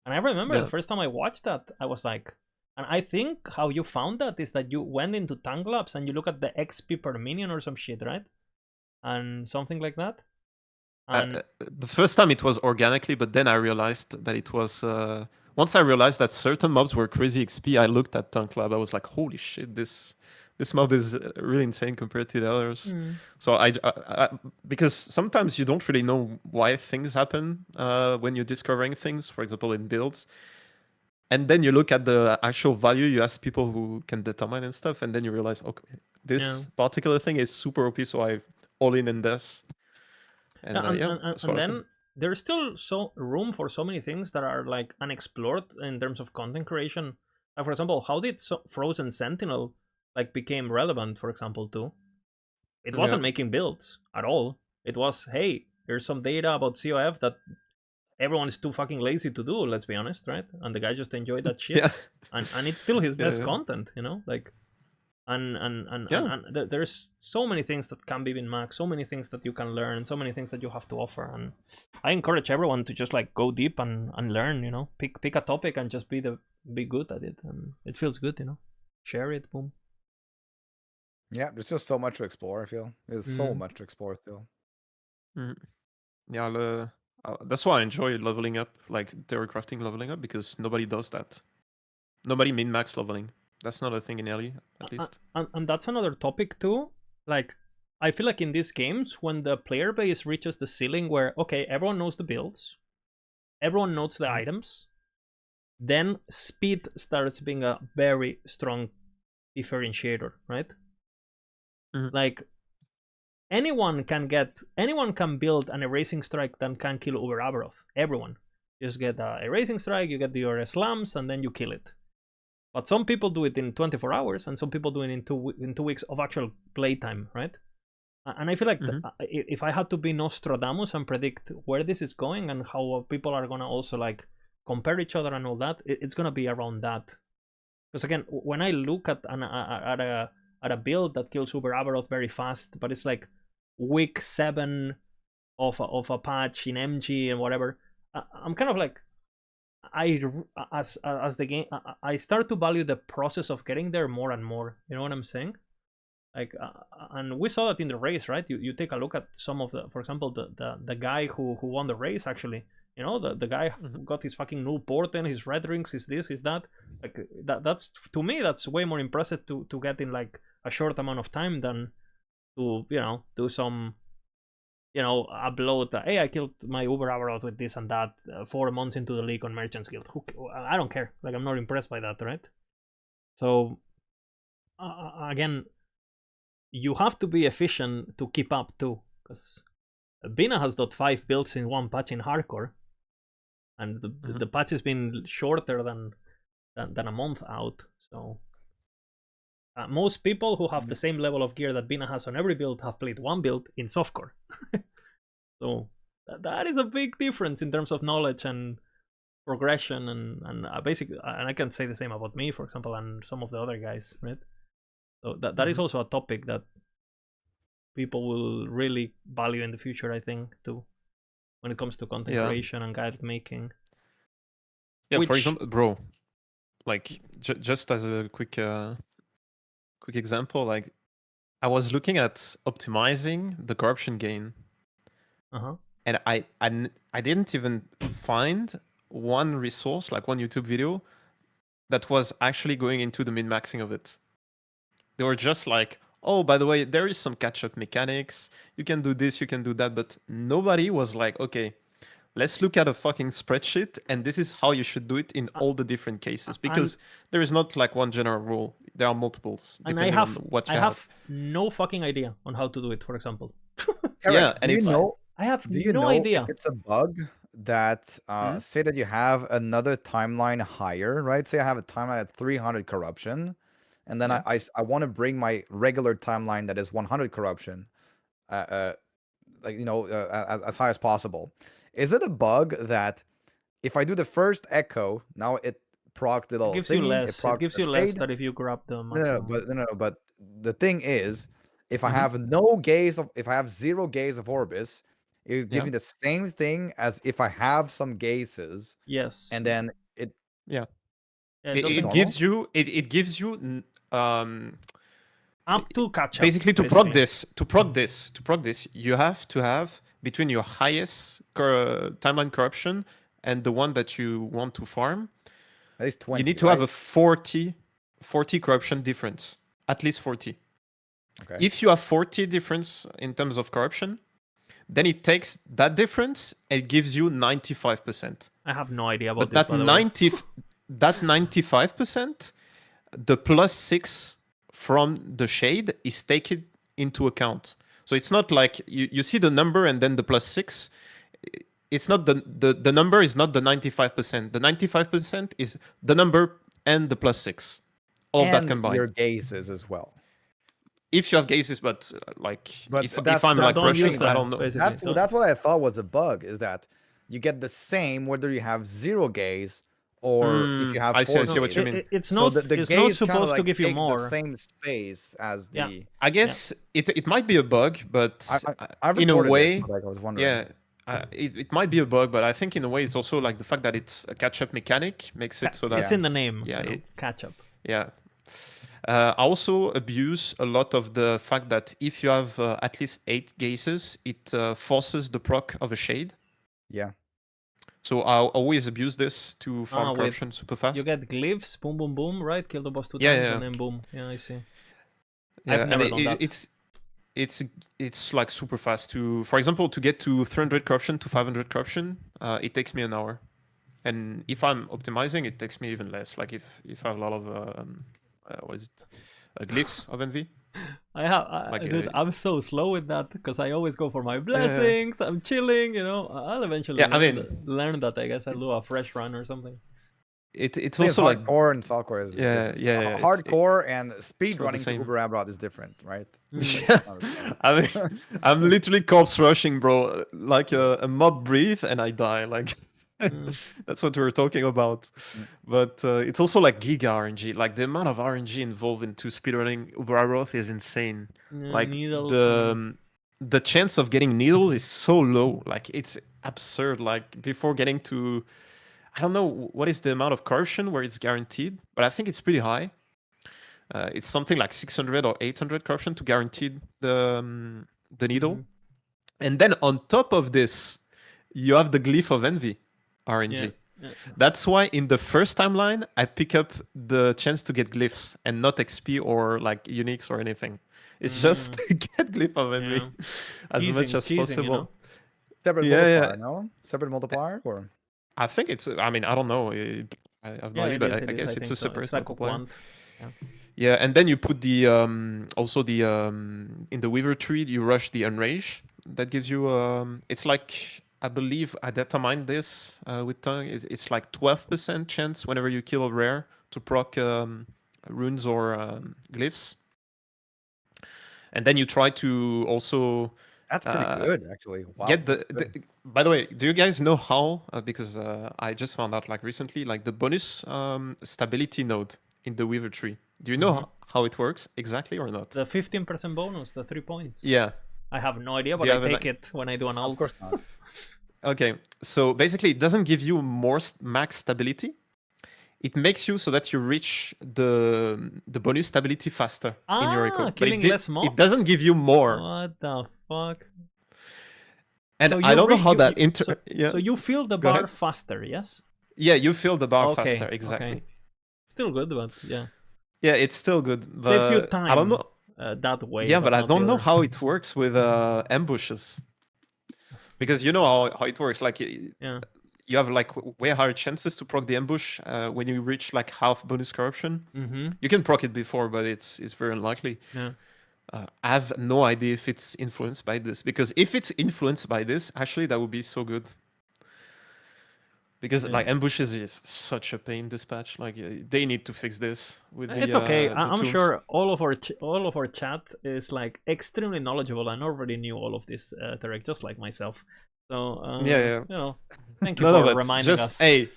And I remember the first time I watched that, I was like, and I think how you found that is that you went into Tank Labs and you look at the XP per minion or some shit, right? And something like that. And the first time it was organically, but then I realized that it was. Once I realized that certain mobs were crazy XP, I looked at Tank Lab. I was like, holy shit, this mob is really insane compared to the others. So I because sometimes you don't really know why things happen when you're discovering things, for example, in builds. And then you look at the actual value, you ask people who can determine and stuff, and then you realize, okay, this particular thing is super OP, so I all in this. And that's what then there's still so room for so many things that are like unexplored in terms of content creation. Like, for example, how did Frozen Sentinel like became relevant, for example, too? It wasn't making builds at all. It was, hey, there's some data about COF that everyone is too fucking lazy to do, let's be honest, right? And the guy just enjoyed that shit. And it's still his best content, you know? Like, and there's so many things that can be in Max, so many things that you can learn, so many things that you have to offer. And I encourage everyone to just like go deep and learn, you know? Pick a topic and just be good at it. And it feels good, you know? Share it, boom. Yeah, there's just so much to explore, I feel. There's so much to explore still. Yeah, that's why I enjoy leveling up, like theory crafting leveling up, because nobody does that. Nobody min-max leveling. That's not a thing in early, at least. And that's another topic too. Like, I feel like in these games, when the player base reaches the ceiling where, okay, everyone knows the builds, everyone knows the items, then speed starts being a very strong differentiator, right? Like, anyone can build an erasing strike that can kill Uber Abaroth. Everyone. You just get a erasing strike, you get your slams, and then you kill it. But some people do it in 24 hours, and some people do it in 2 weeks of actual playtime, right? And I feel like if I had to be Nostradamus and predict where this is going and how people are gonna also like compare each other and all that, it's gonna be around that. Because again, when I look at a build that kills Uber Abaroth very fast, but it's like week 7 of a patch in MG and whatever, I'm kind of like, as the game, I start to value the process of getting there more and more. You know what I'm saying? Like, and we saw that in the race, right? You take a look at some of the, for example, the guy who won the race actually. You know, the guy who got his fucking null portent, his red rings, his this, his that. Like that's to me, that's way more impressive to get in like a short amount of time than to, you know, do some, you know, upload, hey, I killed my Uber Abaroth with this and that 4 months into the league on Merchants Guild. I don't care. Like, I'm not impressed by that, right? So, again, you have to be efficient to keep up too, because Bina has got 5 builds in one patch in hardcore, and the patch has been shorter than a month out. So most people who have the same level of gear that Bina has on every build have played one build in softcore. So that is a big difference in terms of knowledge and progression, and basically, and I can say the same about me, for example, and some of the other guys, right? So that is also a topic that people will really value in the future, I think, too, when it comes to content creation and guide making. Yeah, for example, bro, like just as a quick example, like I was looking at optimizing the corruption gain, and I didn't even find one resource, like one YouTube video, that was actually going into the min-maxing of it. They were just like, oh, by the way, there is some catch-up mechanics. You can do this, you can do that, but nobody was like, okay, let's look at a fucking spreadsheet, and this is how you should do it in all the different cases, because there is not like one general rule. There are multiples depending on what you have. I have no fucking idea on how to do it, for example. Eric, do you know? I have no idea if it's a bug that say that you have another timeline higher, right? Say I have a timeline at 300 corruption, and then I want to bring my regular timeline that is 100 corruption, like, you know, as high as possible. Is it a bug that if I do the first echo, now it procs the little gives thingy, you less. It gives you less than if you grab the maximum. but the thing is, if I have no gaze of, if I have 0 gaze of Orbis, it would give me the same thing as if I have some gazes. Yes. And then it it gives you up to catch up. Basically, to prog this, you have to have between your highest timeline corruption and the one that you want to farm, at least 20. You need to have a 40 corruption difference, at least 40. Okay. If you have 40 difference in terms of corruption, then it takes that difference and gives you 95%. I have no idea about this. But that that 95%, the +6 from the shade is taken into account. So it's not like you see the number and then the +6. It's not the number is not the 95%. The 95% is the number and the +6. All of that And combined. your gazes as well. If you have gazes, but like if I'm that's like don't rushing, use them, I don't know. basically. That's what I thought was a bug, is that you get the same whether you have 0 gaze or if you have I 4 see what you gaze. mean. It's So not. the It's not gaze kind of supposed to like give you take the more. same space as the. Yeah. I guess it might be a bug, but I've in a reported way, it, but, like, I was wondering. yeah, it might be a bug, but I think in a way it's also like the fact that it's a catch-up mechanic makes it so that it's in the name. Yeah, catch up. Yeah. I also abuse a lot of the fact that if you have at least 8 gazes, it forces the proc of a shade. Yeah. So I'll always abuse this to farm corruption super fast. You get glyphs, boom, boom, boom, right? Kill the boss 2 times, and then boom. Yeah, I see. Yeah, I've never done that. It's like super fast. For example, to get to 300 corruption to 500 corruption, it takes me an hour. And if I'm optimizing, it takes me even less. Like if I have a lot of what is it, glyphs of envy. Dude, I'm so slow with that because I always go for my blessings. I'm chilling, I'll eventually learn that. I guess I'll do a fresh run or something. It's also like hardcore and softcore is different. Hardcore and speed running to Uber Abaroth is different, right? I mean, I'm literally corpse rushing, bro. Like a mob breathe and I die. Like that's what we were talking about. But it's also like giga RNG. Like the amount of RNG involved into speedrunning Uber Abaroth is insane. Like the chance of getting needles is so low. Like it's absurd. Like before getting to, I don't know what is the amount of corruption where it's guaranteed, but I think it's pretty high. It's something like 600 or 800 corruption to guarantee the needle. And then on top of this, you have the glyph of envy RNG. Yeah. That's why in the first timeline, I pick up the chance to get glyphs and not XP or like uniques or anything. It's just to get glyph of envy as much as possible. Separate multiplier, no? Separate multiplier or? I think it's. I mean, I don't know. I have no idea, but I guess it's a separate multiplier. Yeah, and then you put the also the in the Weaver tree you rush the Unrage. That gives you it's like, I believe I determined this with tongue. It's like 12% chance whenever you kill a rare to proc runes or glyphs. And then you try to also. That's pretty good, actually. Wow. Get by the way, do you guys know how? Because I just found out like recently, like the bonus stability node in the Weaver tree. Do you know how it works exactly or not? The 15% bonus, the 3 points. Yeah. I have no idea, but I take it when I do an alt. Of course not. Okay, so basically it doesn't give you more max stability. It makes you so that you reach the bonus stability faster in your echo. Killing less mobs? It doesn't give you more. What the fuck? And I don't know how that So you fill the bar faster, yes? Yeah, you fill the bar faster, exactly. Okay. Still good, but yeah. Yeah, it's still good. But saves you time. I don't know that way. Yeah, but I don't know how it works with ambushes. Because you know how it works. Like you have like way higher chances to proc the ambush when you reach like half bonus corruption. You can proc it before, but it's very unlikely. Yeah. I have no idea if it's influenced by this, because if it's influenced by this, actually that would be so good. Because like ambushes is such a pain this patch. Like they need to fix this with the. It's okay. I'm tombs. sure all of our chat is like extremely knowledgeable and already knew all of this, Tarek, just like myself. So yeah. Thank you for reminding us. Hey,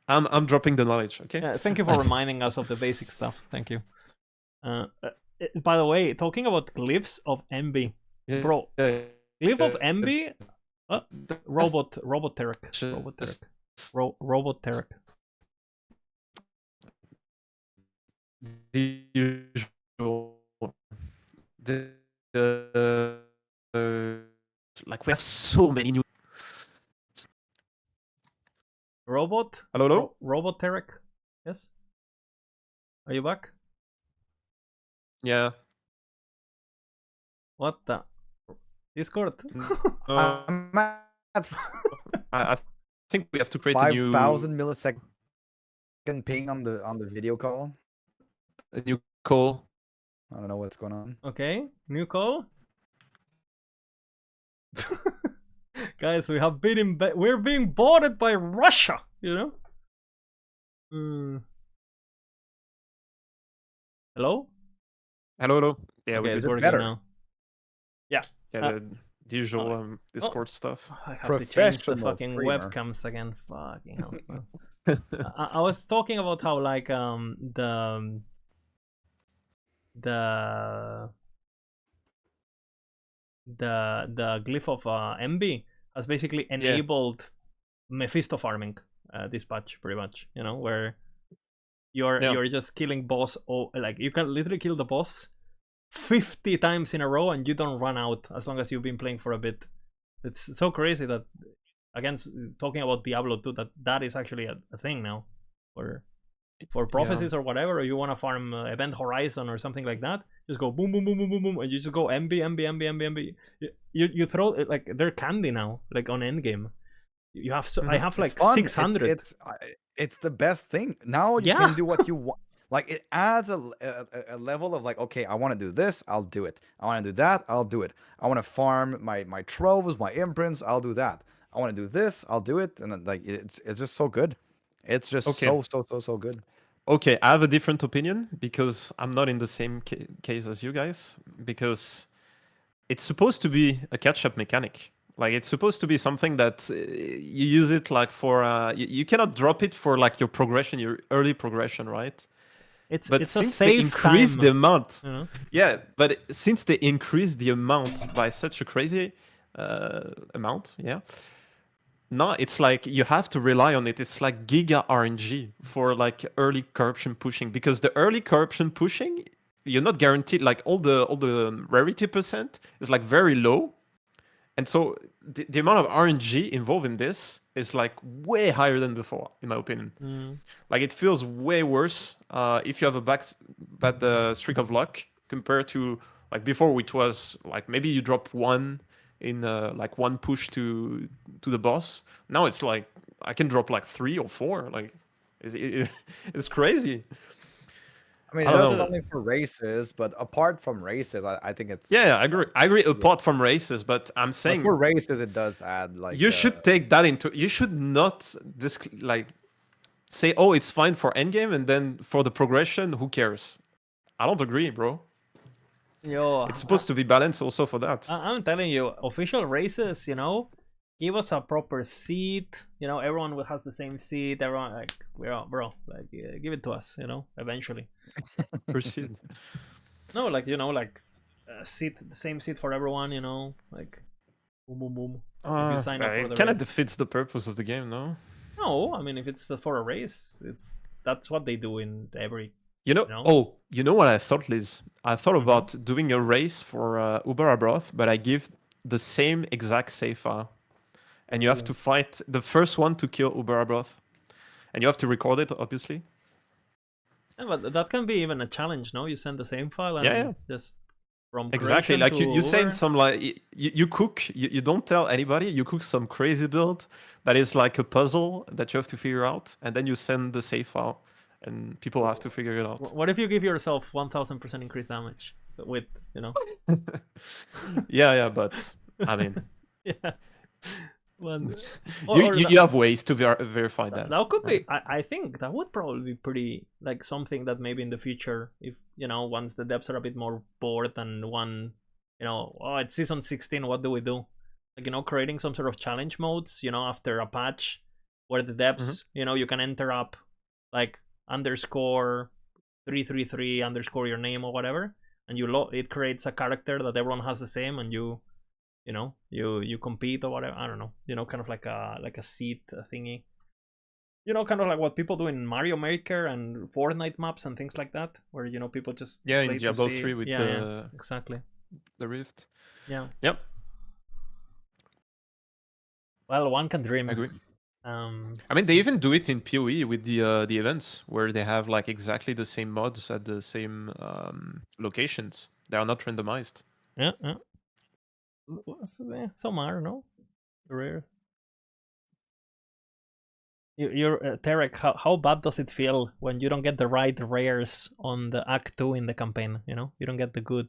I'm dropping the knowledge. Okay. Thank you for reminding us of the basic stuff. Thank you. By the way, talking about glyphs of envy, bro. Glyph of envy. Robot Tarek. Robot Tarek. The usual. Like we have so many new. Robot. Hello. Robot Tarek. Yes. Are you back? Yeah. What the? Discord. I'm at I think we have to create 5,000 milliseconds Can ping on the video call. A new call. I don't know what's going on. Okay, new call. Guys, we have been we're being boarded by Russia, you know? Hello? Hello. Yeah, okay, we it's good. working Better now. Yeah. Yeah, the usual Discord stuff. I have to change the Professional fucking streamer. webcams again. Fucking hell. I was talking about how like the glyph of MB has basically enabled Mephisto farming dispatch, pretty much, you know, where you're just killing boss, like you can literally kill the boss 50 times in a row and you don't run out as long as you've been playing for a bit. It's so crazy that, again, talking about Diablo 2, that is actually a thing now, for prophecies or whatever, or you want to farm Event Horizon or something like that, just go boom, boom, boom, boom, boom, boom, and you just go MB, MB, MB, MB, MB. You throw it like they're candy now, like on endgame. You have I have like 600. It's the best thing. Now you can do what you want. Like it adds a level of like, okay, I want to do this, I'll do it. I want to do that, I'll do it. I want to farm my troves, my imprints, I'll do that. I want to do this, I'll do it, and like it's just so good. It's just so good. Okay, I have a different opinion because I'm not in the same case as you guys, because it's supposed to be a catch-up mechanic. Like it's supposed to be something that you use it like for you cannot drop it for like your progression, your early progression, right? But since they increased the amount, yeah, but since they increased the amount by such a crazy amount, yeah, now it's like you have to rely on it. It's like giga RNG for like early corruption pushing, because the early corruption pushing, you're not guaranteed. Like all the rarity percent is like very low, and so the amount of RNG involved in this is like way higher than before, in my opinion. Like it feels way worse if you have a bad streak of luck compared to like before, which was like maybe you drop one in like one push to the boss. Now it's like I can drop like 3 or 4. Like it's crazy. I mean, it does something for races, but apart from races, I think it's I agree. I agree. Apart from races, but I'm saying for races, it does add like you should take that into. You should not like say, oh, it's fine for endgame, and then for the progression, who cares? I don't agree, bro. It's supposed to be balanced also for that. I'm telling you, official races, you know, give us a proper seat. You know, everyone will have the same seat. Everyone, like, bro, like, give it to us. You know, eventually. Proceed. No, like, you know, like, the same seat for everyone. You know, like, boom, boom, boom. If you sign up for the kind of race. defeats the purpose of the game, no? No, I mean, if it's for a race, that's what they do in every. You know? Oh, you know what I thought, Liz? I thought about doing a race for Uber Abaroth, but I give the same exact save file. And you have to fight the first one to kill Uber Abaroth. And you have to record it, obviously. Yeah, but that can be even a challenge, no? You send the same file and just from exactly, like you send send some like you cook, you don't tell anybody, you cook some crazy build that is like a puzzle that you have to figure out, and then you send the save file and people have to figure it out. What if you give yourself 1000% increased damage with, you know? yeah, but I mean, yeah. Well, you have ways to verify that. That could be. I think that would probably be pretty like something that maybe in the future, if you know, once the devs are a bit more bored and one, you know, oh, it's season 16, what do we do? Like, you know, creating some sort of challenge modes, you know, after a patch where the devs, you know, you can enter up like _333 _ your name or whatever, and it creates a character that everyone has the same, and you know, you compete or whatever. I don't know, you know, kind of like a seat thingy, you know, kind of like what people do in Mario Maker and Fortnite maps and things like that, where, you know, people just in Diablo 3 with exactly the Rift. Yep. Well, one can dream. I agree. I mean, they even do it in PoE with the events where they have like exactly the same mods at the same locations. They are not randomized. Yeah. Some are, no? Rare. you're Tarek. How bad does it feel when you don't get the right rares on the Act 2 in the campaign? You know, you don't get the good,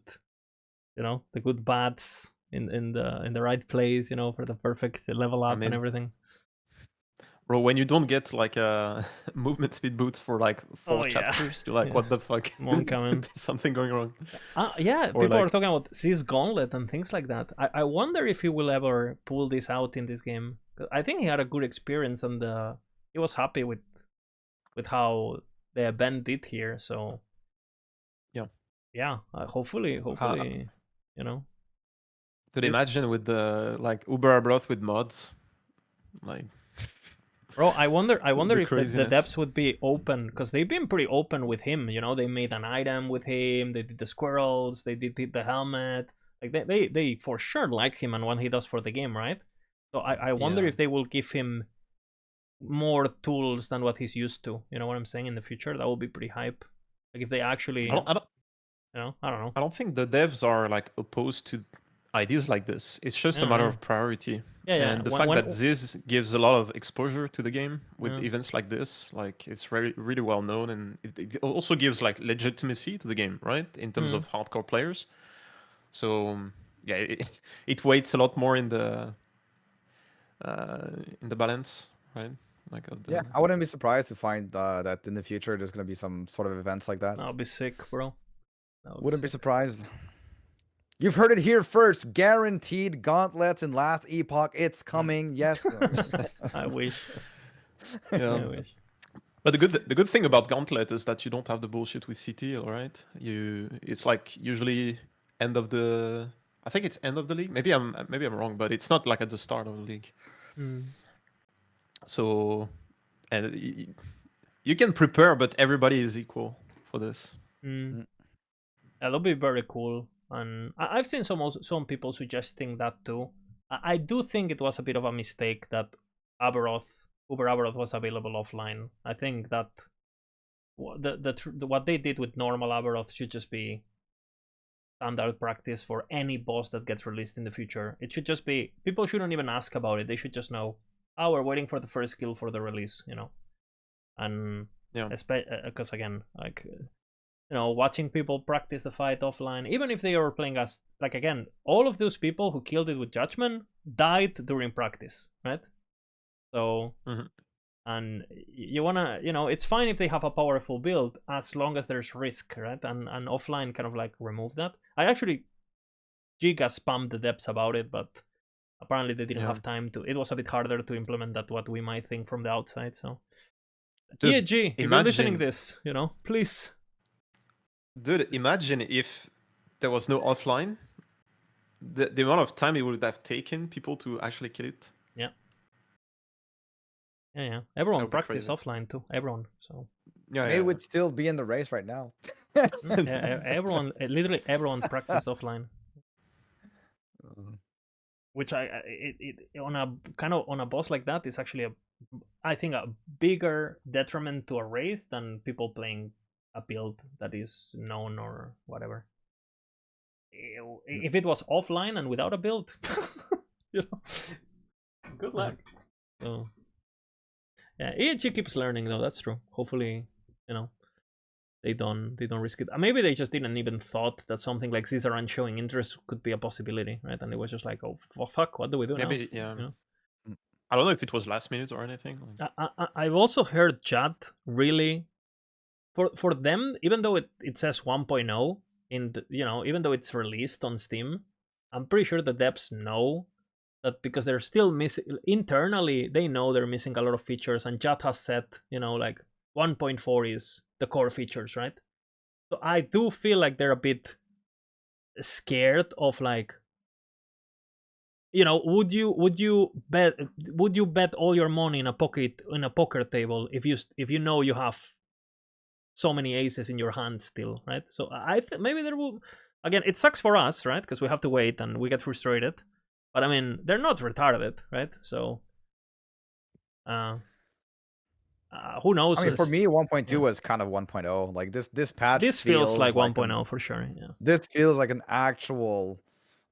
the good bats in the right place. You know, for the perfect level up and everything. Bro, when you don't get like a movement speed boot for like 4 chapters, you're like, what the fuck? There's something going wrong. Yeah, people are talking about Z's Gauntlet and things like that. I wonder if he will ever pull this out in this game. I think he had a good experience and he was happy with how the event did here. So yeah, hopefully, you know. Dude, imagine with the like Uber Abaroth with mods, like. Bro, I wonder if the depths would be open, because they've been pretty open with him. You know, they made an item with him. They did the squirrels. They did the helmet. Like they for sure like him and what he does for the game, right? So I wonder if they will give him more tools than what he's used to. You know what I'm saying? In the future, that would be pretty hype. Like if they actually, I don't know. I don't think the devs are like opposed to ideas like this. It's just a matter of priority. And the fact that Ziz gives a lot of exposure to the game with events like this, like it's really well known, and it also gives like legitimacy to the game, right? In terms of hardcore players. So yeah, it weights a lot more in the balance, right? Like yeah, I wouldn't be surprised to find that in the future there's gonna be some sort of events like that. That'll be sick, bro. Wouldn't be surprised. You've heard it here first. Guaranteed gauntlets in last Epoch. It's coming. Yes. I wish. Yeah. I wish. But the good thing about Gauntlet is that you don't have the bullshit with CT, all right? It's like usually end of the. I think it's end of the league. Maybe I'm wrong, but it's not like at the start of the league. So, and you can prepare, but everybody is equal for this. Yeah, that'll be very cool. And I've seen some people suggesting that too. I do think it was a bit of a mistake that Uber Abaroth was available offline. I think that what they did with normal Abaroth should just be standard practice for any boss that gets released in the future. It should just be, people shouldn't even ask about it. They should just know, oh, we're waiting for the first skill for the release, you know. And yeah, because again, like, you know, watching people practice the fight offline, even if they were playing as, like, again, all of those people who killed it with Judgment died during practice, right? So, and you wanna, you know, it's fine if they have a powerful build as long as there's risk, right? And offline kind of like remove that. I actually, Giga spammed the depths about it, but apparently they didn't have time to. It was a bit harder to implement that what we might think from the outside. So, dude, EAG, if you're listening this, you know, please. Dude, imagine if there was no offline, the amount of time it would have taken people to actually kill it. Yeah. Yeah. Everyone practice offline too. Everyone. So. Yeah. It would still be in the race right now. Everyone, literally everyone practice offline. Which on a boss like that is actually I think a bigger detriment to a race than people playing a build that is known or whatever. If it was offline and without a build, you know, good luck. So, yeah, EAG keeps learning though. That's true. Hopefully, you know, they don't risk it. Maybe they just didn't even thought that something like Zizaran showing interest could be a possibility, right? And it was just like, oh fuck, what do we do now? Maybe, yeah. You know? I don't know if it was last minute or anything. I've also heard chat really, for them, even though it says 1.0 in the, you know, even though it's released on Steam, I'm pretty sure the devs know that, because they're still missing internally, they know they're missing a lot of features, and chat has said, you know, like 1.4 is the core features, right? So I do feel like they're a bit scared of, like, you know, would you bet all your money in a poker table if you know you have so many aces in your hand still, right? So I think maybe there will, again, it sucks for us, right? Because we have to wait and we get frustrated. But I mean, they're not retarded, right? So who knows? I mean, for me, 1.2 was kind of 1.0. Like this patch. This feels like 1.0 for sure. Yeah. This feels like an actual,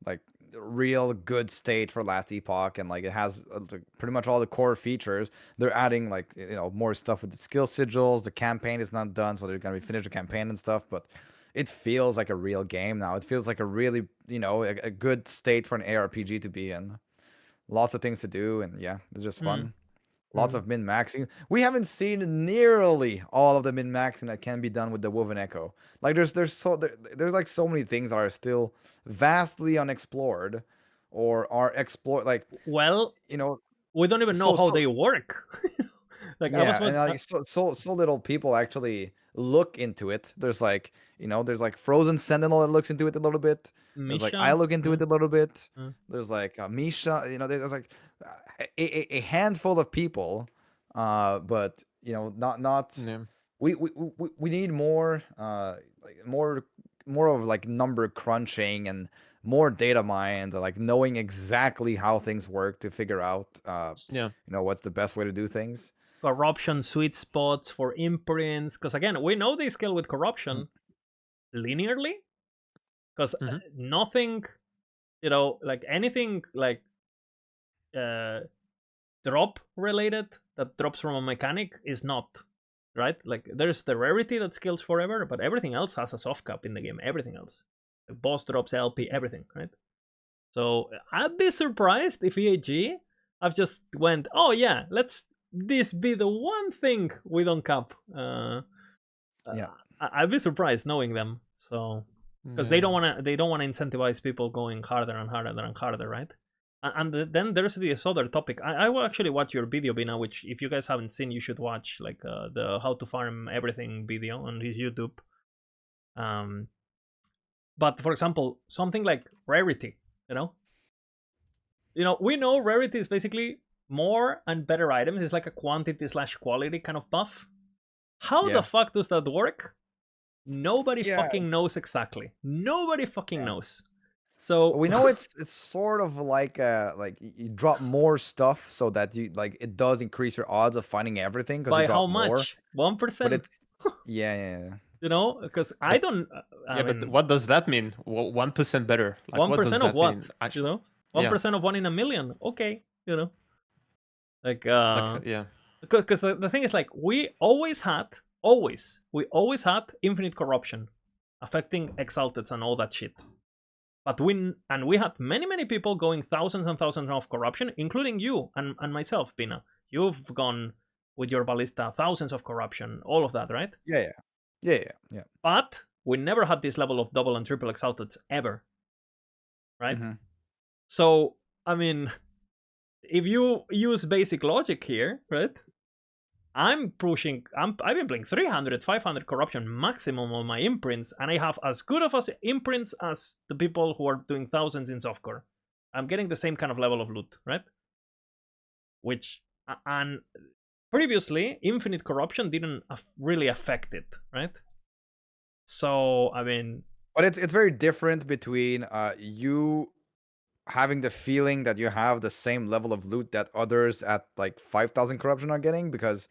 like, real good state for last Epoch, and like it has pretty much all the core features. They're adding like more stuff with the skill sigils. The campaign is not done, so they're gonna be finish the campaign and stuff. But it feels like a real game now. It feels like a really a good state for an ARPG to be in. Lots of things to do, and yeah, it's just fun. Lots of min-maxing. We haven't seen nearly all of the min-maxing that can be done with the Woven Echo. Like there's like so many things that are still vastly unexplored, or are explored. Like well, you know, we don't even know how they work. Like I was yeah, and like so little people actually look into it. There's like there's like Frozen Sentinel that looks into it a little bit. There's like I Misha. look into it a little bit. Mm. There's like Misha. There's like a handful of people, but not. Yeah. We need more like more of like number crunching and more data mines, and like knowing exactly how things work to figure out what's the best way to do things. Corruption sweet spots for imprints, because again, we know they scale with corruption linearly, because nothing, like anything like drop related that drops from a mechanic is not, right? Like there's the rarity that scales forever, but everything else has a soft cap in the game. Everything else, like boss drops, LP, everything, right? So I'd be surprised if EAG have just went, oh yeah, let's this be the one thing we don't cap. Yeah, I'd be surprised knowing them. So because they don't want to incentivize people going harder and harder and harder, right? And then there's this other topic. I will actually watch your video, Bina, which if you guys haven't seen, you should watch, like the how to farm everything video on his YouTube. But for example, something like rarity, we know rarity is basically more and better items. It's like a quantity/quality kind of buff. How the fuck does that work? Nobody fucking knows exactly. Nobody fucking knows. So we know it's sort of like you drop more stuff so that you like it does increase your odds of finding everything because you drop how much? more. 1%. But it's yeah. Because I don't. I mean, but what does that mean? 1% better. Like, 1% of what? mean? Actually, 1% of 1 in a million. Okay, like yeah. Because the thing is, like, we always had infinite corruption affecting exalteds and all that shit. But we had many people going thousands and thousands of corruption, including you and myself, Pina. You've gone with your ballista thousands of corruption, all of that, right? Yeah. But we never had this level of double and triple exalteds ever, right? So I mean, if you use basic logic here, right? I've been playing 300, 500 corruption maximum on my imprints, and I have as good of as imprints as the people who are doing thousands in softcore. I'm getting the same kind of level of loot, right? And previously, infinite corruption didn't really affect it, right? So, I mean... But it's very different between you having the feeling that you have the same level of loot that others at like 5,000 corruption are getting, because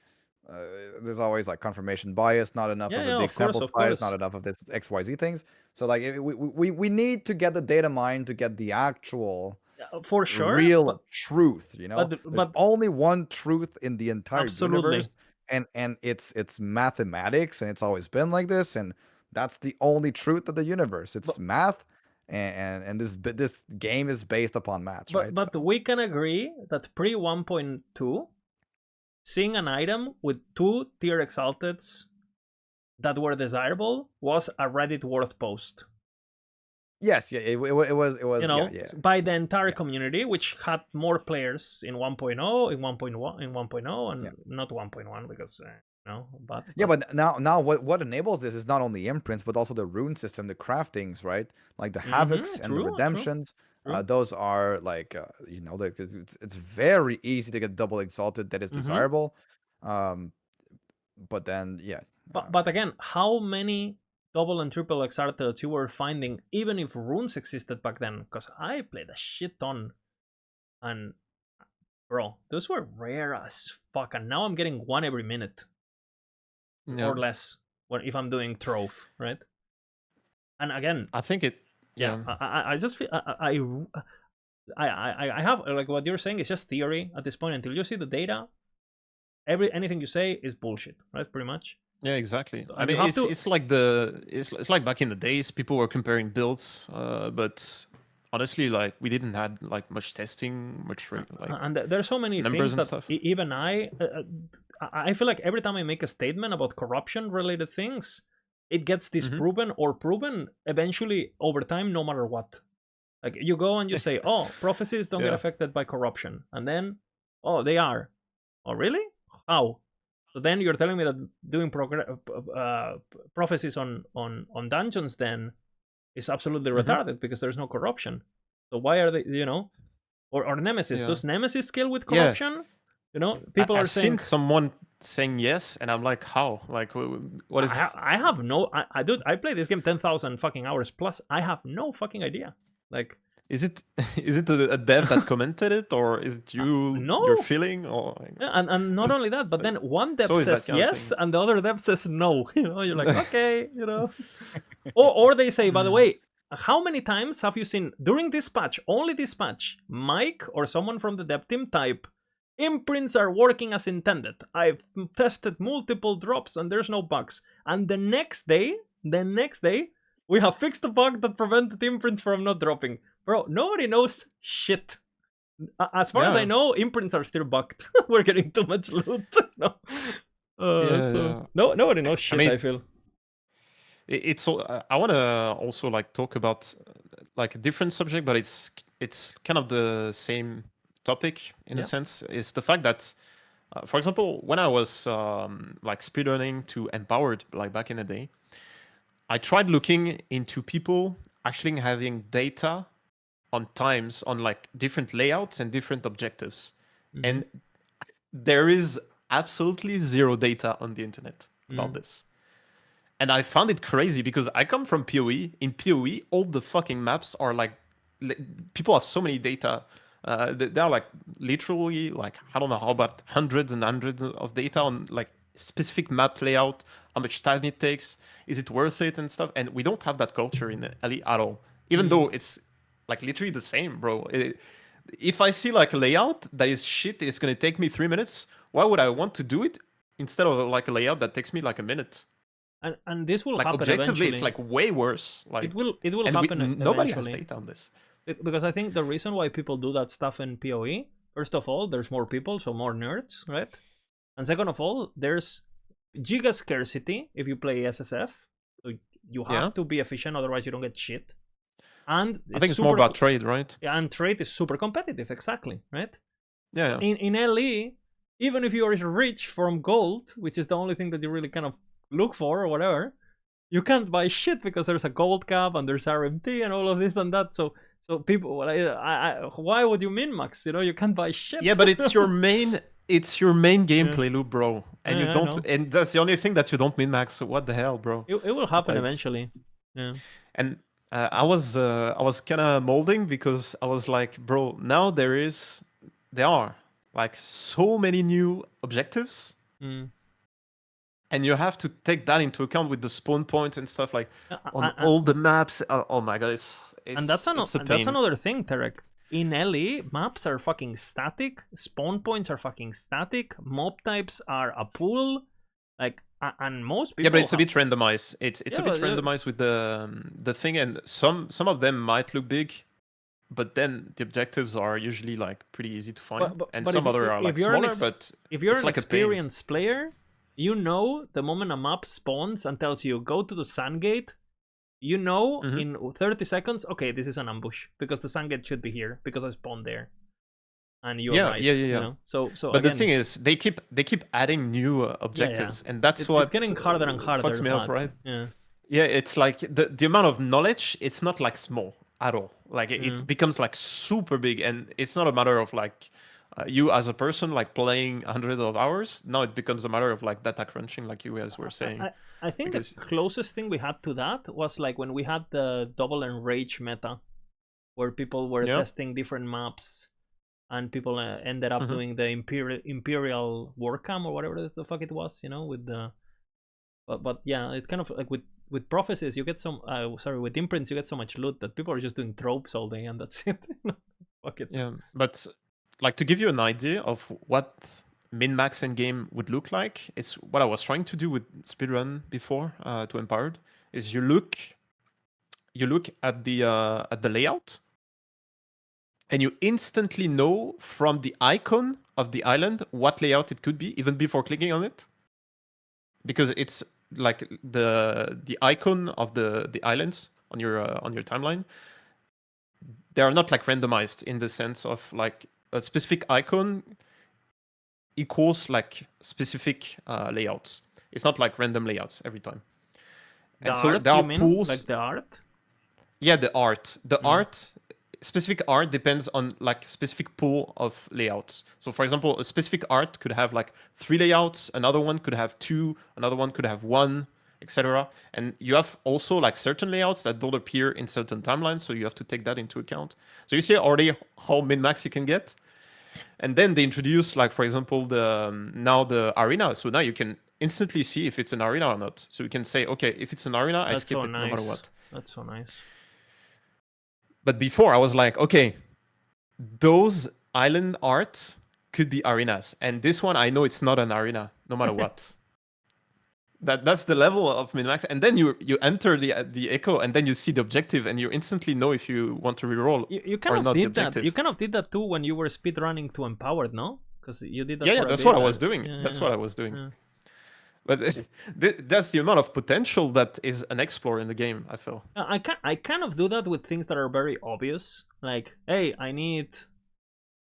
there's always like confirmation bias, not enough of a big sample size, not enough of this XYZ things. So like we need to get the data mine to get the actual for sure real truth. There's only one truth in the entire universe, and it's mathematics, and it's always been like this, and that's the only truth of the universe. It's math. And this game is based upon maths, right? But we can agree that pre 1.2, seeing an item with 2 tier exalteds that were desirable was a Reddit worth post. Yes, yeah, it was. By the entire community, which had more players in 1.0, in 1.1, and not 1.1 because. But now what enables this is not only imprints but also the rune system, the craftings, right? Like the havocs and the redemptions. True. Those are like it's very easy to get double exalted that is desirable. But then But again, how many double and triple exalteds you were finding, even if runes existed back then? Because I played a shit ton, and bro, those were rare as fuck. And now I'm getting 1 every minute. Or less if I'm doing trove, right? And again, I think Yeah. I just feel I have like what you're saying is just theory at this point. Until you see the data, anything you say is bullshit, right? Pretty much. Yeah, exactly. And I mean, it's like it's like back in the days, people were comparing builds, but honestly, like we didn't had like much testing, much like and there's so many numbers things and that stuff. even I feel like every time I make a statement about corruption related things, it gets disproven or proven eventually over time, no matter what. Like you go and you say, oh, prophecies don't get Yeah. affected by corruption, and then, oh, they are. Oh, really? How? So then you're telling me that doing prophecies on dungeons then is absolutely retarded because there's no corruption. So why are they, or Nemesis? Yeah. Does Nemesis kill with corruption? People are I've saying seen someone saying yes, and I'm like, how? Like, what is? I have no. I play this game 10,000 fucking hours plus. I have no fucking idea. Like, is it a dev that commented it, or is it no. your feeling, or? Yeah, and not only that, but then one dev says yes, and the other dev says no. You're like, okay, or they say, by the way, how many times have you seen during this patch, only this patch, Mike or someone from the dev team type, imprints are working as intended. I've tested multiple drops and there's no bugs. And the next day, we have fixed the bug that prevented imprints from not dropping. Bro, nobody knows shit. As far as I know, imprints are still bugged. We're getting too much loot. No. Nobody knows shit, I feel. It's so I want to also like talk about like a different subject, but it's kind of the same topic in a sense. Is the fact that for example, when I was like speedrunning to Empowered like back in the day, I tried looking into people actually having data on times on like different layouts and different objectives, and there is absolutely zero data on the internet about this. And I found it crazy because I come from PoE. In PoE, all the fucking maps are like people have so many data. They are like literally like I don't know how about hundreds and hundreds of data on like specific map layout, how much time it takes, is it worth it and stuff. And we don't have that culture in LE at all. Even though it's like literally the same, bro. If I see like a layout that is shit, it's gonna take me 3 minutes. Why would I want to do it instead of like a layout that takes me like a minute? And this will like happen objectively eventually. It's like way worse. Like it will happen eventually. Nobody has data on this. Because I think the reason why people do that stuff in PoE, first of all, there's more people, so more nerds, right? And second of all, there's giga scarcity if you play SSF. So you have to be efficient, otherwise you don't get shit. And I think it's more about trade, right? Yeah, and trade is super competitive, exactly, right? Yeah. In LE, even if you are rich from gold, which is the only thing that you really kind of look for or whatever, you can't buy shit because there's a gold cap and there's RMT and all of this and that. So people, why would you min-max? You can't buy shit. Yeah, but it's your main gameplay loop, bro. And you don't, and that's the only thing that you don't min-max. So what the hell, bro? It will happen eventually. Yeah. And I was kind of molding because I was like, bro, now there are like so many new objectives. And you have to take that into account with the spawn points and stuff like on all the maps. Oh my god, it's and that's another thing, Tarek. In LE, maps are fucking static. Spawn points are fucking static. Mob types are a pool. Like, and most people. Yeah, but it's a bit randomized. It's a bit randomized with the thing, and some of them might look big, but then the objectives are usually like pretty easy to find, and some other are like smaller. But if you're an experienced player, you know the moment a map spawns and tells you go to the Sandgate, you know in 30 seconds, okay, this is an ambush because the Sandgate should be here because I spawned there. And you arrive. Yeah. So but again, the thing is, they keep adding new objectives, and that's it's getting harder and harder. Fucks me up, right? Yeah, it's like the amount of knowledge. It's not like small at all. Like it becomes like super big, and it's not a matter of like you as a person like playing hundreds of hours. No, it becomes a matter of like data crunching, like you guys were saying. I think the closest thing we had to that was like when we had the double enrage meta, where people were testing different maps. And people ended up doing the imperial war camp or whatever the fuck it was, with the. But yeah, it's kind of like with with prophecies you get some with imprints you get so much loot that people are just doing tropes all day and that's it. Fuck it. Yeah, but like to give you an idea of what min-max endgame would look like, it's what I was trying to do with speedrun before to Empowered, is you look at the layout, and you instantly know from the icon of the island what layout it could be, even before clicking on it, because it's like the icon of the islands on your timeline. They are not like randomized in the sense of like a specific icon equals like specific layouts. It's not like random layouts every time. The And so art, there you are mean? pools. Like the art? Yeah, the art. Specific art depends on like specific pool of layouts. So for example, a specific art could have like 3 layouts, another one could have 2, another one could have 1, etc. And you have also like certain layouts that don't appear in certain timelines, so you have to take that into account. So you see already how min-max you can get. And then they introduce like, for example, now the arena. So now you can instantly see if it's an arena or not. So you can say, okay, if it's an arena, I skip it no matter what. That's so nice. But before I was like, okay, those island art could be arenas, and this one I know it's not an arena no matter what. That's the level of min-max. And then you enter the echo, and then you see the objective, and you instantly know if you want to reroll you kind or of not did the objective. that. You kind of did that too when you were speedrunning to Empowered, no? Because you did that. Yeah, for a that's bit. what I was doing. That's what I was doing. Yeah. But that's the amount of potential that is an explore in the game, I feel. I kind of do that with things that are very obvious. Like, hey, I need,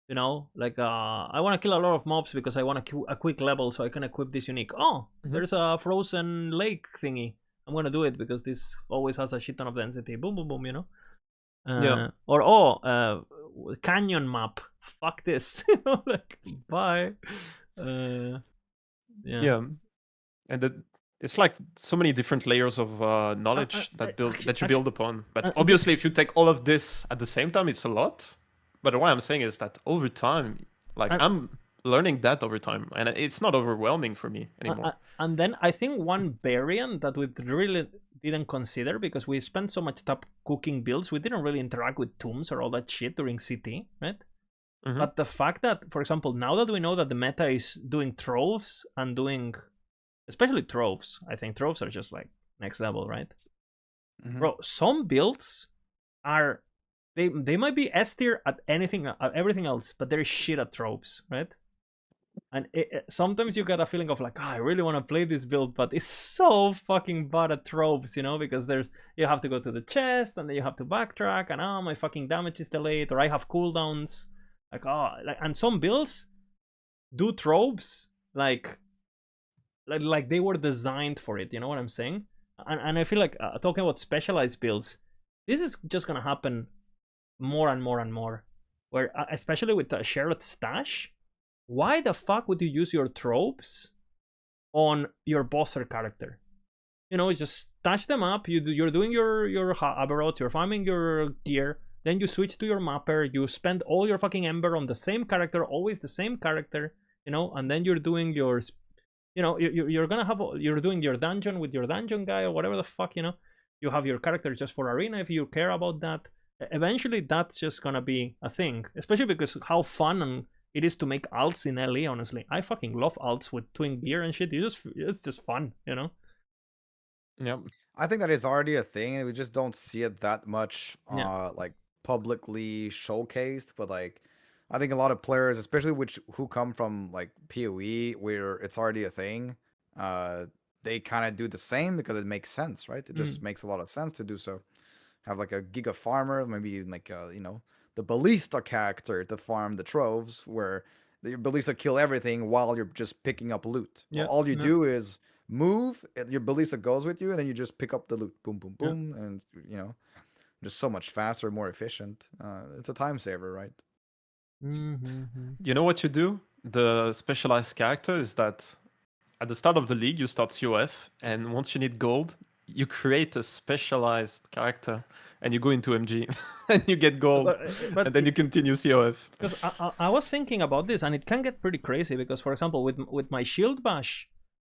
you know, like I want to kill a lot of mobs because I want a quick level so I can equip this unique. Oh, there's a frozen lake thingy. I'm gonna do it because this always has a shit ton of density. Boom, boom, boom. You know. Yeah. Or canyon map. Fuck this. Like, bye. Yeah. And it's like so many different layers of knowledge that you build upon. But obviously, if you take all of this at the same time, it's a lot. But what I'm saying is that over time, like I'm learning that over time, and it's not overwhelming for me anymore. And then I think one variant that we really didn't consider, because we spent so much time cooking builds, we didn't really interact with tombs or all that shit during CT, right? But the fact that, for example, now that we know that the meta is doing troves and doing, especially troves, I think troves are just like next level, right? Bro, some builds are, they might be S tier at everything else, but they're shit at troves, right? And sometimes you get a feeling of like, oh, I really want to play this build, but it's so fucking bad at tropes, you know, because you have to go to the chest and then you have to backtrack, and my fucking damage is delayed, or I have cooldowns, and some builds do tropes like they were designed for it, you know what I'm saying? And I feel like talking about specialized builds, this is just gonna happen more and more and more, where especially with a shared stash. Why the fuck would you use your tropes on your bosser character? You know, just stash them up. You're doing your Abaroth, you're farming your gear, then you switch to your mapper, you spend all your fucking ember on the same character, always the same character, you know, and then you're doing your, you know, you're doing your dungeon with your dungeon guy or whatever the fuck, you know. You have your character just for arena if you care about that. Eventually, that's just gonna be a thing, especially because how fun and it is to make alts in LE, honestly. I fucking love alts with twin gear and shit. It's just fun, you know? Yeah. I think that is already a thing. We just don't see it that much, like publicly showcased. But like, I think a lot of players, especially who come from like PoE, where it's already a thing, they kind of do the same because it makes sense, right? It just makes a lot of sense to do so. Have like a Giga Farmer, maybe like you know, the Ballista character to farm the troves, where the Ballista kill everything while you're just picking up loot. Yeah. All you do is move, your Ballista goes with you, and then you just pick up the loot. Boom, boom, boom, and you know, just so much faster, more efficient. It's a time saver, right? You know what you do? The specialized character is that at the start of the league, you start COF, and once you need gold, you create a specialized character and you go into MG and you get gold, but and then you continue COF. Because I was thinking about this, and it can get pretty crazy because, for example, with my shield bash,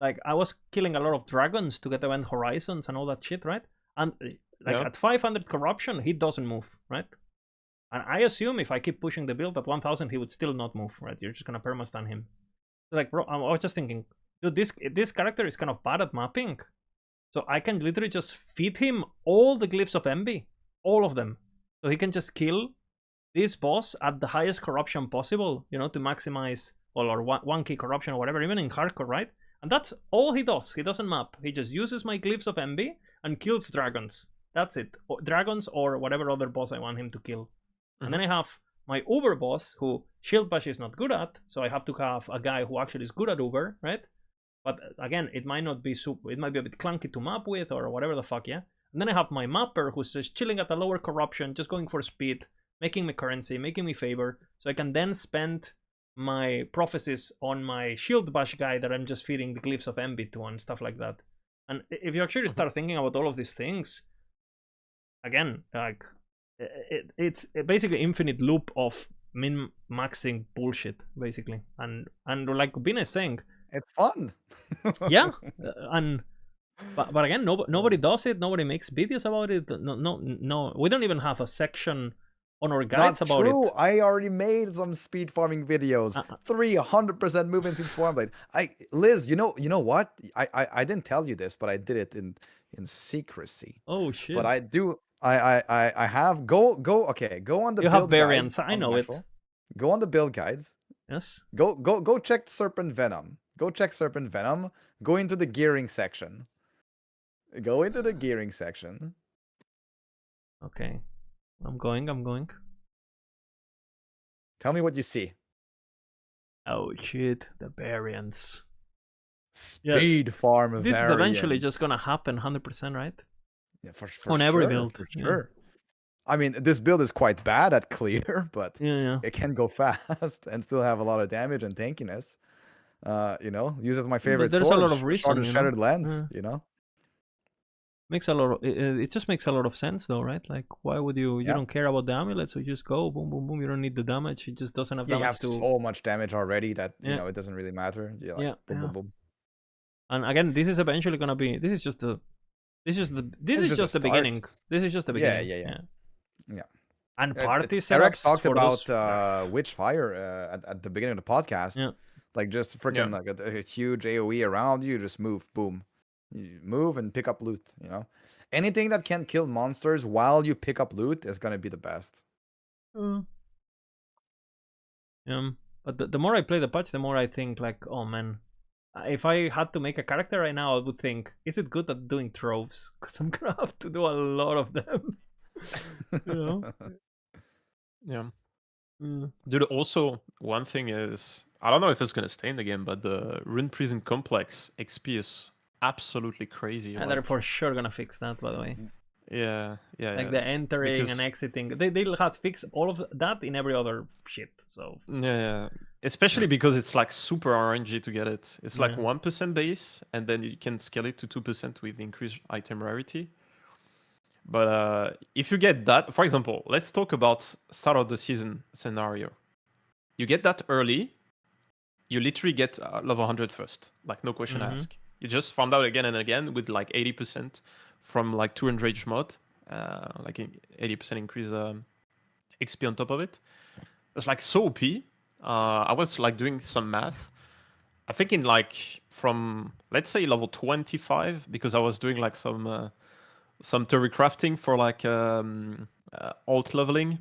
like I was killing a lot of dragons to get event horizons and all that shit, right? And like at 500 corruption, he doesn't move, right? And I assume if I keep pushing the build at 1000, he would still not move, right? You're just gonna perma-stun him. Like, bro, I was just thinking, dude, this character is kind of bad at mapping. So I can literally just feed him all the glyphs of Envy. All of them. So he can just kill this boss at the highest corruption possible, you know, to maximize, or 1k corruption or whatever, even in hardcore, right? And that's all he does. He doesn't map. He just uses my glyphs of Envy and kills dragons. That's it. Dragons or whatever other boss I want him to kill. And then I have my Uber boss, who Shield Bash is not good at, so I have to have a guy who actually is good at Uber, right? But again, it might not be super, it might be a bit clunky to map with or whatever the fuck, yeah? And then I have my mapper who's just chilling at a lower corruption, just going for speed, making me currency, making me favor, so I can then spend my prophecies on my Shield Bash guy that I'm just feeding the glyphs of Envy to and stuff like that. And if you actually start thinking about all of these things, again, like, it's basically infinite loop of min-maxing bullshit, basically. And like Bina is saying, it's fun. Yeah, but again, nobody does it. Nobody makes videos about it. No. We don't even have a section on our guides about it. I already made some speed farming videos. 300% movement through Swarmblade. Liz, you know what? I didn't tell you this, but I did it in secrecy. Oh shit! But I do. I have go on the you build have variants. guide I know it. Go on the build guides. Yes. Go check Serpent Venom. Go check Serpent Venom. Go into the gearing section. Go into the gearing section. Okay. I'm going. Tell me what you see. Oh shit, the variants. Speed farm this variant. Is eventually just gonna happen 100%, right? Yeah, for on sure, every build. For sure. I mean, this build is quite bad at clear, but it can go fast and still have a lot of damage and tankiness. You know, use it with my favorite There's sword, a lot of reason, Shattered Lens, you know? Makes a lot of it just makes a lot of sense though, right? Like, why would you don't care about the amulet, so you just go boom boom boom. You don't need the damage. It just doesn't have damage. You have so much damage already that you know it doesn't really matter. Boom boom boom. And again, this is eventually gonna be. This is just the beginning. This is just the beginning. Yeah. And party setups. Eric talked about Witchfire at the beginning of the podcast. Yeah. Like just freaking like a huge AOE around you, just move, boom. You move and pick up loot, you know? Anything that can kill monsters while you pick up loot is gonna be the best. But the more I play the patch, the more I think like, oh man, if I had to make a character right now, I would think, is it good at doing troves? Because I'm gonna have to do a lot of them. You know? Yeah. Dude, also, one thing is, I don't know if it's gonna stay in the game, but the Rune Prison Complex XP is absolutely crazy. And they're for sure gonna fix that, by the way. Yeah. Like the entering and exiting, they'll have to fix all of that in every other shit. So yeah, especially because it's like super RNG to get it. It's like 1% base, and then you can scale it to 2% with increased item rarity. But if you get that, for example, let's talk about start of the season scenario. You get that early, you literally get level 100 first, like no question asked. You just found out again and again with like 80% from like 200 rage mod, like 80% increase XP on top of it. It's like so OP. I was like doing some math. I think in like from, let's say level 25, because I was doing like some theory crafting for like alt leveling,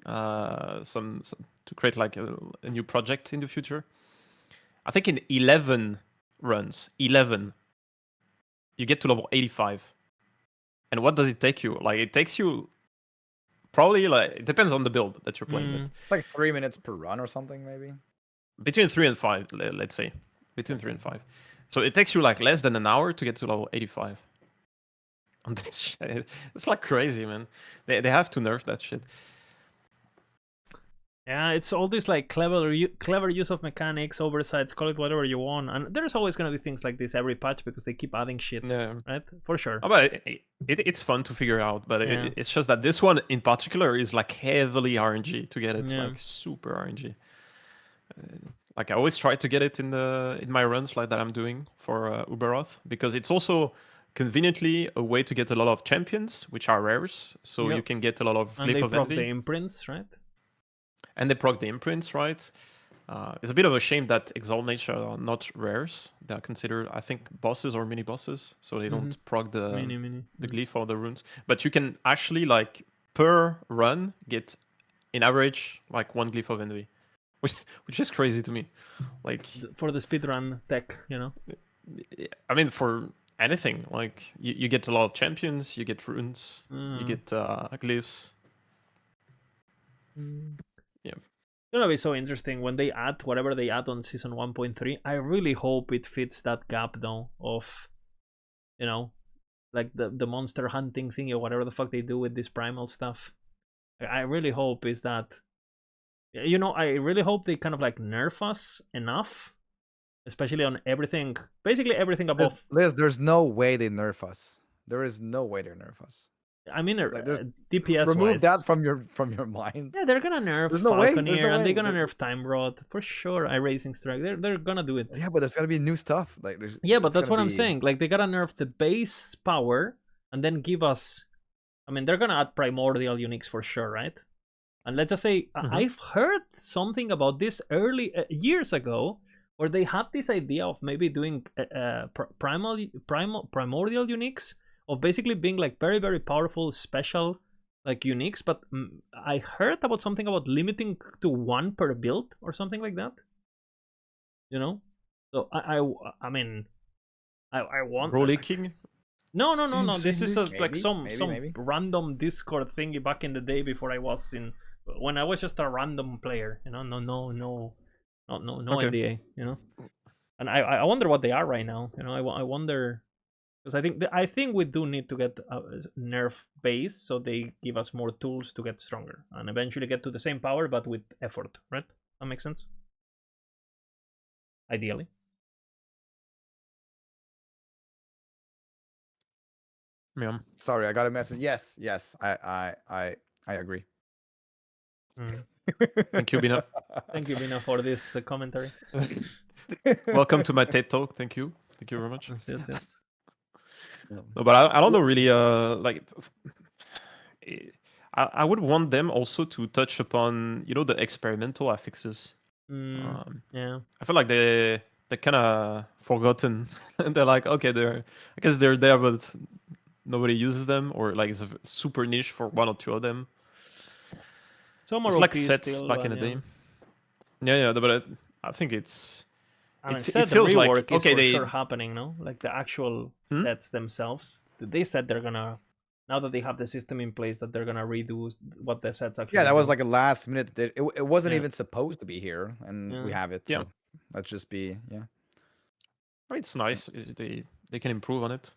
some to create like a new project in the future. I think in 11 runs, you get to level 85. And what does it take you? Like, it takes you probably, like, it depends on the build that you're playing with. Like 3 minutes per run or something, maybe? Between 3 and 5, let's say. Between 3 and 5. So it takes you like less than an hour to get to level 85. It's like crazy, man. They have to nerf that shit. Yeah, it's all this like clever use of mechanics, oversights, call it whatever you want, and there's always gonna be things like this every patch because they keep adding shit, right? For sure. Oh, but it's fun to figure out, but it's just that this one in particular is like heavily RNG to get it, like super RNG. Like I always try to get it in my runs like that I'm doing for Uber Abaroth, because it's also conveniently a way to get a lot of champions, which are rares, so you can get a lot of and Glyph they of proc Envy. the imprints, right? And they proc the imprints, right? It's a bit of a shame that Exalt Nature are not rares. They are considered, I think, bosses or mini bosses, so they don't proc the glyph or the runes. But you can actually, like, per run, get, in average, like 1 glyph of envy, which is crazy to me. Like, for the speedrun tech, you know. I mean, for anything, like you get a lot of champions, you get runes, you get glyphs. Yeah. It's gonna be so interesting when they add whatever they add on season 1.3. I really hope it fits that gap though of, you know, like the monster hunting thing or whatever the fuck they do with this primal stuff. I really hope is that, you know, I really hope they kind of like nerf us enough, especially on everything, basically everything above. Liz, there's no way they nerf us. There is no way they nerf us. I mean, Like, DPS remove wise. that from your mind. Yeah, they're gonna nerf There's no way. Falconeer, There's no way. and they're gonna nerf Time Rod for sure. Erasing Strike, they're gonna do it. Yeah, but there's gotta be new stuff. Like, yeah, but that's what I'm saying. Like, they gotta nerf the base power and then give us. I mean, they're gonna add primordial uniques for sure, right? And let's just say I've heard something about this early years ago, where they had this idea of maybe doing primordial uniques, of basically being like very, very powerful special like uniques, but I heard about something about limiting to 1 per build or something like that, you know. So I mean, I want Bro leaking. no, this is like some maybe. random Discord thingy back in the day before I was in, when I was just a random player, you know. No Okay. NDA, you know. And I wonder what they are right now, you know. I wonder, because I think we do need to get a nerf base so they give us more tools to get stronger and eventually get to the same power but with effort, right? That makes sense. Ideally. Yeah. Sorry, I got a message. Yes, I agree. Thank you, Bina. Thank you, Bina, for this commentary. Welcome to my TED Talk. Thank you very much. Yes. No, but I don't know really. Like, I would want them also to touch upon, you know, the experimental affixes. Yeah. I feel like they're kind of forgotten. They're like, okay, I guess they're there, but nobody uses them, or like it's a super niche for 1 or 2 of them. Some It's are like OP sets still, back in the day. Yeah, but I think it's. I mean, It feels rework like, is okay, for they sure happening, no? Like the actual sets themselves. They said they're gonna, now that they have the system in place, that they're gonna redo what the sets actually. Yeah, that was do. like a last minute. It wasn't even supposed to be here, and we have it. So let's just be It's nice. They can improve on it.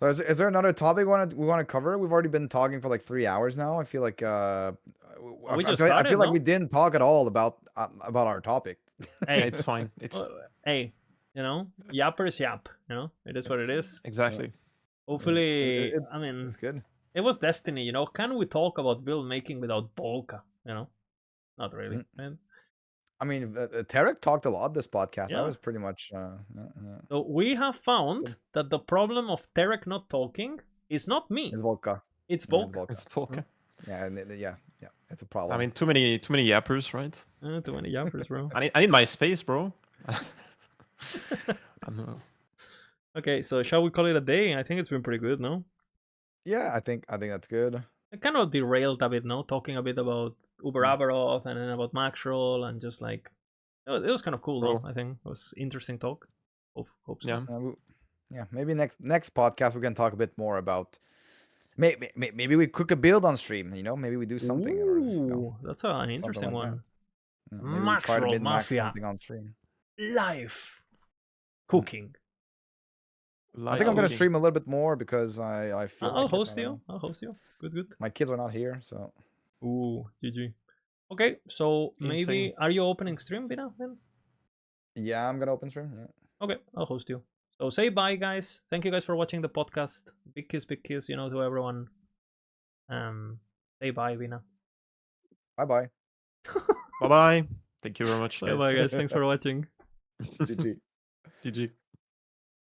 So is there another topic we want to cover? We've already been talking for like 3 hours now. I feel like I feel like we didn't talk at all about our topic. Hey, it's fine. It's hey, you know, yapper is yap. You know, it is what it is. Exactly. Hopefully, I mean, it's good. It was Destiny, you know. Can we talk about build making without Bolka? You know, not really. Man. I mean, Tarek talked a lot this podcast. Yeah. I was pretty much. So we have found that the problem of Tarek not talking is not me. It's Volka. It's Bolka. It's Polka. Yeah, it's a problem. I mean, too many yappers, right? Too many yappers, bro. I need my space, bro. Okay, so shall we call it a day? I think it's been pretty good, no? Yeah, I think that's good. I kind of derailed a bit, no? Talking a bit about Uber Abaroth and then about Maxroll and just like it was kind of cool, though. I think it was interesting talk. Hope so. Yeah, maybe next podcast we can talk a bit more about. Maybe we cook a build on stream. You know, maybe we do something. Ooh, that's an interesting one. Yeah, maybe we try to min-max Mafia something on stream. Live cooking. I think I'm gonna stream a little bit more because I feel. I'll host you. Good. My kids are not here, so. Ooh, GG. Okay, so maybe are you opening stream, Bina? Then? Yeah, I'm gonna open stream. Yeah. Okay, I'll host you. So say bye, guys. Thank you guys for watching the podcast. Big kiss, you know, to everyone. Say bye, Bina. Bye. Bye bye. Thank you very much, Bye guys. bye, guys. Thanks for watching. GG. GG.